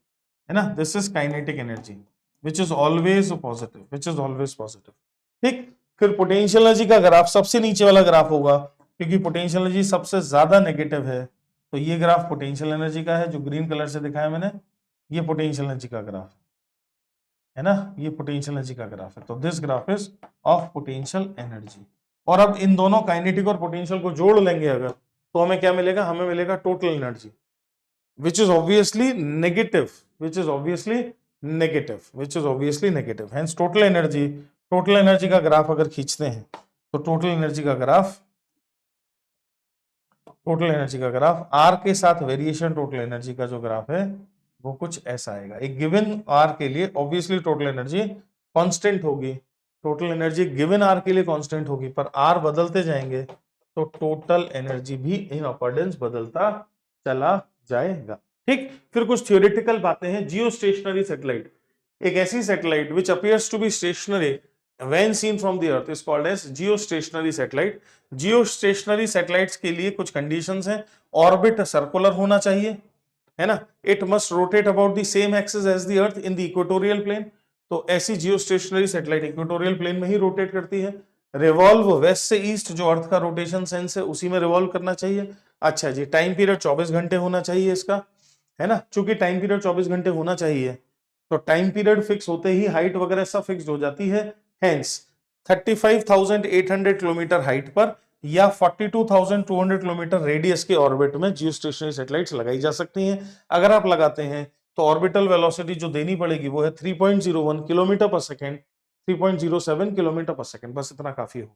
है ना, this is kinetic energy which is always positive, which is always positive. ठीक, फिर पोटेंशियल एनर्जी का ग्राफ सबसे नीचे वाला ग्राफ होगा, क्योंकि पोटेंशियल एनर्जी सबसे ज्यादा नेगेटिव है। तो ये ग्राफ पोटेंशियल एनर्जी का है, जो ग्रीन कलर से दिखाया मैंने, ये पोटेंशियल एनर्जी का ग्राफ है ना, ये पोटेंशियल एनर्जी का ग्राफ है। तो this graph is of potential energy. और अब इन दोनों काइनेटिक और पोटेंशियल को जोड़ लेंगे अगर, तो हमें क्या मिलेगा? हमें मिलेगा total energy which is obviously negative, which is obviously negative, which is obviously negative. Hence total energy का ग्राफ अगर खींचते हैं तो टोटल एनर्जी का ग्राफ आर के साथ वेरिएशन टोटल एनर्जी का जो ग्राफ है वो कुछ ऐसा आएगा। एक गिवन आर के लिए ऑब्वियसली टोटल एनर्जी कांस्टेंट होगी, टोटल एनर्जी गिवन आर के लिए कांस्टेंट होगी, पर आर बदलते जाएंगे तो टोटल एनर्जी भी इन अकॉर्डेंस बदलता चला जाएगा। ठीक, फिर कुछ थ्योरेटिकल बातें हैं। जियो स्टेशनरी सैटेलाइट, एक ऐसी satellite which appears to be stationary when seen from the earth is called as geostationary satellite. geostationary satellites के लिए कुछ conditions हैं। ऑर्बिट सर्कुलर होना चाहिए है ना, it must rotate about the same axis as the earth in the equatorial plane. तो ऐसी जियोस्टेशनरी सैटेलाइट इक्वेटोरियल प्लेन में ही रोटेट करती है। रिवॉल्व वेस्ट से ईस्ट, जो अर्थ का रोटेशन सेंस है उसी में रिवॉल्व करना चाहिए। अच्छा जी, टाइम पीरियड 24 घंटे होना चाहिए इसका, है ना। चूंकि टाइम पीरियड 24 घंटे होना चाहिए तो टाइम पीरियड फिक्स होते ही हाइट वगैरह सब फिक्स हो जाती है। हेंस 35,800 किलोमीटर हाइट पर या 42,200 किलोमीटर रेडियस के ऑर्बिट में जियोस्टेशनरी सैटेलाइट्स लगाई जा सकती हैं। अगर आप लगाते हैं तो ऑर्बिटल वेलोसिटी जो देनी पड़ेगी वो है 3.01 किलोमीटर पर सेकेंड, 3.07 किलोमीटर पर सेकेंड, बस इतना काफी हो।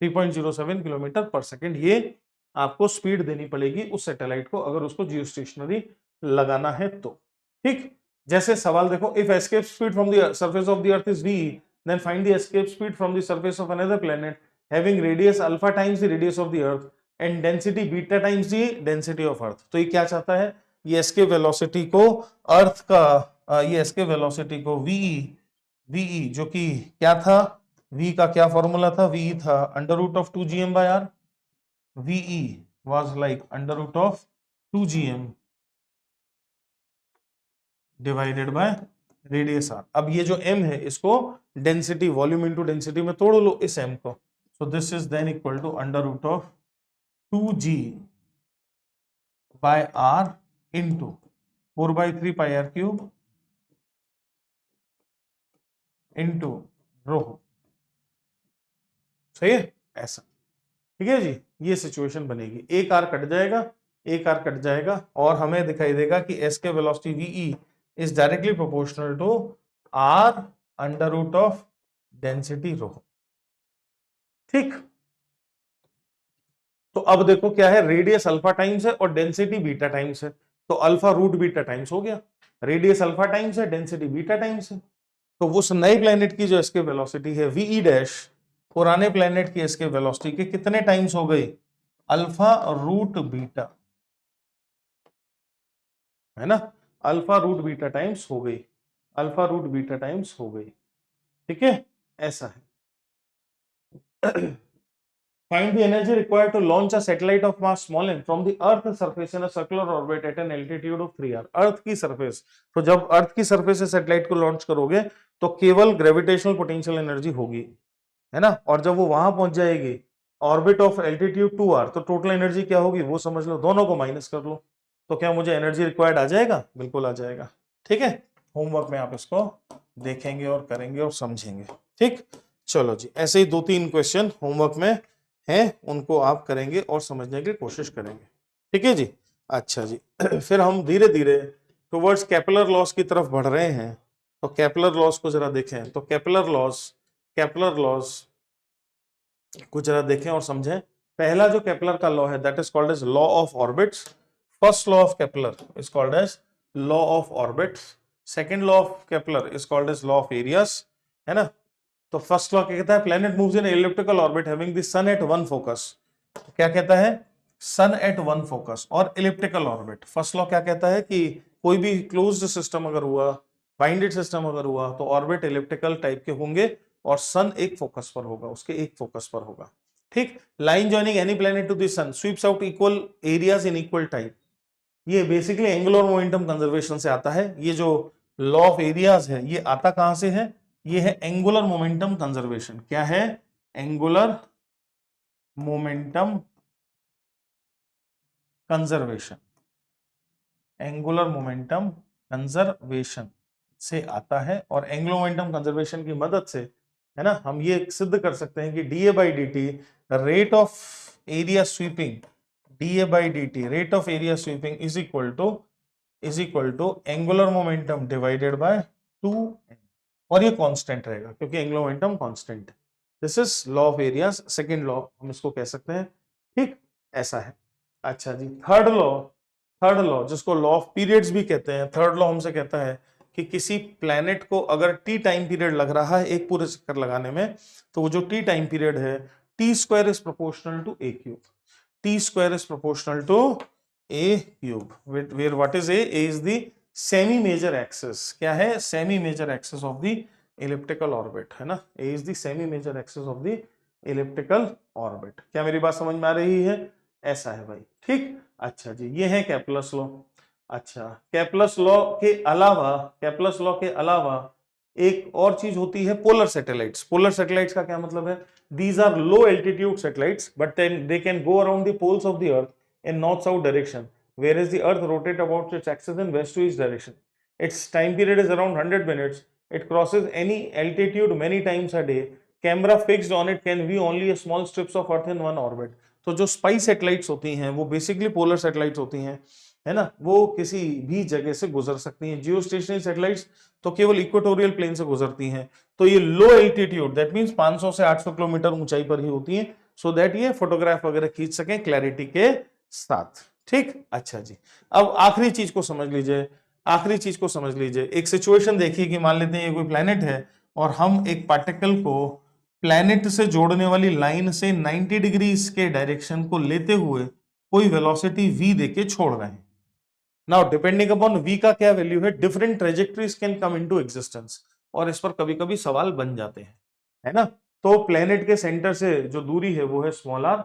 3.07 किलोमीटर पर सेकेंड ये आपको स्पीड देनी पड़ेगी उस सैटेलाइट को अगर उसको जियोस्टेशनरी लगाना है तो। ठीक, जैसे सवाल देखो, if escape speed from the surface of the earth is v, then find the escape speed from the surface of another planet having radius alpha times the radius of the earth and density beta times the density of earth। तो ये क्या चाहता है? ये escape velocity को अर्थ का ये escape velocity को ve जो कि क्या था, v का क्या फॉर्मूला था? ve था under root of 2gm/r, ve was like under root of 2gm divided by radius R. अब ये जो m है इसको डेंसिटी, वॉल्यूम इनटू डेंसिटी में तोड़ लो इस m को। So this is then equal to under root of 2g by r into 4/3 pi r cube into rho. सही है ऐसा, ठीक है जी। ये सिचुएशन बनेगी, एक r कट जाएगा, एक r कट जाएगा और हमें दिखाई देगा कि s के velocity ve is directly proportional to r under root of density rho. ठीक, तो अब देखो क्या है, रेडियस अल्फा टाइम्स है और डेंसिटी बीटा टाइम्स है, तो अल्फा रूट बीटा टाइम्स हो गया। रेडियस अल्फा टाइम्स है, डेंसिटी बीटा टाइम्स है, तो उस नए प्लेनेट की जो इसके वेलोसिटी है वीई डैश पुराने प्लेनेट की इसके वेलोसिटी के कितने टाइम्स हो गई? अल्फा रूट बीटा, है ना, अल्फा रूट बीटा टाइम्स हो गई, अल्फा रूट बीटा टाइम्स हो गई, ठीक है, ऐसा है। Find the energy required to launch a satellite of mass small n from the Earth's surface in a circular orbit at an altitude of 3 r. अर्थ की surface, तो जब अर्थ की सरफेस से सैटेलाइट को लॉन्च करोगे तो केवल ग्रेविटेशनल पोटेंशियल एनर्जी होगी, है ना, और जब वो वहां पहुंच जाएगी ऑर्बिट ऑफ एल्टीट्यूड 2r, तो टोटल एनर्जी क्या होगी वो समझ लो, दोनों को माइनस कर लो, तो क्या मुझे एनर्जी रिक्वायर्ड आ जाएगा, बिल्कुल आ जाएगा, ठीक है। होमवर्क में आप इसको देखेंगे और करेंगे और समझेंगे, ठीक। चलो जी, ऐसे ही 2-3 क्वेश्चन होमवर्क में हैं, उनको आप करेंगे और समझने की कोशिश करेंगे, ठीक है जी। अच्छा जी, फिर हम धीरे धीरे टुवर्ड्स केपलर लॉस की तरफ बढ़ रहे हैं, तो केपलर लॉस को जरा देखें, तो केपलर लॉस को जरा देखें और समझें। पहला जो केपलर का लॉ है that is called as law of orbits, first law of Kepler is called as law of orbits, second law of Kepler is called as law of areas, है ना। तो फर्स्ट लॉ क्या कहता है, planet moves in elliptical orbit having the sun at one focus, क्या कहता है, sun at one focus और एलिप्टिकल ऑर्बिट। फर्स्ट लॉ क्या कहता है कि कोई भी क्लोज्ड सिस्टम अगर हुआ, बाइंडेड सिस्टम अगर हुआ, तो ऑर्बिट एलिप्टिकल टाइप के होंगे और सन एक फोकस पर होगा, उसके एक फोकस पर होगा, ठीक। Line joining any planet to the sun sweeps out equal areas in equal time, ये बेसिकली एंगुलर मोमेंटम कंजर्वेशन से आता है। ये जो लॉ ऑफ एरियाज है ये आता कहां से है, ये है एंगुलर मोमेंटम कंजर्वेशन। क्या है, angular momentum conservation, angular momentum conservation से आता है, और एंगुलर मोमेंटम कंजर्वेशन की मदद से, है ना, हम ये सिद्ध कर सकते हैं कि dA by d rate of area sweeping, dA by d rate of area sweeping is equal to angular momentum divided by 2n, और ये कांस्टेंट रहेगा क्योंकि एंगुलर मोमेंटम कांस्टेंट है। This is law of areas, second law हम इसको कह सकते हैं, ठीक, ऐसा है। अच्छा जी, थर्ड लॉ जिसको लॉ ऑफ पीरियड्स भी कहते हैं, थर्ड लॉ हमसे कहता है कि किसी प्लैनेट को अगर टी टाइम पीरियड लग रहा है एक पूरे चक्कर लगाने में, तो वो जो टी टाइम पीरियड है T square is proportional to A cube, T square is proportional to A cube, where what is A is the semi major axis, क्या है, semi major axis of the elliptical orbit, है ना, A is the semi major axis of the elliptical orbit. क्या मेरी बात समझ में आ रही है, ऐसा है भाई, ठीक। अच्छा जी, ये है केपलर्स लॉ। अच्छा, केपलर्स लॉ के अलावा एक और चीज होती है पोलर सैटेलाइट्स। पोलर सैटेलाइट्स का क्या मतलब है, these are low altitude satellites but they can go around the poles of the earth in north south direction, whereas the earth rotates about its axis in west to east direction. Its time period is around 100 minutes. It crosses any altitude many times a day. Camera fixed on it can view only a small strips of earth in one orbit. तो जो spy satellites होती हैं वो basically polar satellites होती हैं, है ना, वो किसी भी जगह से गुजर सकती हैं। जियो स्टेशनरी सैटेलाइट्स तो केवल इक्वेटोरियल प्लेन से गुजरती हैं, तो ये लो एल्टीट्यूड दैट मींस 500 से 800 किलोमीटर ऊंचाई पर ही होती हैं, सो दैट ये फोटोग्राफ वगैरह खींच सकें क्लैरिटी के साथ, ठीक। अच्छा जी, अब आखिरी चीज को समझ लीजिए, एक सिचुएशन देखिए कि मान लेते हैं ये कोई प्लेनेट है और हम एक पार्टिकल को प्लेनेट से जोड़ने वाली लाइन से 90 डिग्री के डायरेक्शन को लेते हुए कोई वेलोसिटी v देके छोड़ रहे हैं। नाउ डिपेंडिंग अपॉन v का क्या वैल्यू है, different trajectories can come into existence, और इस पर कभी कभी सवाल बन जाते हैं, है ना। तो प्लेनेट के सेंटर से जो दूरी है वो है स्मॉल r,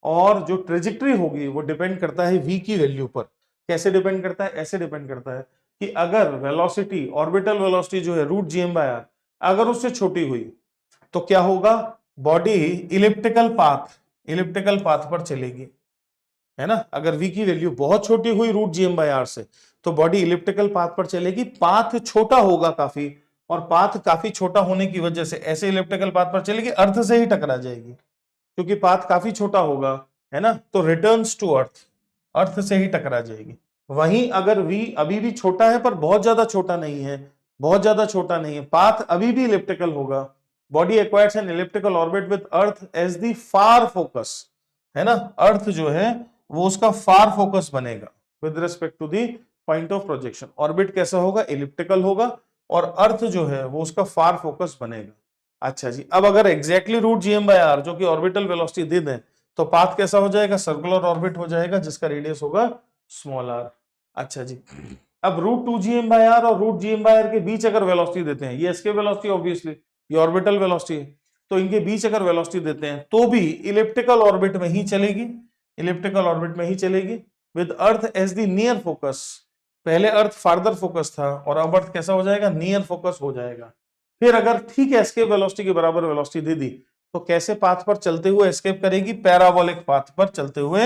और जो ट्रेजेक्टरी होगी वो डिपेंड करता है v की वैल्यू पर। कैसे डिपेंड करता है, ऐसे डिपेंड करता है कि अगर वेलोसिटी, ऑर्बिटल वेलोसिटी जो है √gm/r अगर उससे छोटी हुई तो क्या होगा, बॉडी इलिप्टिकल पाथ पर चलेगी, है ना। अगर v की वैल्यू बहुत छोटी हुई √gm/r से तो बॉडी इलिप्टिकल पाथ पर चलेगी, पाथ छोटा होगा काफी, और पाथ काफी छोटा होने की वजह से ऐसे इलिप्टिकल पाथ पर चलेगी, अर्थ से ही टकरा जाएगी क्योंकि पाथ काफी छोटा होगा, है ना, तो रिटर्न्स टू अर्थ से ही टकरा जाएगी। वहीं अगर v अभी भी छोटा है पर बहुत ज्यादा छोटा नहीं है, पाथ अभी भी इलिप्टिकल होगा, body acquires an elliptical orbit with earth as the far focus, है ना, अर्थ जो है वो उसका फार फोकस बनेगा with respect to the point of projection. Orbit कैसा होगा, इलिप्टिकल होगा, और अर्थ जो है वो उसका फार फोकस बनेगा। अच्छा जी, अब अगर एग्जैक्टली √gm/r जो कि ऑर्बिटल वेलोसिटी दे दें तो पाथ कैसा हो जाएगा, सर्कुलर ऑर्बिट हो जाएगा जिसका रेडियस होगा स्मॉल r। अच्छा जी, अब रूट 2gm/r और रूट gm/r के बीच अगर वेलोसिटी देते हैं, ये एस्केप वेलोसिटी ऑब्वियसली, ये ऑर्बिटल वेलोसिटी है, तो इनके बीच अगर वेलोसिटी देते हैं तो भी इलिप्टिकल ऑर्बिट में ही चलेगी, इलिप्टिकल ऑर्बिट में ही चलेगी with earth as the near focus. पहले अर्थ फार्दर फोकस था और अब अर्थ कैसा हो जाएगा, नियर फोकस हो जाएगा। फिर अगर ठीक है एस्केप वेलोसिटी के बराबर वेलोसिटी दे दी तो कैसे पाथ पर चलते हुए एस्केप करेगी, पैराबोलिक पाथ पर चलते हुए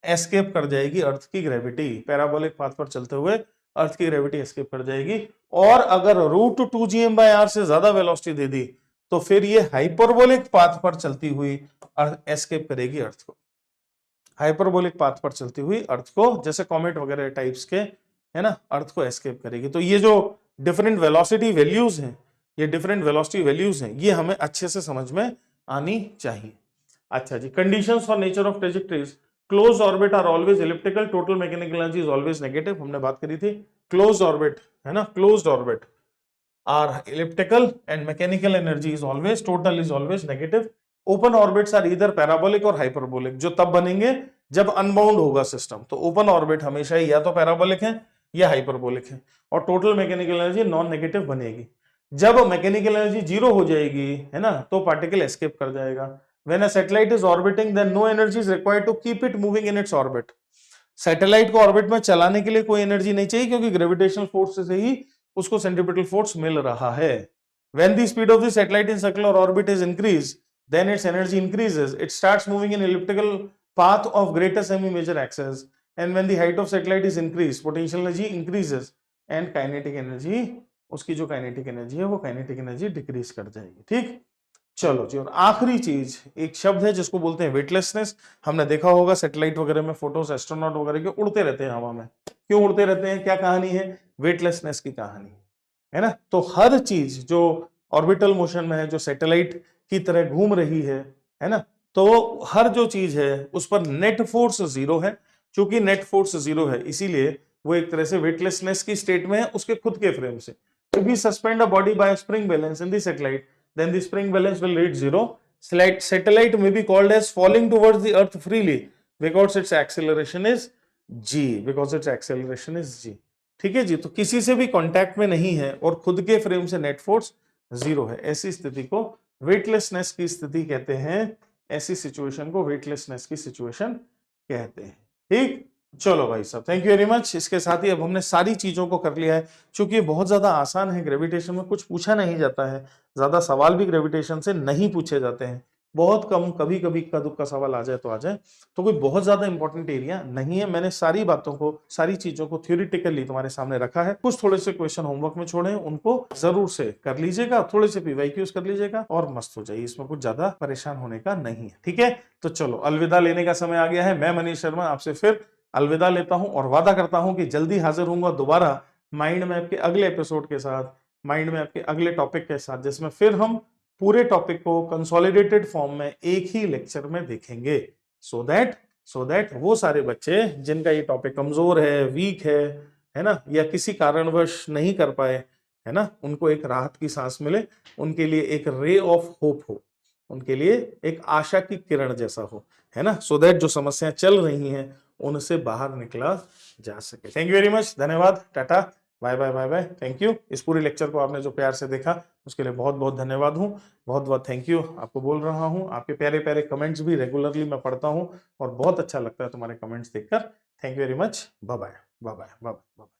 एस्केप कर जाएगी अर्थ की ग्रेविटी, पैराबोलिक पाथ पर चलते हुए अर्थ की ग्रेविटी एस्केप कर जाएगी। और अगर रूट 2gm/r से ज्यादा वेलोसिटी दे दी तो फिर ये हाइपरबोलिक पाथ पर चलती हुई एस्केप करेगी अर्थ को, हाइपरबोलिक पाथ पर चलती हुई अर्थ को, जैसे कॉमेट वगैरह टाइप्स के, है ना, अर्थ को एस्केप करेगी। तो ये जो डिफरेंट वेलोसिटी वैल्यूज हैं, ये डिफरेंट वेलोसिटी वैल्यूज हैं, ये हमें अच्छे से समझ में आनी चाहिए। अच्छा जी, conditions for nature of trajectories, close orbit are always elliptical, total mechanical energy is always negative, हमने बात करी थी। क्लोज ऑर्बिट, है ना, closed orbit are elliptical and mechanical energy is always, total is always negative. Open orbits are इधर parabolic और hyperbolic, जो तब बनेंगे जब अनबाउंड होगा सिस्टम। तो ओपन ऑर्बिट हमेशा ही या तो पैराबोलिक है या हाइपरबोलिक है, और total mechanical energy non negative बनेगी। जब मैकेनिकल एनर्जी जीरो हो जाएगी, है ना, तो पार्टिकल एस्केप कर जाएगा। When a satellite is orbiting then no energy is required to keep it moving in its orbit. Satellite को ऑर्बिट में चलाने के लिए कोई एनर्जी नहीं चाहिए, क्योंकि ग्रेविटेशनल फोर्स से ही उसको सेंट्रीपिटल फोर्स मिल रहा है। When the speed of the satellite in circular orbit is increased, then its energy increases. It starts moving in elliptical path of greater semi-major axis. And when the height of satellite is increased, potential energy increases and kinetic energy, उसकी जो kinetic energy है वो kinetic energy decrease कर जाएगी। ठीक, चलो जी, और आखिरी चीज एक शब्द है जिसको बोलते हैं वेटलेसनेस। हमने देखा होगा सैटेलाइट वगैरह में फोटोज एस्ट्रोनॉट वगैरह के उड़ते रहते हैं हवा में, क्यों उड़ते रहते हैं, क्या कहानी है, वेटलेसनेस की कहानी है ना। तो हर चीज जो ऑर्बिटल मोशन में है, जो सैटेलाइट की तरह घूम रही है ना, तो हर जो चीज है उस पर नेट फोर्स जीरो है। चूंकि नेट फोर्स जीरो है इसीलिए वो एक तरह से वेटलेसनेस की स्टेट में है उसके खुद के फ्रेम से। If we suspend a body by a spring balance in the satellite, then the spring balance will reach zero. Satellite may be called as falling towards the earth freely because its acceleration is g, because its acceleration is g। ठीक है जी, तो किसी से भी contact में नहीं है और खुद के फ्रेम से नेट फोर्स जीरो है, ऐसी स्थिति को वेटलेसनेस की स्थिति कहते हैं। ऐसी सिचुएशन को वेटलेसनेस की सिचुएशन कहते हैं। ठीक, चलो भाई साहब, थैंक यू वेरी मच। इसके साथ ही अब हमने सारी चीजों को कर लिया है। चूंकि ये बहुत ज्यादा आसान है, ग्रेविटेशन में कुछ पूछा नहीं जाता है, ज्यादा सवाल भी ग्रेविटेशन से नहीं पूछे जाते हैं, बहुत कम, कभी कभी इक्का दुक्का सवाल आ जाए तो आ जाए, तो कोई बहुत ज्यादा इंपॉर्टेंट एरिया नहीं है। मैंने सारी बातों को, सारी चीजों को थ्योरेटिकली तुम्हारे सामने रखा है। कुछ थोड़े से क्वेश्चन होमवर्क में छोड़े, उनको जरूर से कर लीजिएगा, थोड़े से पीवाईक्यूज कर लीजिएगा और मस्त हो जाइए, इसमें कुछ ज्यादा परेशान होने का नहीं है। ठीक है, तो चलो अलविदा लेने का समय आ गया है। मैं मनीष शर्मा आपसे फिर अलविदा लेता हूं और वादा करता हूं कि जल्दी हाजिर होऊंगा दोबारा माइंड मैप के अगले एपिसोड के साथ, माइंड मैप के अगले टॉपिक के साथ, जिसमें फिर हम पूरे टॉपिक को कंसोलिडेटेड फॉर्म में एक ही लेक्चर में देखेंगे। सो दैट वो सारे बच्चे जिनका ये टॉपिक कमजोर है, वीक है ना, या किसी कारणवश नहीं कर पाए, है ना, उनको एक राहत की सांस मिले, उनके लिए एक रे ऑफ होप हो, उनके लिए एक आशा की किरण जैसा हो, है ना। सो दैट जो समस्याएं चल रही हैं उनसे बाहर निकला जा सके। थैंक यू वेरी मच, धन्यवाद, tata, bye bye bye bye, thank you. इस पूरी लेक्चर को आपने जो प्यार से देखा उसके लिए बहुत बहुत धन्यवाद हूँ, बहुत बहुत थैंक यू आपको बोल रहा हूँ। आपके प्यारे प्यारे कमेंट्स भी रेगुलरली मैं पढ़ता हूँ और बहुत अच्छा लगता है तुम्हारे कमेंट्स देखकर। Thank you very much, bye bye bye bye bye bye.